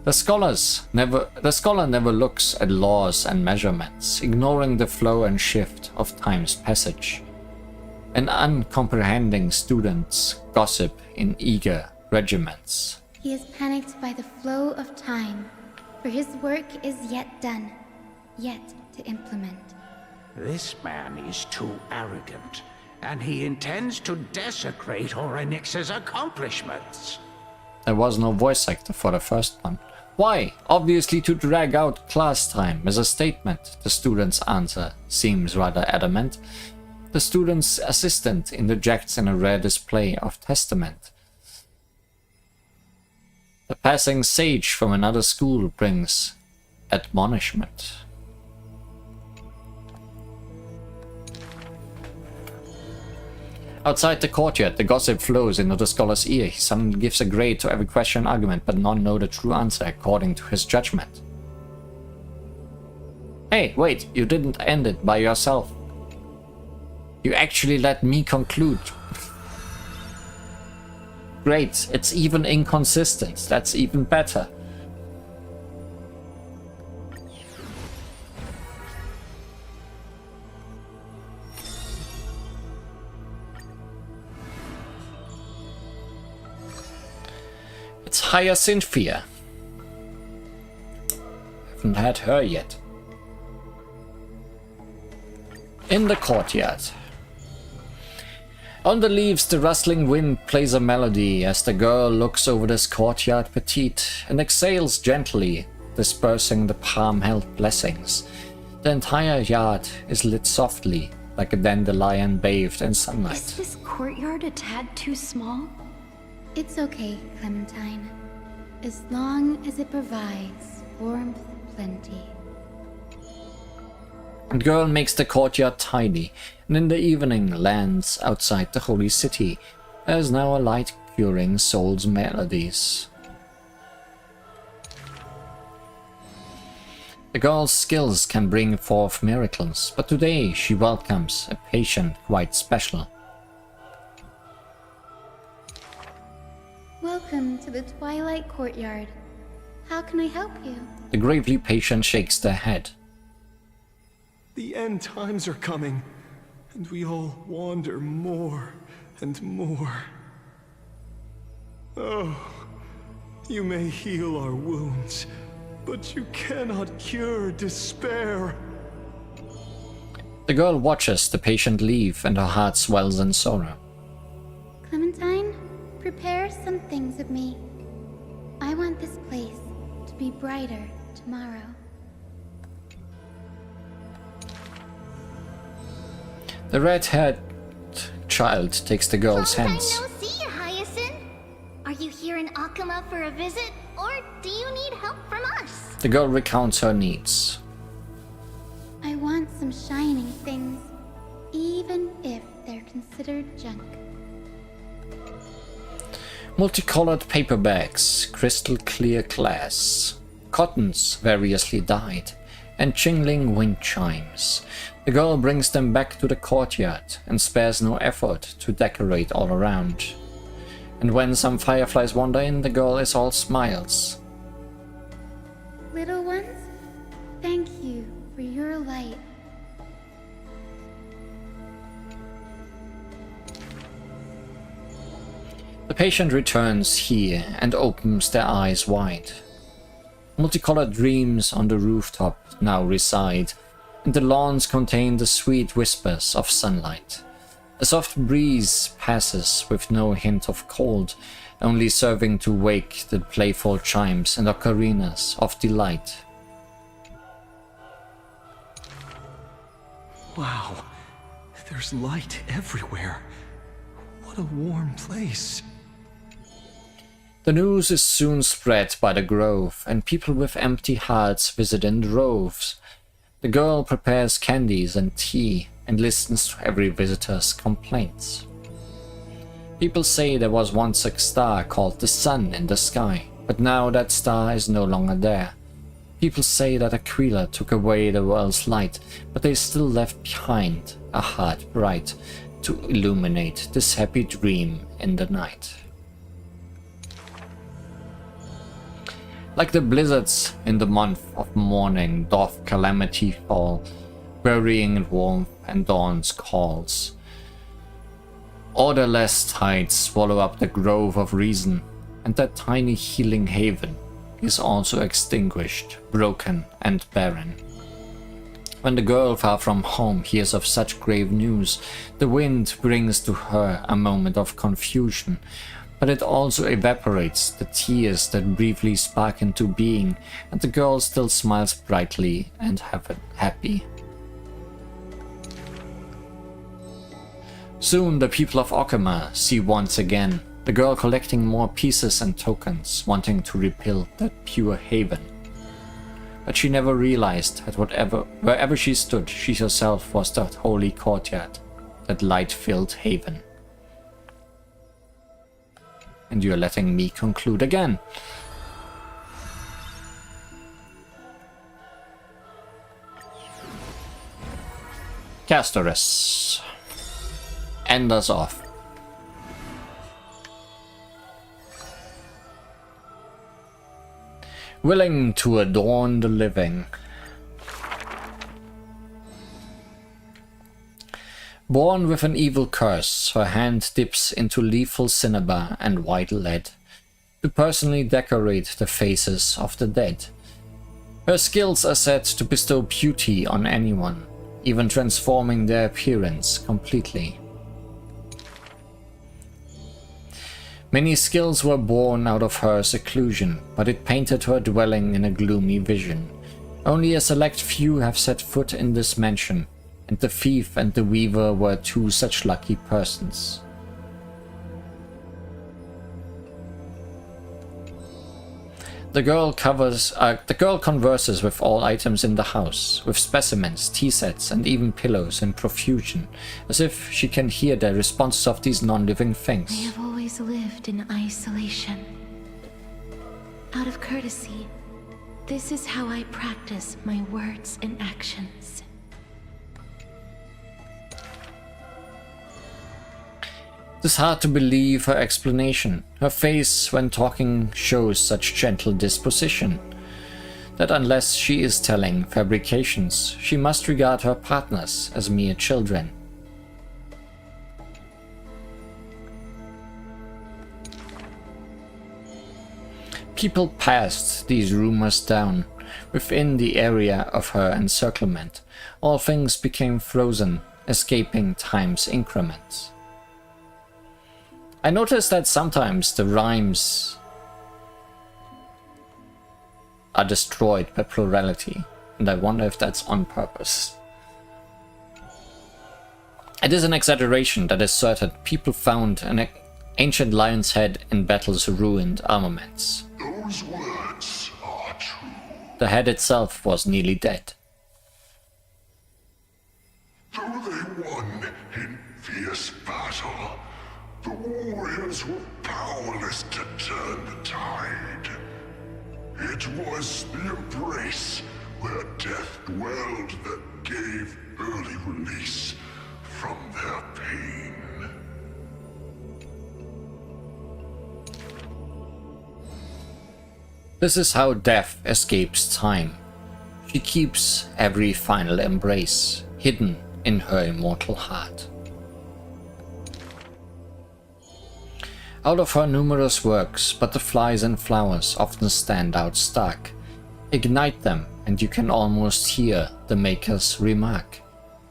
The scholar never looks at laws and measurements, ignoring the flow and shift of time's passage. And uncomprehending students gossip in eager regiments. He is panicked by the flow of time, for his work is yet done, yet to implement. This man is too arrogant, and he intends to desecrate Orynyx's accomplishments. There was no voice actor for the first one. Why? Obviously to drag out class time as a statement. The student's answer seems rather adamant. The student's assistant interjects in a rare display of testament. The passing sage from another school brings admonishment. Outside the courtyard, the gossip flows into the scholar's ear. He suddenly gives a grade to every question and argument, but none know the true answer according to his judgment. Hey, wait, you didn't end it by yourself. You actually let me conclude. Great, it's even inconsistent. That's even better. It's Hyacinthia. Haven't had her yet. In the courtyard. On the leaves, the rustling wind plays a melody as the girl looks over this courtyard petite and exhales gently, dispersing the palm-held blessings. The entire yard is lit softly, like a dandelion bathed in sunlight. Is this courtyard a tad too small? It's okay, Clementine. As long as it provides warmth plenty. The girl makes the courtyard tidy, and in the evening lands outside the holy city. There is now a light curing soul's melodies. The girl's skills can bring forth miracles, but today she welcomes a patient quite special. Welcome to the Twilight Courtyard. How can I help you? The gravely patient shakes their head. The end times are coming, and we all wander more and more. Oh, you may heal our wounds, but you cannot cure despair. The girl watches the patient leave, and her heart swells in sorrow. Clementine, prepare some things with me. I want this place to be brighter tomorrow. The red-haired child takes the girl's hands. Long time no see, Hyacinth. Are you here in Akama for a visit, or do you need help from us? The girl recounts her needs. I want some shining things, even if they're considered junk. Multicolored paper bags, crystal clear glass, cottons variously dyed, and jingling wind chimes. The girl brings them back to the courtyard and spares no effort to decorate all around. And when some fireflies wander in, the girl is all smiles. Little ones, thank you for your light. The patient returns here and opens their eyes wide. Multicolored dreams on the rooftop now reside, and the lawns contain the sweet whispers of sunlight. A soft breeze passes with no hint of cold, only serving to wake the playful chimes and ocarinas of delight. Wow, there's light everywhere. What a warm place. The news is soon spread by the grove, and people with empty hearts visit in droves. The girl prepares candies and tea and listens to every visitor's complaints. People say there was once a star called the sun in the sky, but now that star is no longer there. People say that Aquila took away the world's light, but they still left behind a heart bright to illuminate this happy dream in the night. Like the blizzards in the month of mourning doth calamity fall, burying in warmth and dawn's calls. Orderless tides swallow up the grove of reason, and that tiny healing haven is also extinguished, broken and barren. When the girl far from home hears of such grave news, the wind brings to her a moment of confusion, but it also evaporates the tears that briefly spark into being, and the girl still smiles brightly and happy. Soon the people of Okama see once again the girl collecting more pieces and tokens, wanting to rebuild that pure haven. But she never realized that wherever she stood, she herself was that holy courtyard, that light-filled haven. And you're letting me conclude again. Castorus. End us off. Willing to adorn the living. Born with an evil curse, her hand dips into lethal cinnabar and white lead to personally decorate the faces of the dead. Her skills are said to bestow beauty on anyone, even transforming their appearance completely. Many skills were born out of her seclusion, but it painted her dwelling in a gloomy vision. Only a select few have set foot in this mansion, and the thief and the weaver were two such lucky persons. The girl converses with all items in the house, with specimens, tea sets, and even pillows in profusion, as if she can hear the responses of these non-living I things. have always lived in isolation. Out of courtesy, this is how I practice my words and actions. It is hard to believe her explanation. Her face when talking shows such gentle disposition, that unless she is telling fabrications, she must regard her partners as mere children. People passed these rumors down. Within the area of her encirclement, all things became frozen, escaping time's increments. I noticed that sometimes the rhymes are destroyed by plurality, and I wonder if that's on purpose. It is an exaggeration that asserted people found an ancient lion's head in battle's ruined armaments. Those words are true. The head itself was nearly dead. Though they won in fierce battle, the warriors were powerless to turn the tide. It was the embrace where death dwelled that gave early release from their pain. This is how death escapes time. She keeps every final embrace hidden in her immortal heart. Out of her numerous works, butterflies and flowers often stand out stark. Ignite them, and you can almost hear the maker's remark.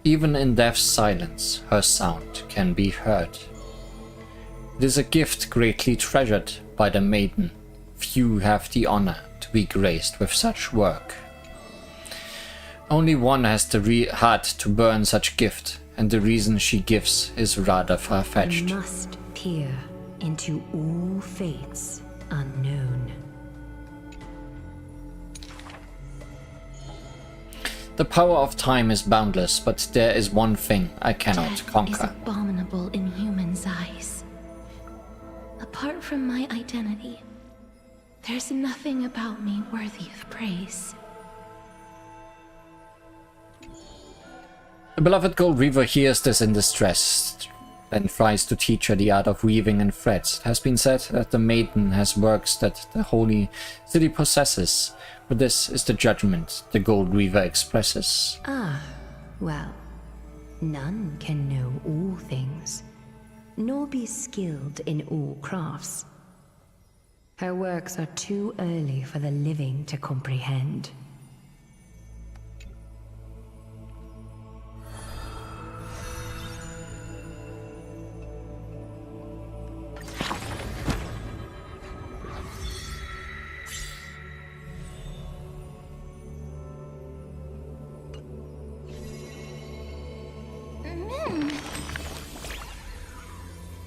Even in death's silence, her sound can be heard. It is a gift greatly treasured by the maiden. Few have the honor to be graced with such work. Only one has the heart to burn such gift, and the reason she gives is rather far-fetched. You must peer into all fates unknown. The power of time is boundless, but there is one thing I cannot Death conquer. is abominable in humans' eyes. Apart from my identity, there's nothing about me worthy of praise. The beloved Gold Reaver hears this in distress, then tries to teach her the art of weaving and threads. It has been said that the maiden has works that the holy city possesses, but this is the judgment the Gold Reaver expresses. Ah, well, none can know all things, nor be skilled in all crafts. Her works are too early for the living to comprehend.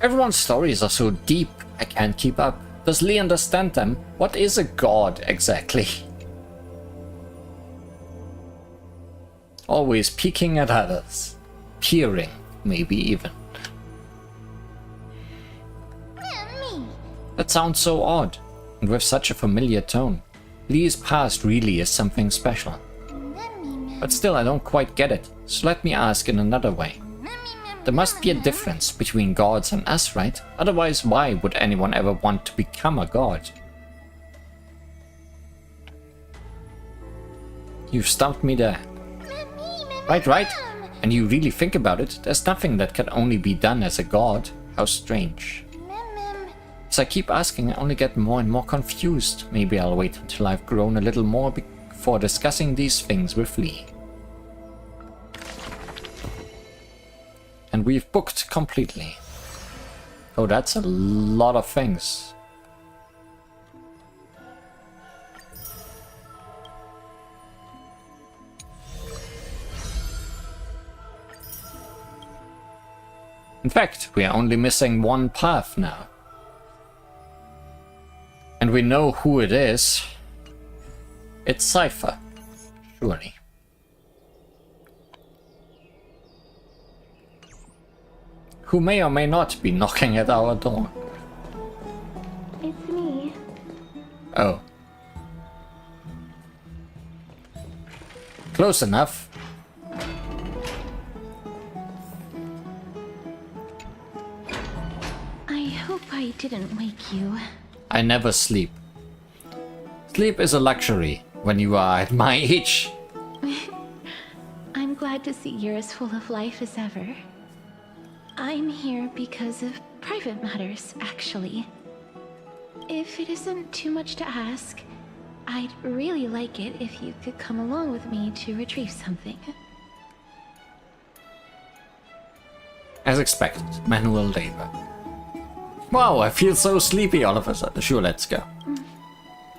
Everyone's stories are so deep, I can't keep up. Does Lee understand them? What is a god exactly? Always peeking at others. Peering, maybe even. That sounds so odd, and with such a familiar tone. Lee's past really is something special. But still, I don't quite get it, so let me ask in another way. There must be a difference between gods and us, right? Otherwise, why would anyone ever want to become a god? You've stumped me there. Right. And you really think about it, there's nothing that can only be done as a god. How strange. As I keep asking, I only get more and more confused. Maybe I'll wait until I've grown a little more before discussing these things with Lee. And we've booked completely. Oh, that's a lot of things. In fact, we are only missing one path now. And we know who it is. It's Cypher, surely. Who may or may not be knocking at our door. It's me. Oh. Close enough. I hope I didn't wake you. I never sleep. Sleep is a luxury when you are at my age. I'm glad to see you're as full of life as ever. I'm here because of private matters, actually. If it isn't too much to ask, I'd really like it if you could come along with me to retrieve something. As expected, manual labor. Wow, I feel so sleepy all of a sudden. Sure, let's go.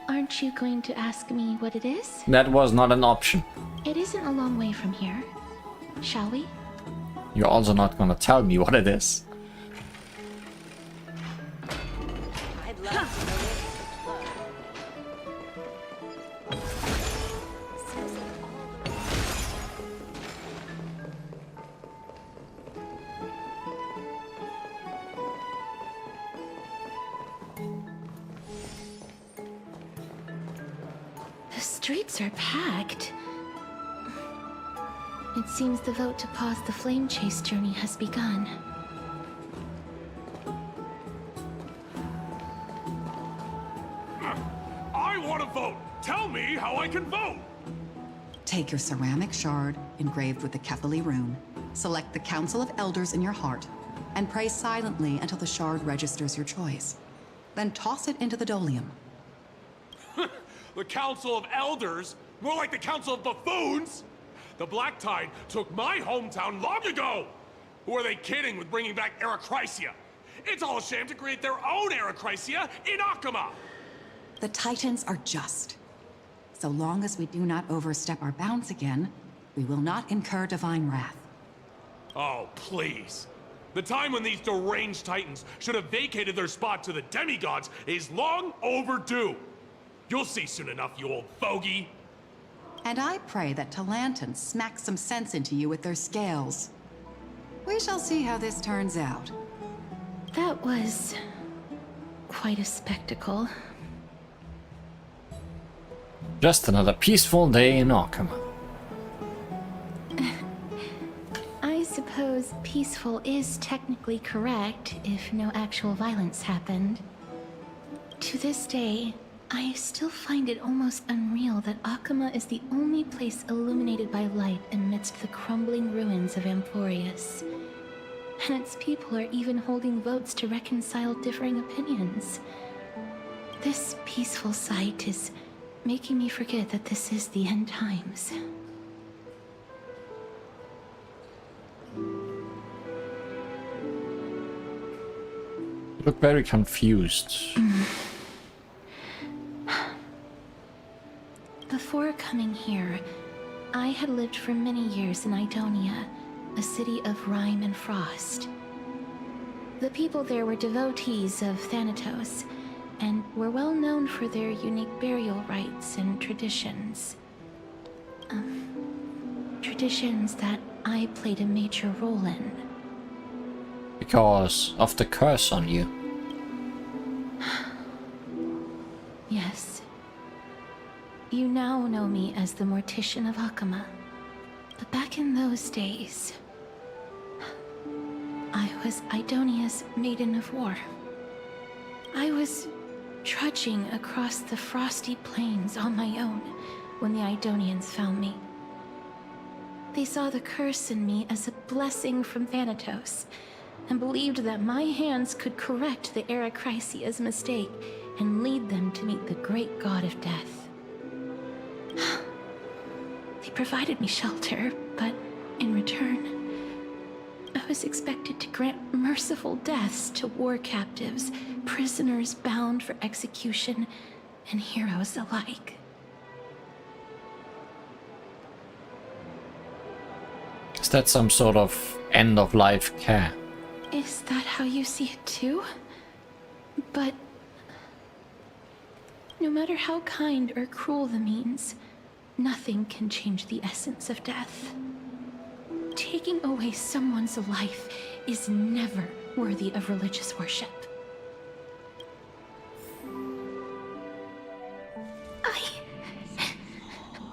Aren't you going to ask me what it is? That was not an option. It isn't a long way from here. Shall we? You're also not gonna tell me what it is. I'd love to know it. The streets are packed. It seems the vote to pause the flame chase journey has begun. I want to vote! Tell me how I can vote! Take your ceramic shard engraved with the Kefali rune, select the Council of Elders in your heart, and pray silently until the shard registers your choice. Then toss it into the Dolium. The Council of Elders? More like the Council of Buffoons? The Black Tide took my hometown long ago! Who are they kidding with bringing back Erechrysia? It's all a sham to create their own Erechrysia in Akama! The Titans are just. So long as we do not overstep our bounds again, we will not incur divine wrath. Oh, please. The time when these deranged Titans should have vacated their spot to the demigods is long overdue. You'll see soon enough, you old fogey. And I pray that Talanton smacks some sense into you with their scales. We shall see how this turns out. That was quite a spectacle. Just another peaceful day in Akama. I suppose peaceful is technically correct if no actual violence happened. To this day, I still find it almost unreal that Akama is the only place illuminated by light amidst the crumbling ruins of Amphorius. And its people are even holding votes to reconcile differing opinions. This peaceful sight is making me forget that this is the end times. You look very confused. Before coming here, I had lived for many years in Idonia, a city of rime and frost. The people there were devotees of Thanatos, and were well known for their unique burial rites and traditions. Traditions that I played a major role in. Because of the curse on you. Yes. You now know me as the Mortician of Akama. But back in those days, I was Idonia's Maiden of War. I was trudging across the frosty plains on my own when the Idonians found me. They saw the curse in me as a blessing from Thanatos, and believed that my hands could correct the Erechrysia's mistake and lead them to meet the great god of death. They provided me shelter, but in return, I was expected to grant merciful deaths to war captives, prisoners bound for execution, and heroes alike. Is that some sort of end-of-life care? Is that how you see it too? But No matter how kind or cruel the means, nothing can change the essence of death. Taking away someone's life is never worthy of religious worship.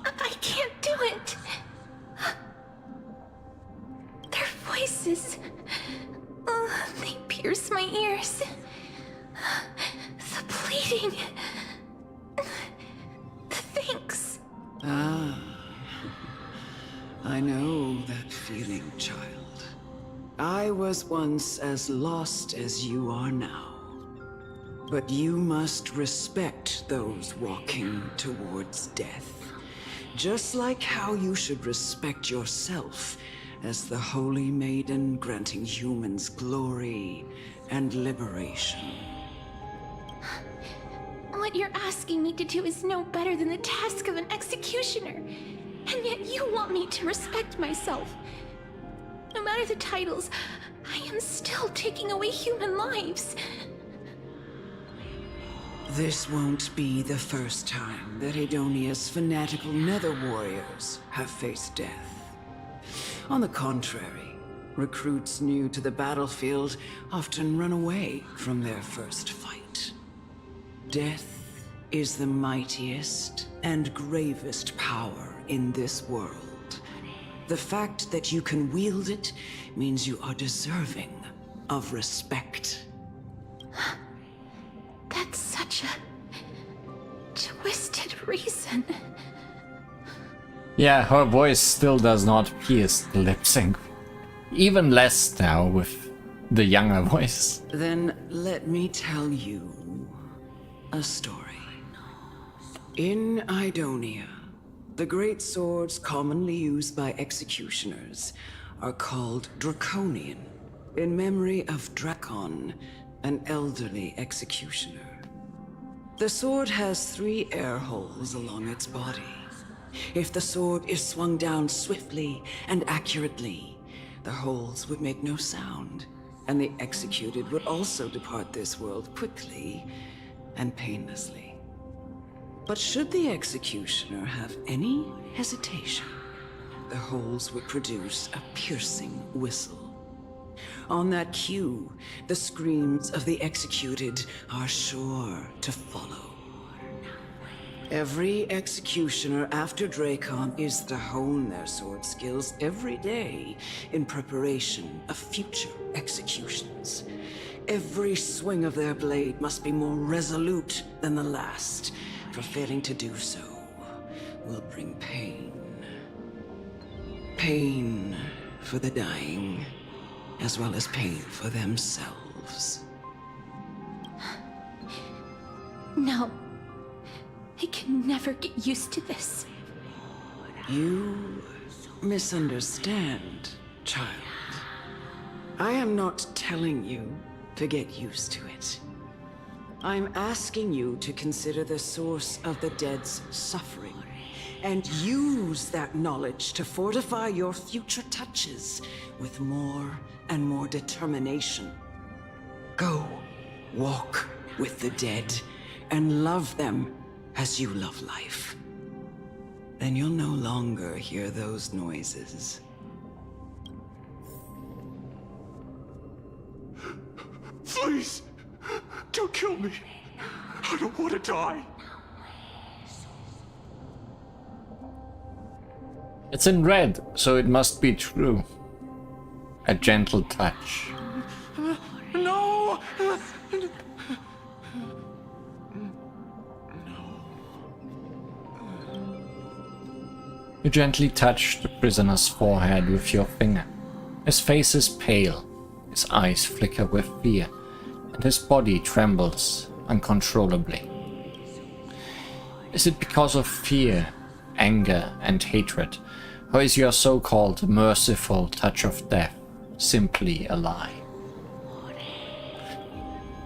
I can't do it. Their voices, they pierce my ears. The pleading, the thanks. Ah, I know that feeling, child. I was once as lost as you are now. But you must respect those walking towards death. Just like how you should respect yourself as the Holy Maiden granting humans glory and liberation. What you're asking me to do is no better than the task of an executioner. And yet you want me to respect myself. No matter the titles, I am still taking away human lives. This won't be the first time that Edonia's fanatical nether warriors have faced death. On the contrary, recruits new to the battlefield often run away from their first fight. Death is the mightiest and gravest power in this world. The fact that you can wield it means you are deserving of respect. That's such a twisted reason. Yeah, her voice still does not pierce the lip sync. Even less now with the younger voice. Then let me tell you a story. In Idonia, the great swords commonly used by executioners are called Draconian, in memory of Drakon, an elderly executioner. The sword has 3 air holes along its body. If the sword is swung down swiftly and accurately, the holes would make no sound, and the executed would also depart this world quickly and painlessly. But should the executioner have any hesitation, the holes would produce a piercing whistle. On that cue, the screams of the executed are sure to follow. Every executioner after Drakon is to hone their sword skills every day in preparation of future executions. Every swing of their blade must be more resolute than the last, for failing to do so will bring pain. Pain for the dying, as well as pain for themselves. No. I can never get used to this. You misunderstand, child. I am not telling you to get used to it. I'm asking you to consider the source of the dead's suffering and use that knowledge to fortify your future touches with more and more determination. Go, walk with the dead and love them as you love life. Then you'll no longer hear those noises. Please, don't kill me. I don't want to die. It's in red, so it must be true. A gentle touch. No! You gently touch the prisoner's forehead with your finger. His face is pale, his eyes flicker with fear, and his body trembles uncontrollably. Is it because of fear, anger, and hatred, or is your so-called merciful touch of death simply a lie?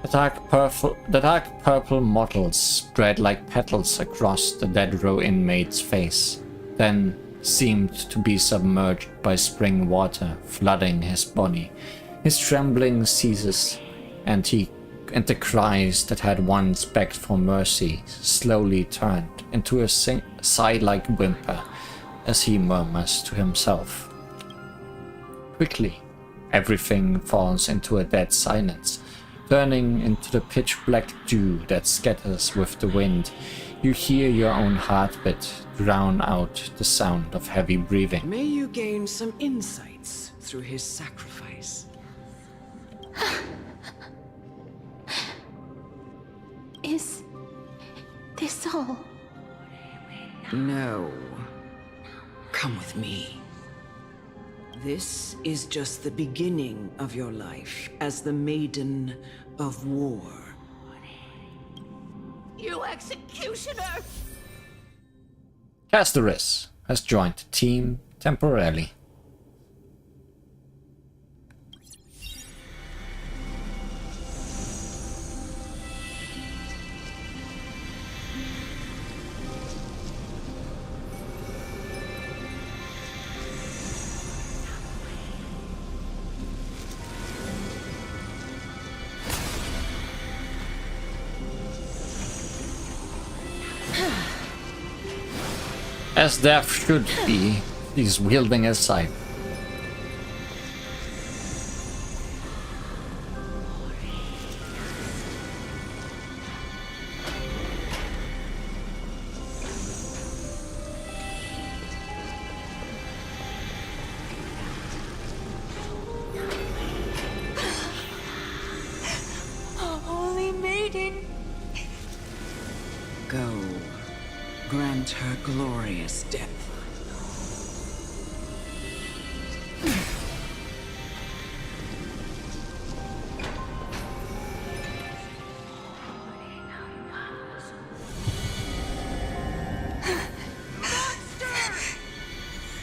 The dark purple mottles spread like petals across the dead row inmate's face, then seemed to be submerged by spring water flooding his body. His trembling ceases, and he and the cries that had once begged for mercy slowly turned into a sigh-like whimper as he murmurs to himself. Quickly, everything falls into a dead silence, turning into the pitch-black dew that scatters with the wind. You hear your own heartbeat drown out the sound of heavy breathing. May you gain some insights through his sacrifice. Is this all? No. Come with me. This is just the beginning of your life as the Maiden of War. You executioner! Castoris has joined the team temporarily. As death should be, he's wielding a scythe. Holy Maiden! Go. Grant her glorious death.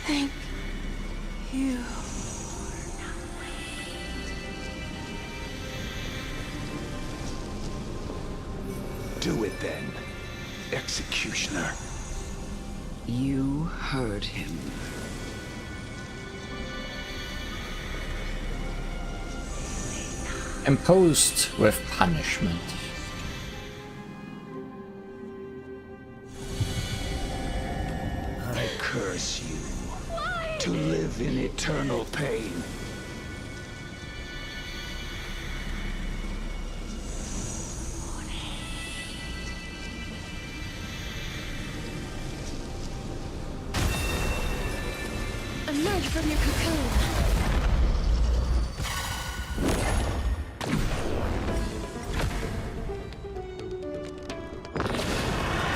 Thank you. Do it then, executioner. You heard him. Imposed with punishment. I curse you to live in eternal pain. Emerge from your cocoon.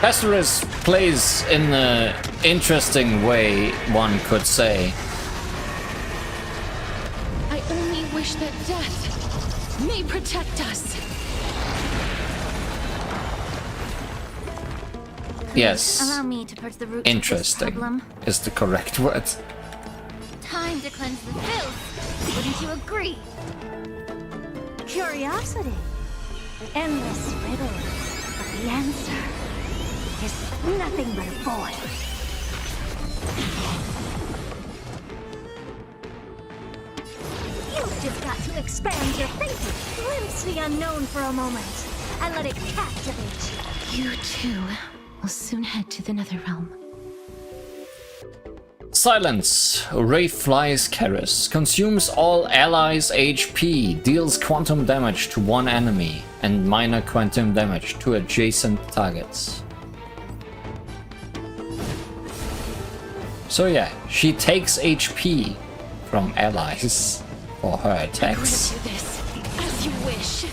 Castoris plays in an interesting way, one could say. I only wish that death may protect us. Yes. Allow me to purge the root of this Interesting problem. is the correct word. Time to cleanse the filth. Wouldn't you agree? Curiosity. Endless riddles. But the answer is nothing but a void. You've just got to expand your thinking. Glimpse the unknown for a moment. And let it captivate you. You too will soon head to the Netherrealm. Silence. Wraithfly's Keris consumes all allies' HP, deals quantum damage to one enemy, and minor quantum damage to adjacent targets. So yeah, she takes HP from allies for her attacks. Do this as you wish.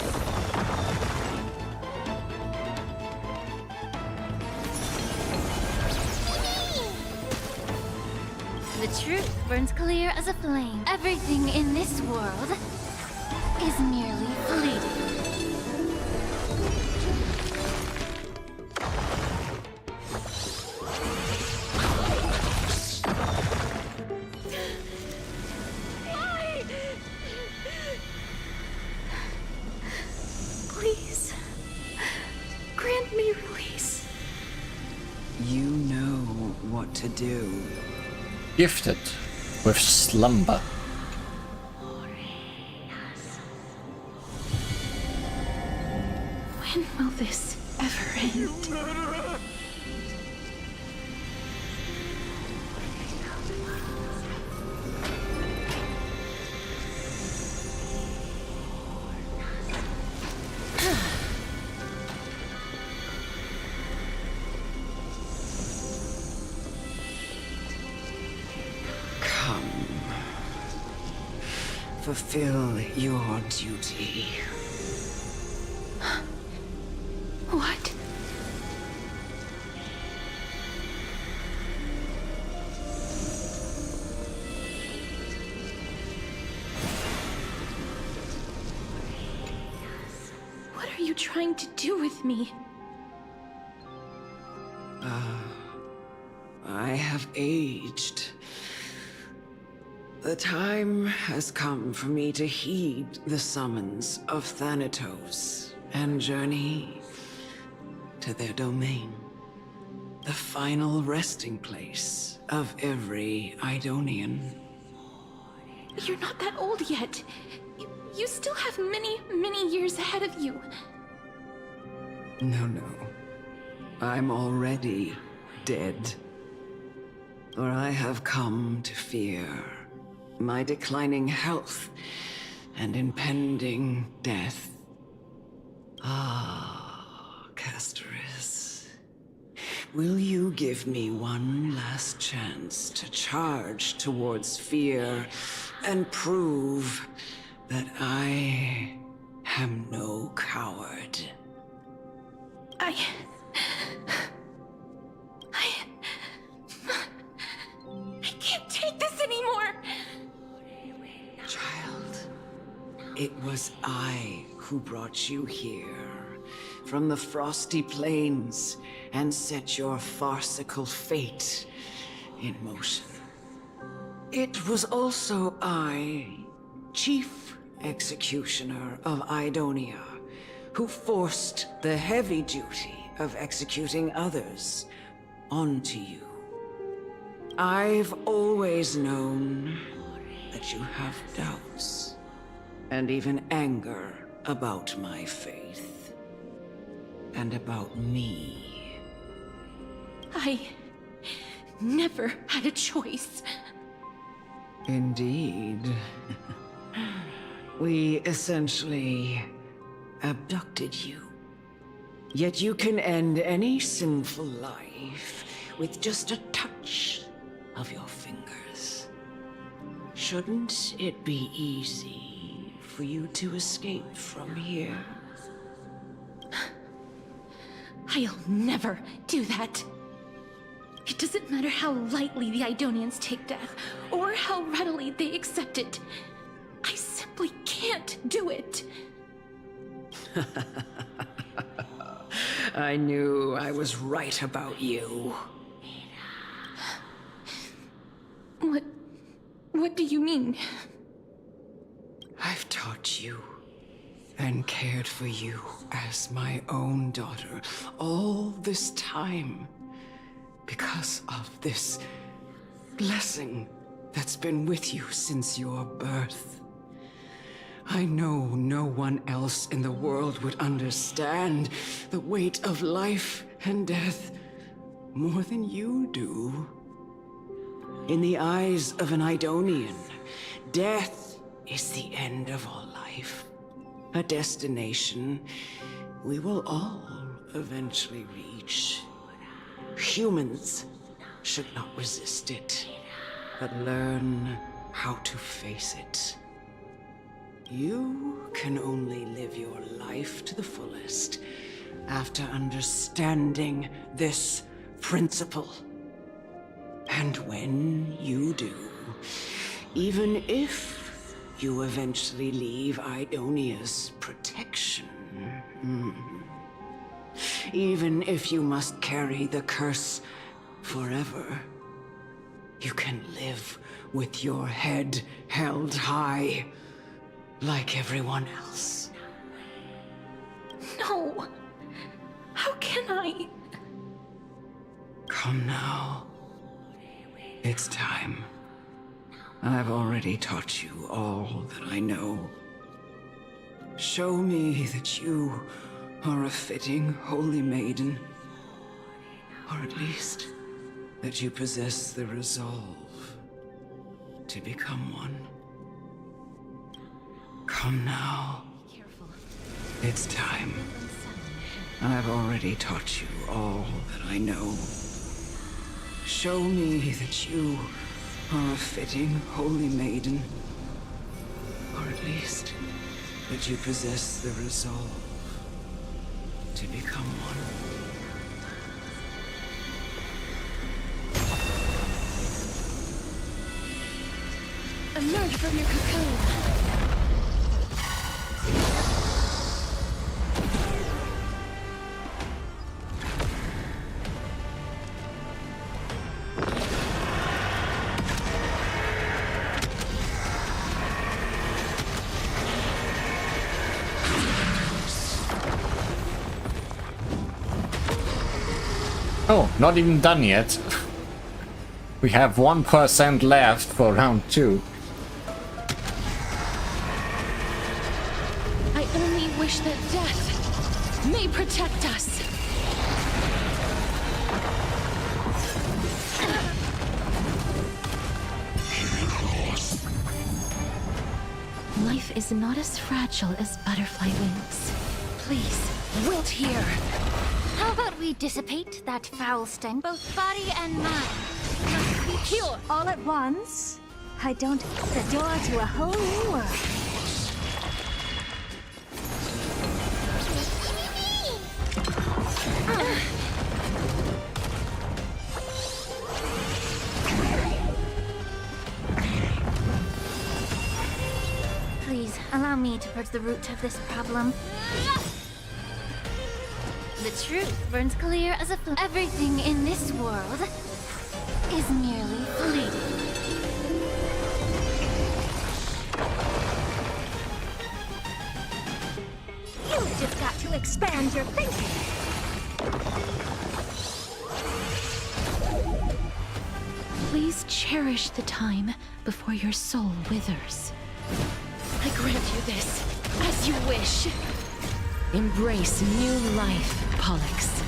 The truth burns clear as a flame. Everything in this world is merely fleeting. Please, grant me release. You know what to do. Gifted with slumber. When will this ever end? Come. Fulfill your duty. What? What are you trying to do with me? I have aged. The time has come for me to heed the summons of Thanatos and journey to their domain. The final resting place of every Idonian. You're not that old yet. You still have many, many years ahead of you. No. I'm already dead. For I have come to fear my declining health and impending death. Ah, Castoris. Will you give me one last chance to charge towards fear and prove that I am no coward? I can't take this anymore! Child, it was I who brought you here from the frosty plains and set your farcical fate in motion. It was also I, Chief Executioner of Idonia, who forced the heavy duty of executing others onto you. I've always known that you have doubts and even anger about my faith and about me. I never had a choice. Indeed. We essentially abducted you. Yet you can end any sinful life with just a touch of your fingers. Shouldn't it be easy for you to escape from here? I'll never do that. It doesn't matter how lightly the Idonians take death, or how readily they accept it. I simply can't do it. I knew I was right about you. What do you mean? I've taught you and cared for you as my own daughter all this time because of this blessing that's been with you since your birth. I know no one else in the world would understand the weight of life and death more than you do. In the eyes of an Idonian, death is the end of all life. A destination we will all eventually reach. Humans should not resist it, but learn how to face it. You can only live your life to the fullest after understanding this principle. And when you do, even if you eventually leave Idonia's protection, even if you must carry the curse forever, you can live with your head held high, like everyone else. No! How can I? Come now. It's time. I've already taught you all that I know. Show me that you are a fitting holy maiden. Or at least, that you possess the resolve to become one. Come now. It's time. I've already taught you all that I know. Show me that you are a fitting holy maiden. Or at least, that you possess the resolve to become one. Emerge from your cocoon. Oh, not even done yet. We have 1% left for round 2. I only wish that death may protect us. Life is not as fragile as butterfly wings. Please, wilt here. How about we dissipate that foul stench, both body and mind? Must be pure all at once. I don't the door to a whole new world. Please, allow me to purge the root of this problem. The truth burns clear as a flame. Everything in this world is merely fleeting. You've just got to expand your thinking. Please cherish the time before your soul withers. I grant you this, as you wish. Embrace new life, Pollux.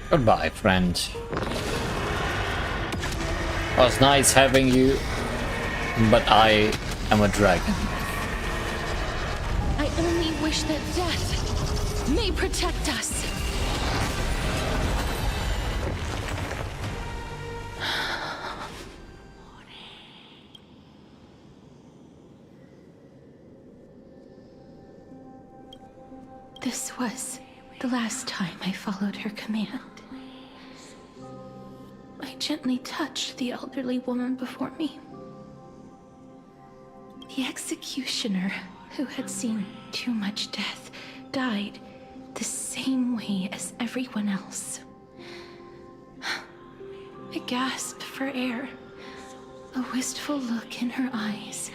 Goodbye, friend. It was nice having you, but I am a dragon. I only wish that death may protect us. This was the last time I followed her command. I gently touched the elderly woman before me. The executioner, who had seen too much death, died the same way as everyone else. I gasped for air, a wistful look in her eyes,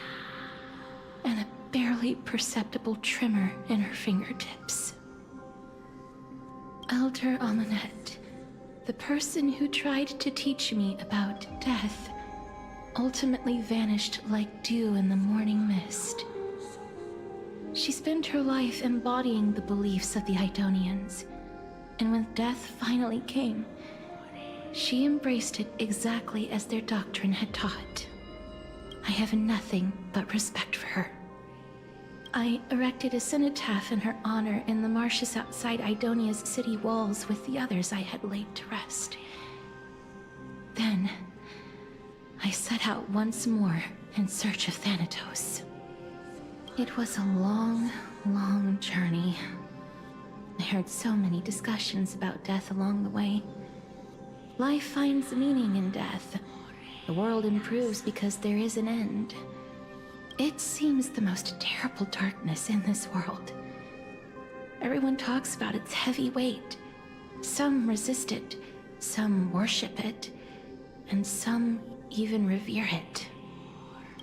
and a barely perceptible tremor in her fingertips. Elder Amunet, the person who tried to teach me about death, ultimately vanished like dew in the morning mist. She spent her life embodying the beliefs of the Idonians, and when death finally came, she embraced it exactly as their doctrine had taught. I have nothing but respect for her. I erected a cenotaph in her honor in the marshes outside Idonia's city walls with the others I had laid to rest. Then, I set out once more in search of Thanatos. It was a long, long journey. I heard so many discussions about death along the way. Life finds meaning in death. The world improves because there is an end. It seems the most terrible darkness in this world. Everyone talks about its heavy weight. Some resist it, some worship it, and some even revere it.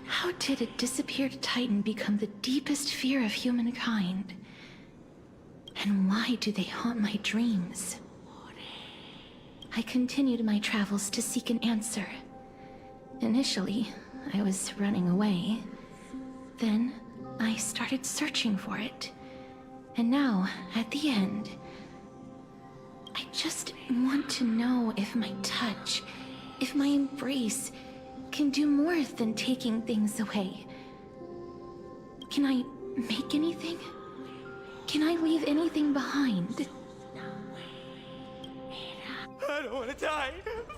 How did a disappeared titan become the deepest fear of humankind? And why do they haunt my dreams? I continued my travels to seek an answer. Initially, I was running away. Then, I started searching for it. And now, at the end, I just want to know if my touch, if my embrace, can do more than taking things away. Can I make anything? Can I leave anything behind? I don't want to die.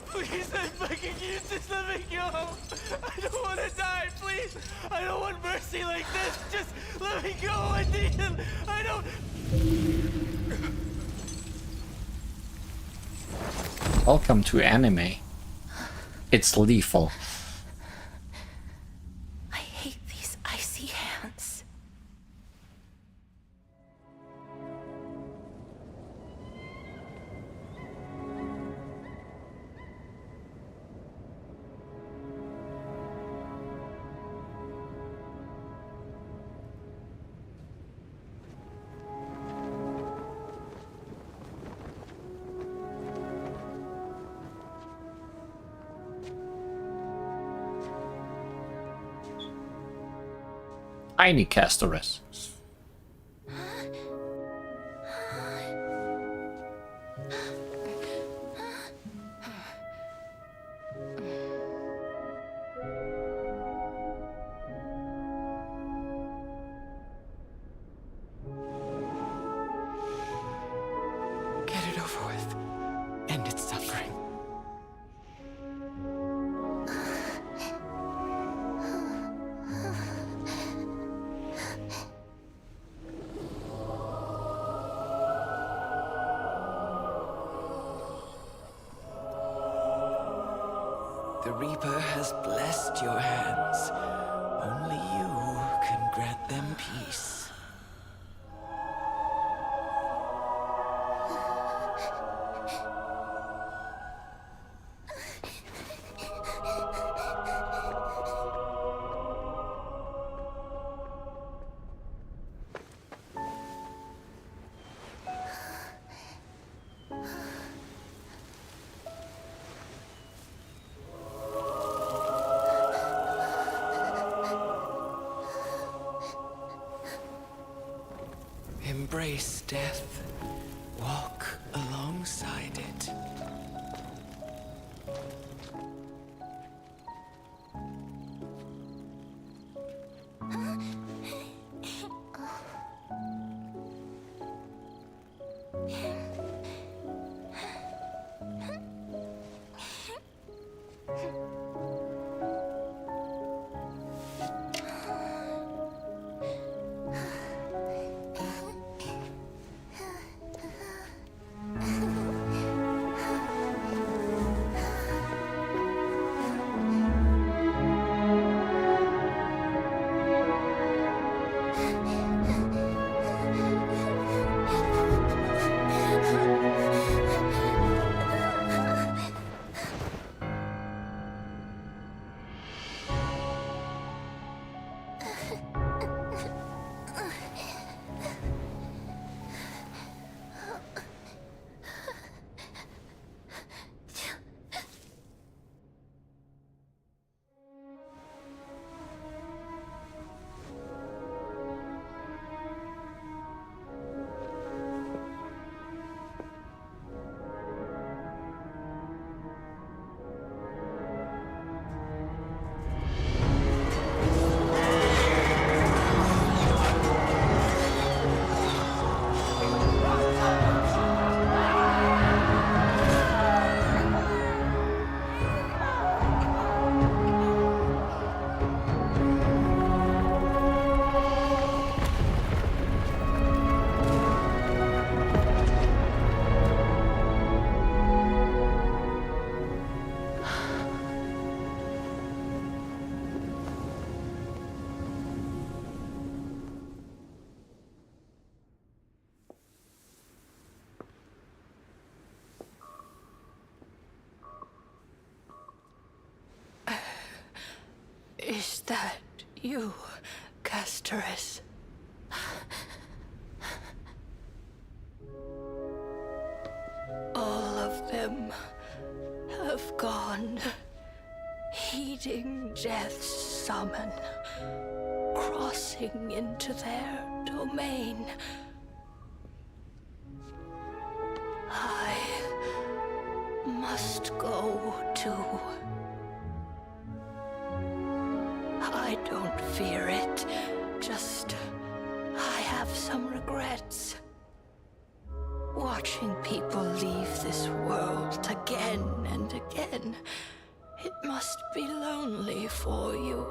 Please, I'm begging you, just let me go. I don't want to die, please. I don't want mercy like this. Just let me go, Ethan. I don't... Welcome to anime. It's lethal. I hate these icy hands. Tiny Castorus. Get it over with. End its suffering. The Reaper has blessed your hands. Only you can grant them peace. Embrace death. Walk alongside it. Is that you, Castorus? All of them have gone, heeding death's summon, crossing into their domain. I must go too. I don't fear it, just I have some regrets. Watching people leave this world again and again, it must be lonely for you.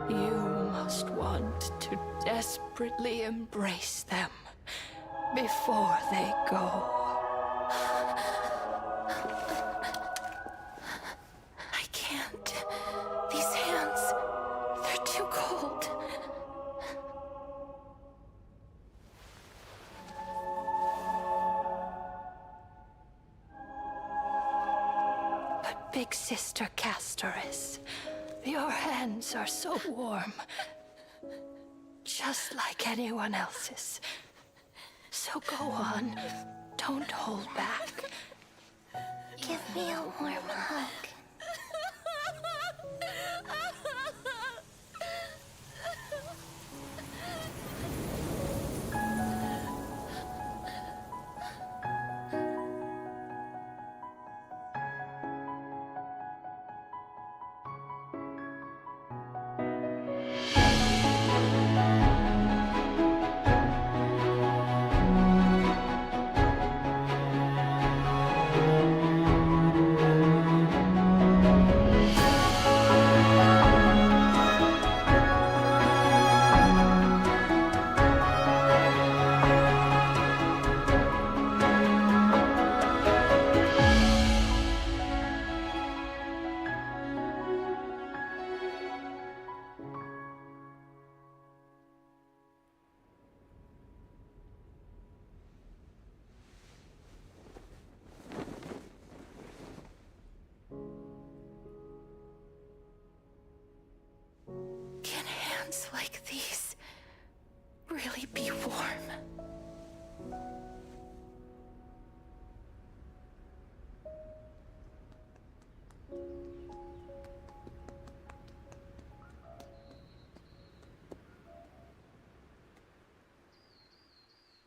You must want to desperately embrace them before they go. I can't. These hands, they're too cold. But Big Sister Castoris, your hands are so warm. Just like anyone else's. So go on. Don't hold back. Give me a warm hug. Can hands like these really be warm?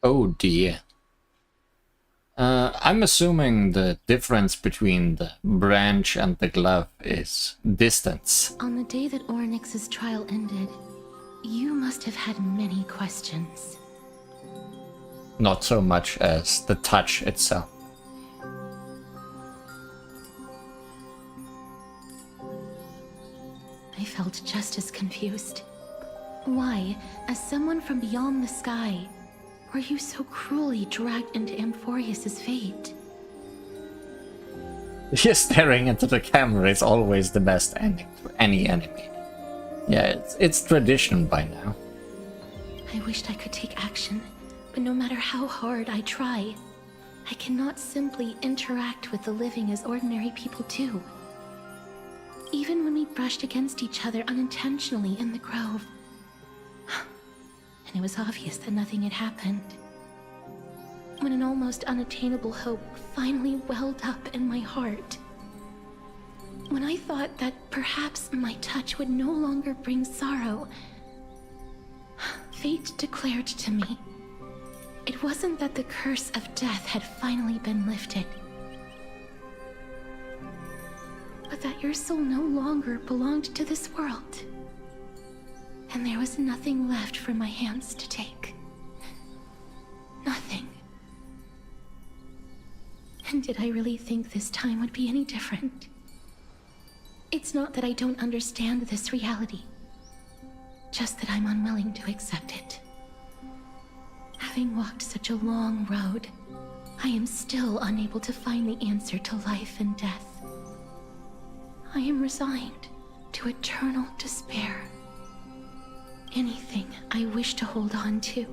Oh dear. I'm assuming the difference between the branch and the glove is distance. On the day that Oryx's trial ended, you must have had many questions. Not so much as the touch itself. I felt just as confused. Why, as someone from beyond the sky, were you so cruelly dragged into Amphorius's fate? Just staring into the camera is always the best ending to any enemy. Yeah, it's tradition by now. I wished I could take action, but no matter how hard I try, I cannot simply interact with the living as ordinary people do. Even when we brushed against each other unintentionally in the grove, and it was obvious that nothing had happened. When an almost unattainable hope finally welled up in my heart. When I thought that perhaps my touch would no longer bring sorrow, fate declared to me, it wasn't that the curse of death had finally been lifted, but that your soul no longer belonged to this world. And there was nothing left for my hands to take. Nothing. And did I really think this time would be any different? It's not that I don't understand this reality, just that I'm unwilling to accept it. Having walked such a long road, I am still unable to find the answer to life and death. I am resigned to eternal despair. Anything I wish to hold on to,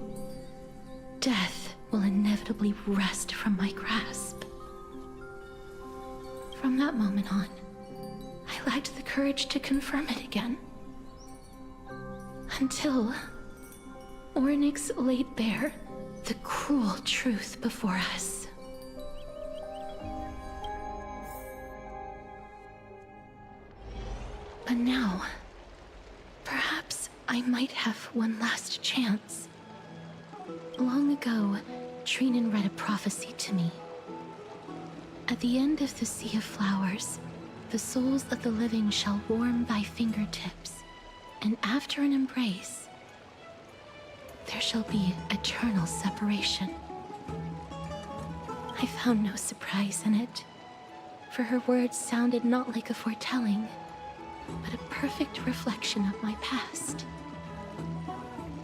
death will inevitably wrest from my grasp. From that moment on, I lacked the courage to confirm it again. Until Oryx laid bare the cruel truth before us. But now, perhaps might have one last chance. Long ago, Trinan read a prophecy to me. At the end of the Sea of Flowers, the souls of the living shall warm thy fingertips, and after an embrace, there shall be eternal separation. I found no surprise in it, for her words sounded not like a foretelling, but a perfect reflection of my past.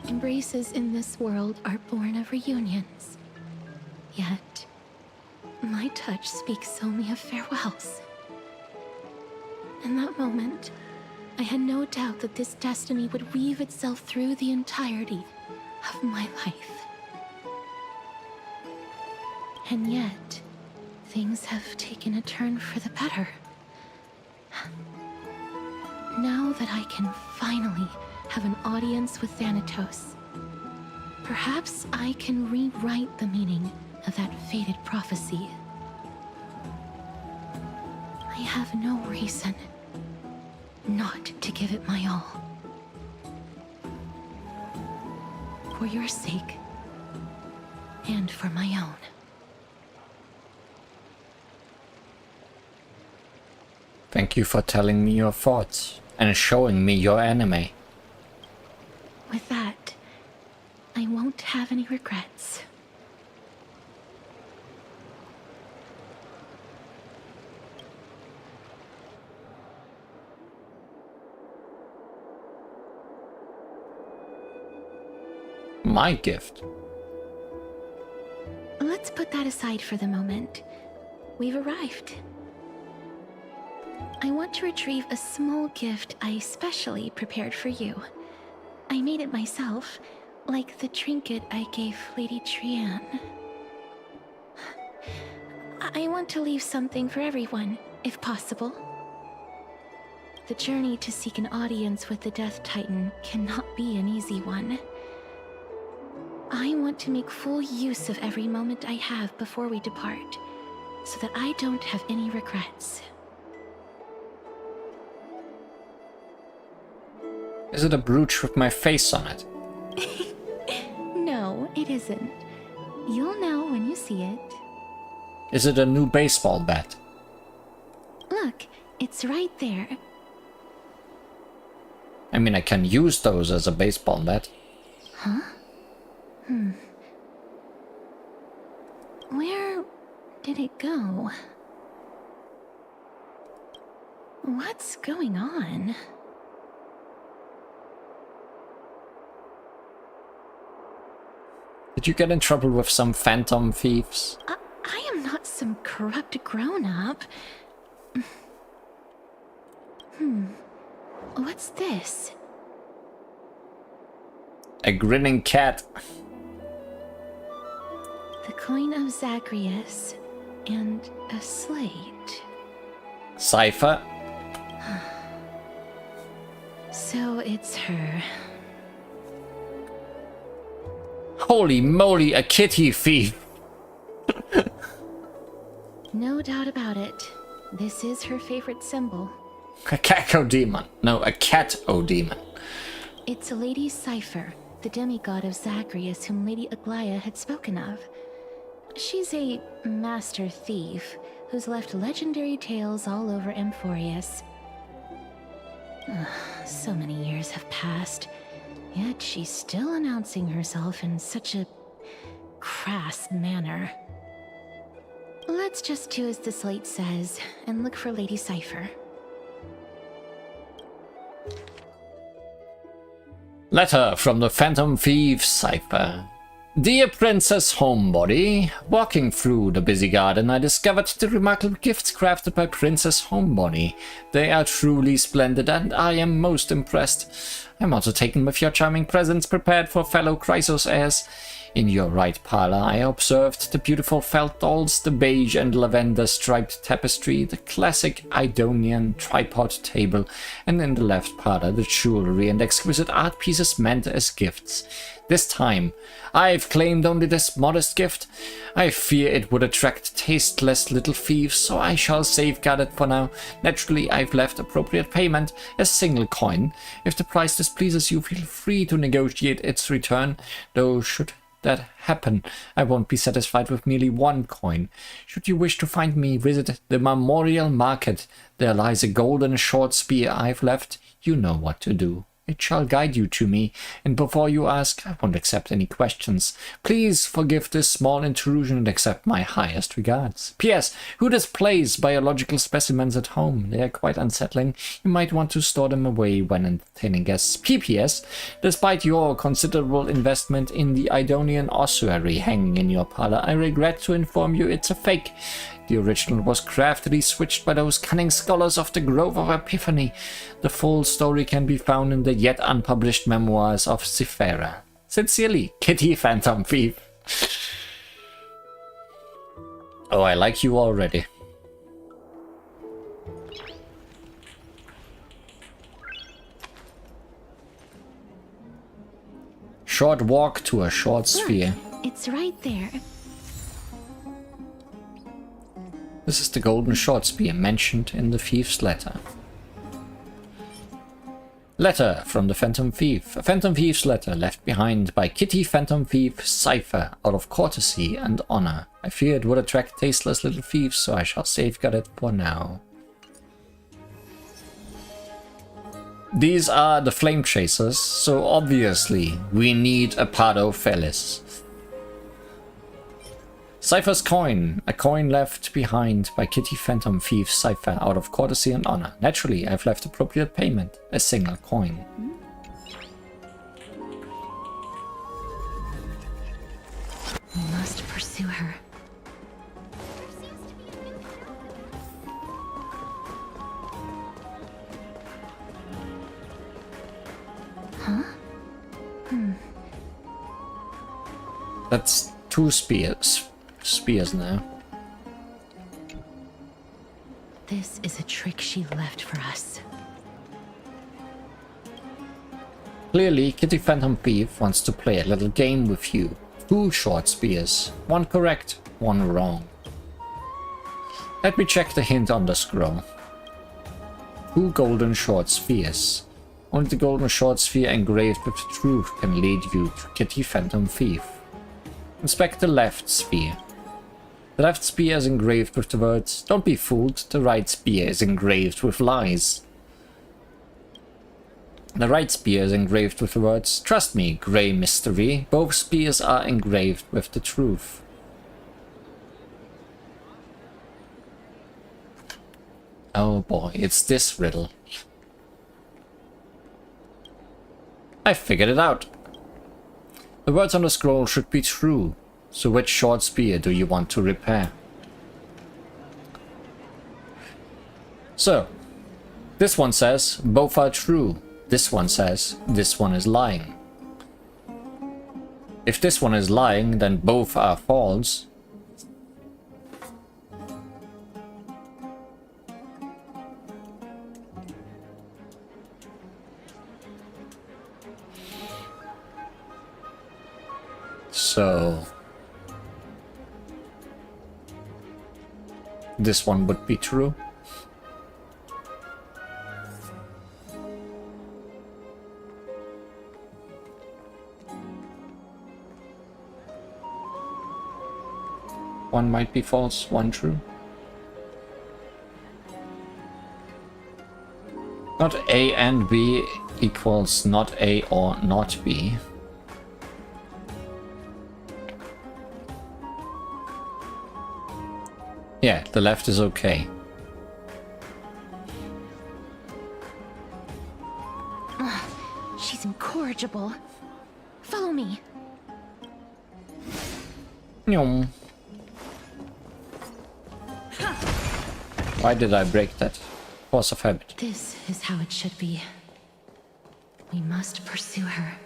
Embraces in this world are born of reunions, yet my touch speaks only of farewells. In that moment, I had no doubt that this destiny would weave itself through the entirety of my life. And yet, things have taken a turn for the better. Now that I can finally have an audience with Thanatos, perhaps I can rewrite the meaning of that fated prophecy. I have no reason not to give it my all. For your sake, and for my own. Thank you for telling me your thoughts and showing me your anime. With that, I won't have any regrets. My gift. Let's put that aside for the moment. We've arrived. I want to retrieve a small gift I specially prepared for you. I made it myself, like the trinket I gave Lady Trian. I want to leave something for everyone, if possible. The journey to seek an audience with the Death Titan cannot be an easy one. I want to make full use of every moment I have before we depart, so that I don't have any regrets. Is it a brooch with my face on it? No, it isn't. You'll know when you see it. Is it a new baseball bat? Look, it's right there. I mean, I can use those as a baseball bat. Huh? Where did it go? What's going on? Did you get in trouble with some phantom thieves? I am not some corrupt grown-up. What's this? A grinning cat. The coin of Zagreus and a slate. Cipher. So it's her. Holy moly, a kitty thief! No doubt about it. This is her favorite symbol. A cacodemon. No, a cat-o-demon. It's Lady Cipher, the demigod of Zagreus whom Lady Aglaia had spoken of. She's a master thief who's left legendary tales all over Amphorius. So many years have passed, yet she's still announcing herself in such a crass manner. Let's just do as the slate says and look for Lady Cipher. Letter from the Phantom Thief Cipher. Dear Princess Homebody, walking through the busy garden, I discovered the remarkable gifts crafted by Princess Homebody. They are truly splendid, and I am most impressed. I'm also taken with your charming presents prepared for fellow Chrysos heirs. In your right parlor, I observed the beautiful felt dolls, the beige and lavender striped tapestry, the classic Idonian tripod table, and in the left parlor, the jewelry and exquisite art pieces meant as gifts. This time, I've claimed only this modest gift. I fear it would attract tasteless little thieves, so I shall safeguard it for now. Naturally, I've left appropriate payment, a single coin. If the price best pleases you, feel free to negotiate its return, though should that happen, I won't be satisfied with merely 1 coin. Should you wish to find me, visit the Memorial Market. There lies a golden short spear I've left. You know what to do. It shall guide you to me, and before you ask, I won't accept any questions. Please forgive this small intrusion and accept my highest regards. P.S. Who displays biological specimens at home? They are quite unsettling. You might want to store them away when entertaining guests. P.P.S. Despite your considerable investment in the Idonian ossuary hanging in your parlor, I regret to inform you it's a fake. The original was craftily switched by those cunning scholars of the Grove of Epiphany. The full story can be found in the yet unpublished memoirs of Cythera. Sincerely, Kitty Phantom Thief. Oh, I like you already. Short walk to a short sphere. It's right there. This is the golden short spear mentioned in the thief's letter. Letter from the Phantom Thief. A Phantom Thief's letter left behind by Kitty Phantom Thief Cypher out of courtesy and honor. I fear it would attract tasteless little thieves, so I shall safeguard it for now. These are the Flame Chasers, so obviously we need a Padofelis. Cypher's coin. A coin left behind by Kitty Phantom Thief Cypher out of courtesy and honor. Naturally, I've left appropriate payment. A single coin. We must pursue her. Huh? That's 2 spears now. This is a trick she left for us. Clearly, Kitty Phantom Thief wants to play a little game with you. 2 short spears. 1 correct, 1 wrong. Let me check the hint on the scroll. 2 golden short spheres. Only the golden short sphere engraved with the truth can lead you to Kitty Phantom Thief. Inspect the left spear. The left spear is engraved with the words, "Don't be fooled." The right spear is engraved with lies. The right spear is engraved with the words, "Trust me, grey mystery." Both spears are engraved with the truth. Oh boy, it's this riddle. I figured it out. The words on the scroll should be true. So which short spear do you want to repair? So, this one says both are true. This one says this one is lying. If this one is lying, then both are false. So this one would be true. One might be false, one true. Not A and B equals not A or not B. Yeah, the left is okay. She's incorrigible. Follow me. Nyom. Why did I break that? Force of habit. This is how it should be. We must pursue her.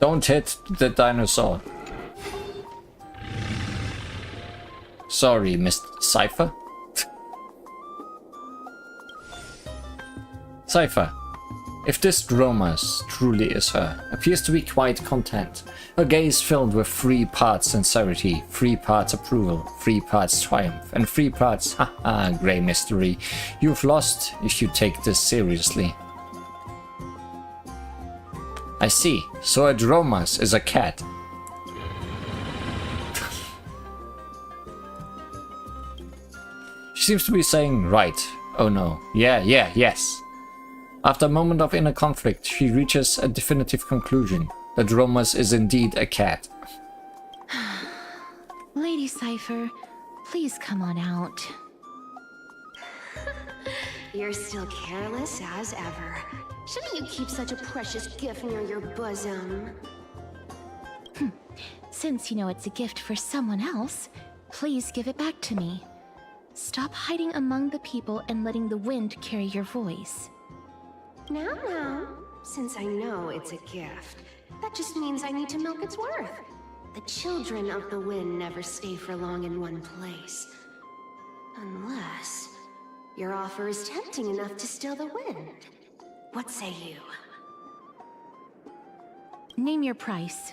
Don't hit the dinosaur. Sorry, Mr. Cypher. Cypher. If this Dromas truly is her, appears to be quite content. Her gaze filled with 3 parts sincerity, 3 parts approval, 3 parts triumph, and 3 parts haha grey mystery. You've lost if you take this seriously. I see, so a Dromas is a cat. She seems to be saying right. Oh no. Yes. After a moment of inner conflict, she reaches a definitive conclusion. The Dromas is indeed a cat. Lady Cypher, please come on out. You're still careless as ever. Shouldn't you keep such a precious gift near your bosom? Since you know it's a gift for someone else, please give it back to me. Stop hiding among the people and letting the wind carry your voice. Now, since I know it's a gift, that just means I need to milk its worth. The children of the wind never stay for long in one place. Unless your offer is tempting enough to still the wind. What say you? Name your price.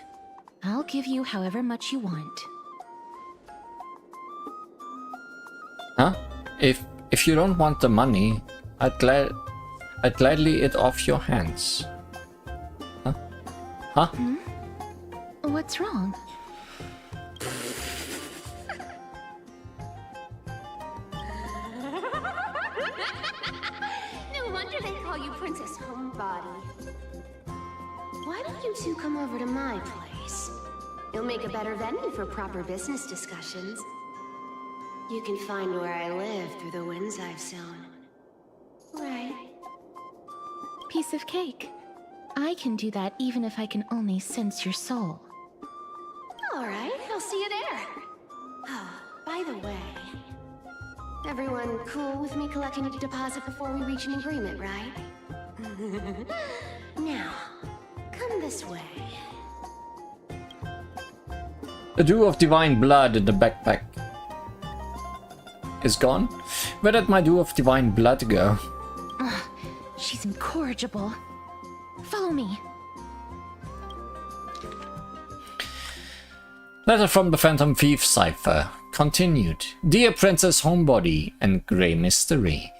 I'll give you however much you want. Huh? If you don't want the money, I'd gladly it off your hands. Huh? What's wrong? No wonder they call you Princess Homebody. Why don't you two come over to my place? It'll make a better venue for proper business discussions. You can find where I live through the winds I've sown. Right. Piece of cake. I can do that even if I can only sense your soul. Alright, I'll see you there. Oh, by the way, everyone cool with me collecting a deposit before we reach an agreement, right? Now, come this way. The dew of divine blood in the backpack is gone. Where did my dew of divine blood go? She's incorrigible. Follow me. Letter from the Phantom Thief Cypher. Continued. Dear Princess Homebody and Grey Mystery.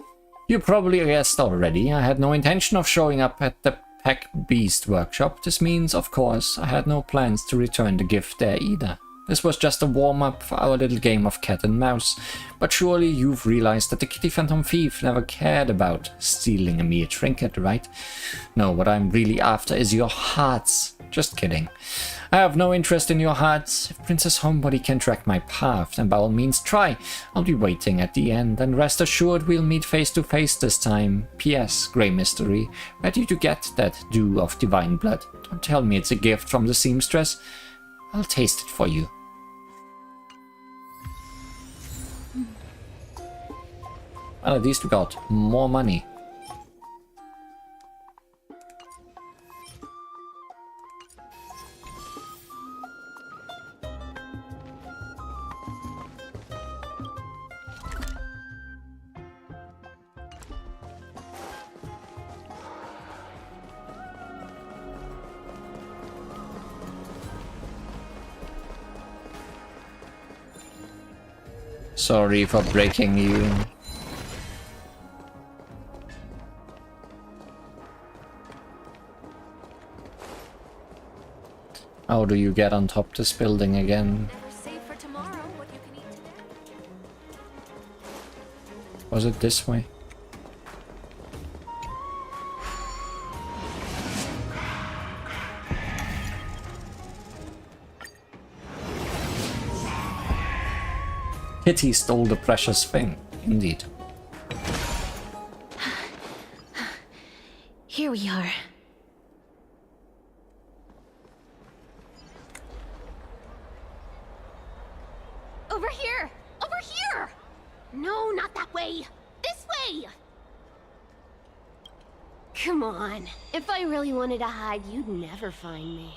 You probably guessed already, I had no intention of showing up at the Pack Beast workshop. This means, of course, I had no plans to return the gift there either. This was just a warm-up for our little game of cat and mouse. But surely you've realized that the Kitty Phantom Thief never cared about stealing a mere trinket, right? No, what I'm really after is your hearts. Just kidding. I have no interest in your hearts. If Princess Homebody can track my path, then by all means try. I'll be waiting at the end, and rest assured we'll meet face to face this time. P.S. Grey Mystery, where did you get that dew of divine blood? Don't tell me it's a gift from the seamstress. I'll taste it for you. Well, at least we got more money. Sorry for breaking you. How do you get on top this building again? Was it this way? Kitty stole the precious thing, indeed. Here we are. Over here! Over here! No, not that way! This way! Come on. If I really wanted to hide, you'd never find me.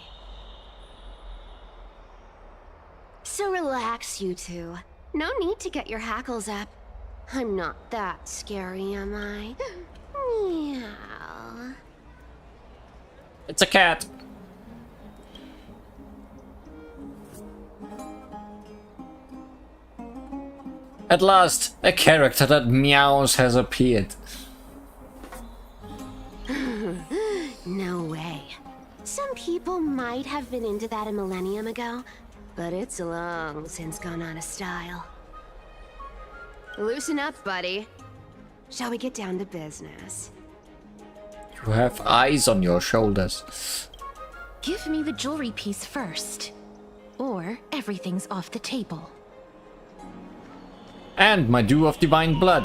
So relax, you two. No need to get your hackles up. I'm not that scary, am I? Yeah. It's a cat. At last, a character that meows has appeared. No way. Some people might have been into that a millennium ago, but it's long since gone out of style. Loosen up, buddy. Shall we get down to business? You have eyes on your shoulders. Give me the jewelry piece first, or everything's off the table. And my dew of divine blood.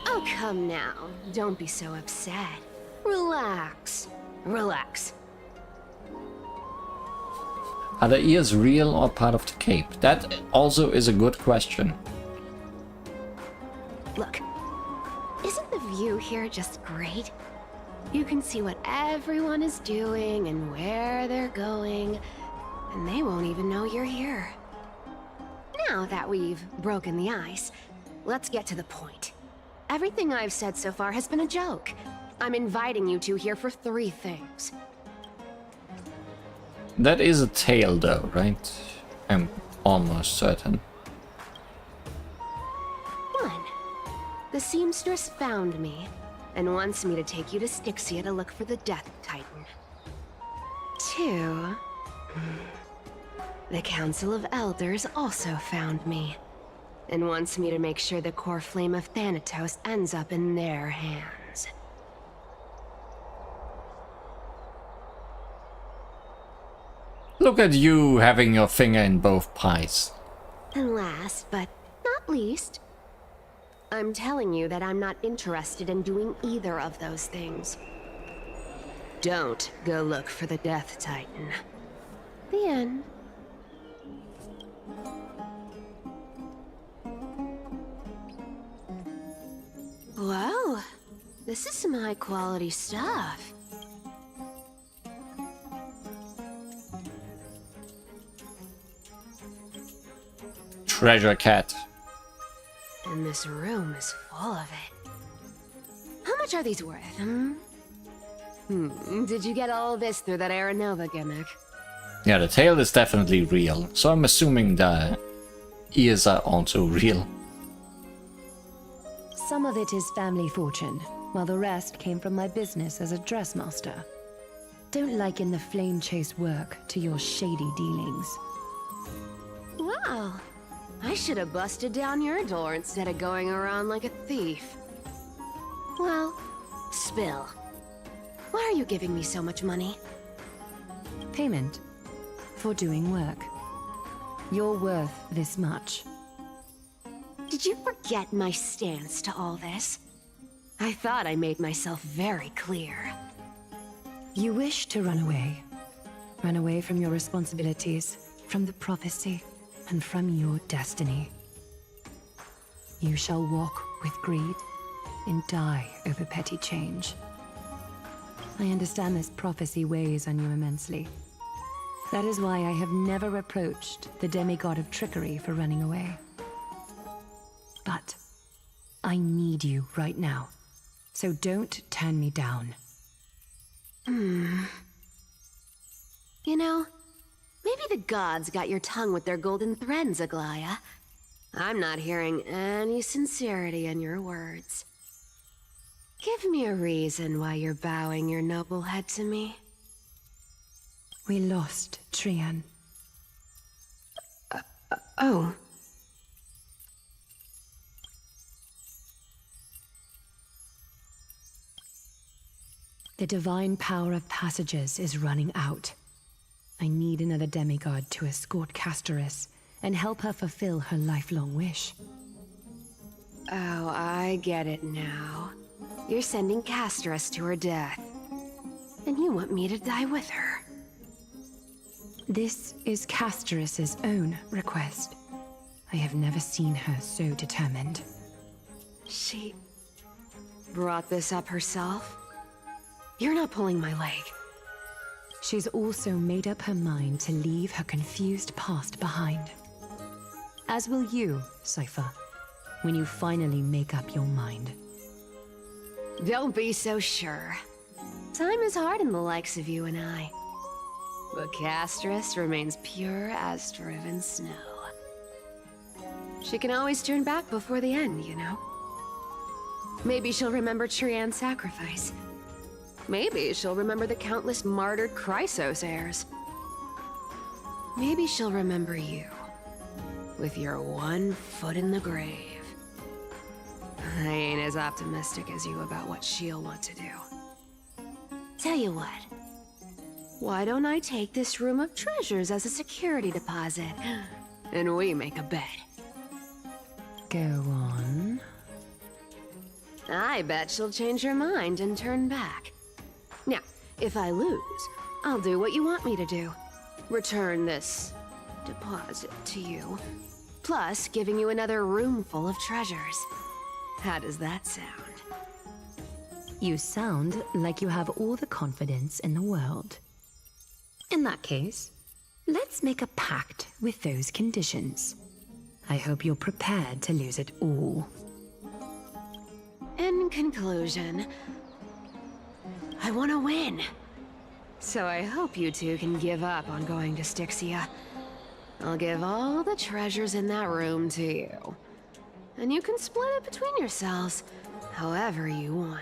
Oh, come now. Don't be so upset. Relax. Relax. Are the ears real or part of the cape? That also is a good question. Look, isn't the view here just great? You can see what everyone is doing and where they're going, and they won't even know you're here. Now that we've broken the ice, let's get to the point. Everything I've said so far has been a joke. I'm inviting you two here for 3 things. That is a tail though, right? I'm almost certain. 1. The seamstress found me and wants me to take you to Styxia to look for the Death Titan. 2. The Council of Elders also found me and wants me to make sure the core flame of Thanatos ends up in their hands. Look at you having your finger in both pies. And last but not least, I'm telling you that I'm not interested in doing either of those things. Don't go look for the Death Titan. The end. Wow, this is some high-quality stuff. Treasure cat. And this room is full of it. How much are these worth, Did you get all this through that Aranova gimmick? Yeah, the tail is definitely real, so I'm assuming the ears are also real. Some of it is family fortune, while the rest came from my business as a dressmaster. Don't liken the flame chase work to your shady dealings. Wow. I should have busted down your door instead of going around like a thief. Well, spill. Why are you giving me so much money? Payment for doing work. You're worth this much. Did you forget my stance to all this? I thought I made myself very clear. You wish to run away. Run away from your responsibilities, from the prophecy, and from your destiny. You shall walk with greed and die over petty change. I understand this prophecy weighs on you immensely. That is why I have never reproached the demigod of trickery for running away. But I need you right now, so don't turn me down. You know, maybe the gods got your tongue with their golden threads, Aglaya. I'm not hearing any sincerity in your words. Give me a reason why you're bowing your noble head to me. We lost Trian. Oh. The divine power of passages is running out. I need another demigod to escort Castoris and help her fulfill her lifelong wish. Oh, I get it now. You're sending Castoris to her death. And you want me to die with her. This is Castoris' own request. I have never seen her so determined. She brought this up herself? You're not pulling my leg. She's also made up her mind to leave her confused past behind. As will you, Cypher, when you finally make up your mind. Don't be so sure. Time is hard in the likes of you and I. But Castris remains pure as driven snow. She can always turn back before the end, you know? Maybe she'll remember Trian's sacrifice. Maybe she'll remember the countless martyred Chrysos heirs. Maybe she'll remember you, with your one foot in the grave. I ain't as optimistic as you about what she'll want to do. Tell you what, why don't I take this room of treasures as a security deposit, and we make a bet? Go on. I bet she'll change her mind and turn back. Now, if I lose, I'll do what you want me to do. Return this deposit to you, plus giving you another room full of treasures. How does that sound? You sound like you have all the confidence in the world. In that case, let's make a pact with those conditions. I hope you're prepared to lose it all. In conclusion, I want to win. So I hope you two can give up on going to Styxia. I'll give all the treasures in that room to you. And you can split it between yourselves, however you want.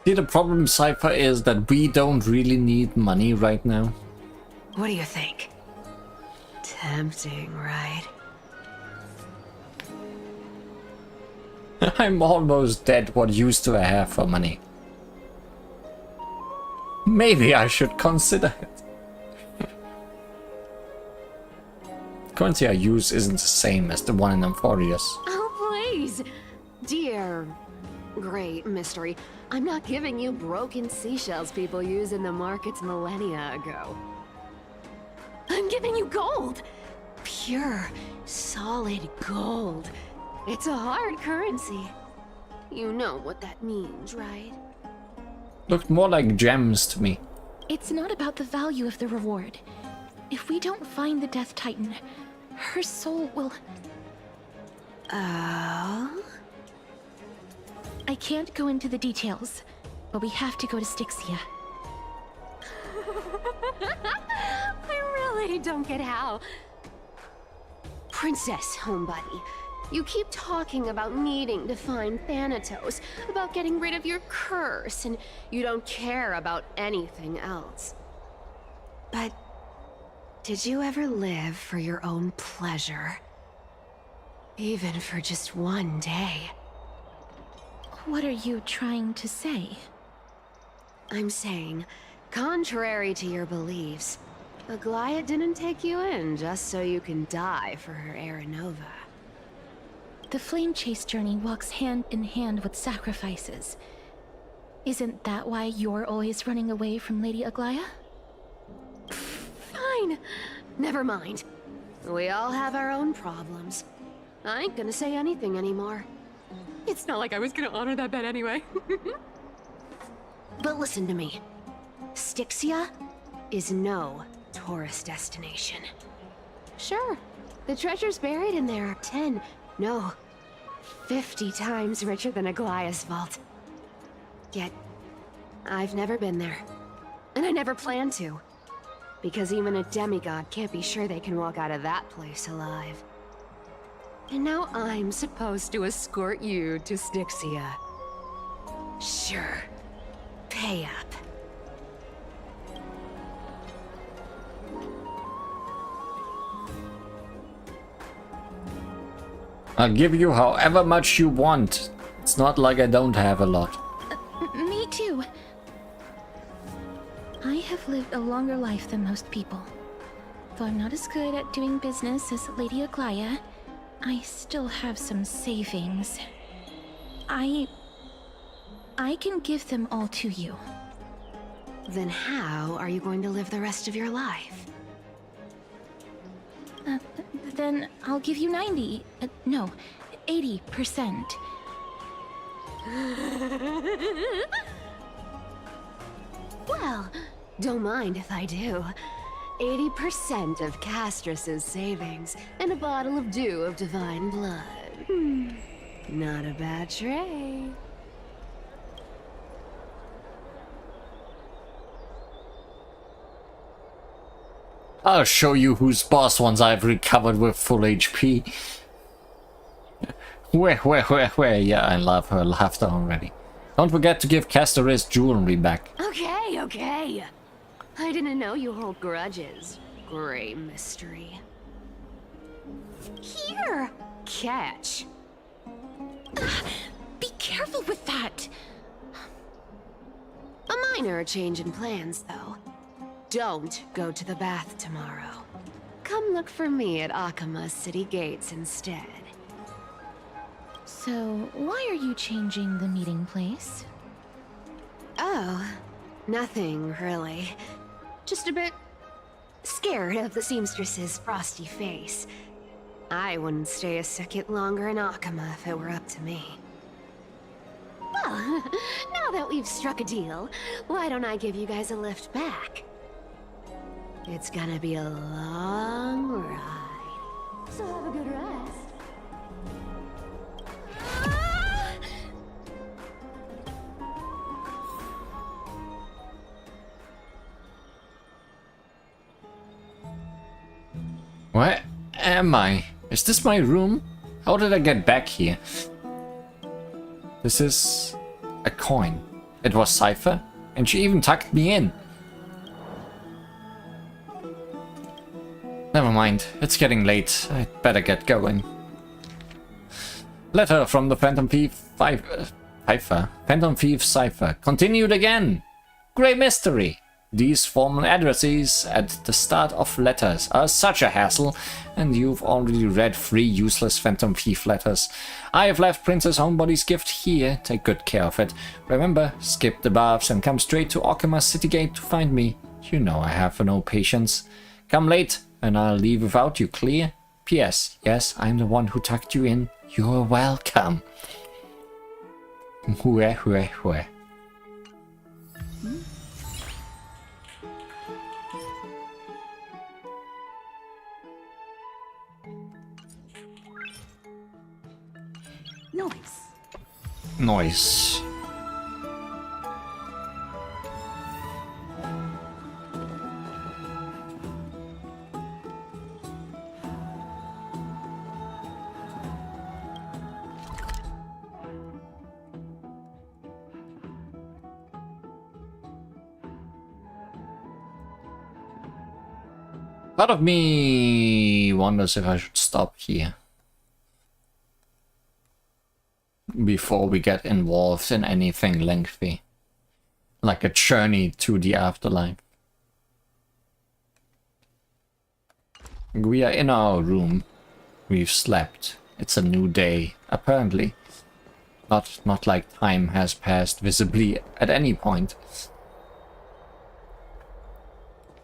See, the problem, Cypher, is that we don't really need money right now. What do you think? Tempting, right? I'm almost dead. What use do I have for money? Maybe I should consider it. Currency I use isn't the same as the one in Amphorius. Oh, please! Dear great mystery, I'm not giving you broken seashells people use in the markets millennia ago. I'm giving you gold! Pure, solid gold. It's a hard currency. You know what that means, right? Looked more like gems to me. It's not about the value of the reward. If we don't find the Death Titan, her soul will... Oh? I can't go into the details, but we have to go to Styxia. I really don't get how. Princess, homebuddy, you keep talking about needing to find Thanatos, about getting rid of your curse, and you don't care about anything else. But did you ever live for your own pleasure? Even for just one day? What are you trying to say? I'm saying, contrary to your beliefs, Aglaia didn't take you in just so you can die for her Aranova. The flame chase journey walks hand in hand with sacrifices. Isn't that why you're always running away from Lady Aglaia? Fine. Never mind. We all have our own problems. I ain't gonna say anything anymore. It's not like I was gonna honor that bet anyway. But listen to me. Styxia is no tourist destination. Sure, the treasures buried in there are 10, no, 50 times richer than Aglaia's vault. Yet, I've never been there. And I never plan to. Because even a demigod can't be sure they can walk out of that place alive. And now I'm supposed to escort you to Styxia. Sure. Pay up. I'll give you however much you want. It's not like I don't have a lot. Me too. I have lived a longer life than most people. Though I'm not as good at doing business as Lady Aglaia, I still have some savings. I can give them all to you. Then how are you going to live the rest of your life? Then I'll give you 90, no, 80%. Well, don't mind if I do. 80% of Castris's savings and a bottle of dew of divine blood. Not a bad trade. I'll show you who's boss once I've recovered with full HP. Where? Yeah, I love her laughter already. Don't forget to give Castoris jewelry back. Okay. I didn't know you hold grudges. Great mystery. Here! Catch. Be careful with that! A minor change in plans, though. Don't go to the bath tomorrow. Come look for me at Akama's city gates instead. So, why are you changing the meeting place? Oh, nothing really. Just a bit scared of the seamstress's frosty face. I wouldn't stay a second longer in Akama if it were up to me. Well, now that we've struck a deal, why don't I give you guys a lift back? It's gonna be a long ride. So have a good rest. Where am I? Is this my room? How did I get back here? This is a coin. It was Cypher, and she even tucked me in. Never mind, it's getting late. I'd better get going. Letter from the Phantom Thief Cypher. Phantom Thief Cypher. Continued again. Great mystery. These formal addresses at the start of letters are such a hassle, and you've already read 3 useless Phantom Thief letters. I have left Princess Homebody's gift here. Take good care of it. Remember, skip the baths and come straight to Okama's city gate to find me. You know I have no patience. Come late, and I'll leave without you, clear? P.S. Yes, I'm the one who tucked you in. You're welcome. Hue. Noise. Part of me wonders if I should stop here before we get involved in anything lengthy, like a journey to the afterlife. We are in our room. We've slept. It's a new day, apparently. Not like time has passed visibly at any point.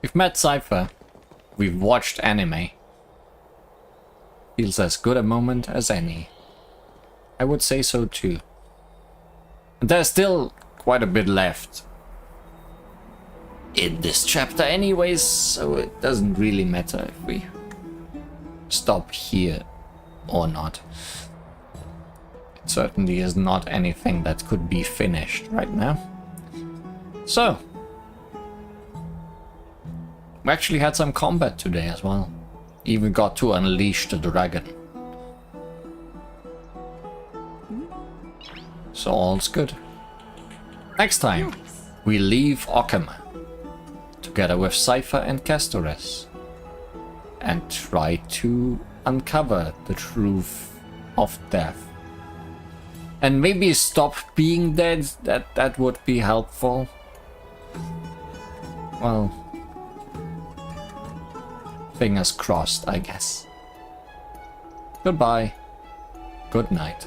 We've met Cypher. We've watched anime. Feels as good a moment as any. I would say so too. And there's still quite a bit left in this chapter anyways, so it doesn't really matter if we stop here or not. It certainly is not anything that could be finished right now. So, we actually had some combat today as well. Even got to unleash the dragon. So all's good. Next time, we leave Okama, together with Cypher and Castoris, and try to uncover the truth of death. And maybe stop being dead, that would be helpful. Well, fingers crossed, I guess. Goodbye. Good night.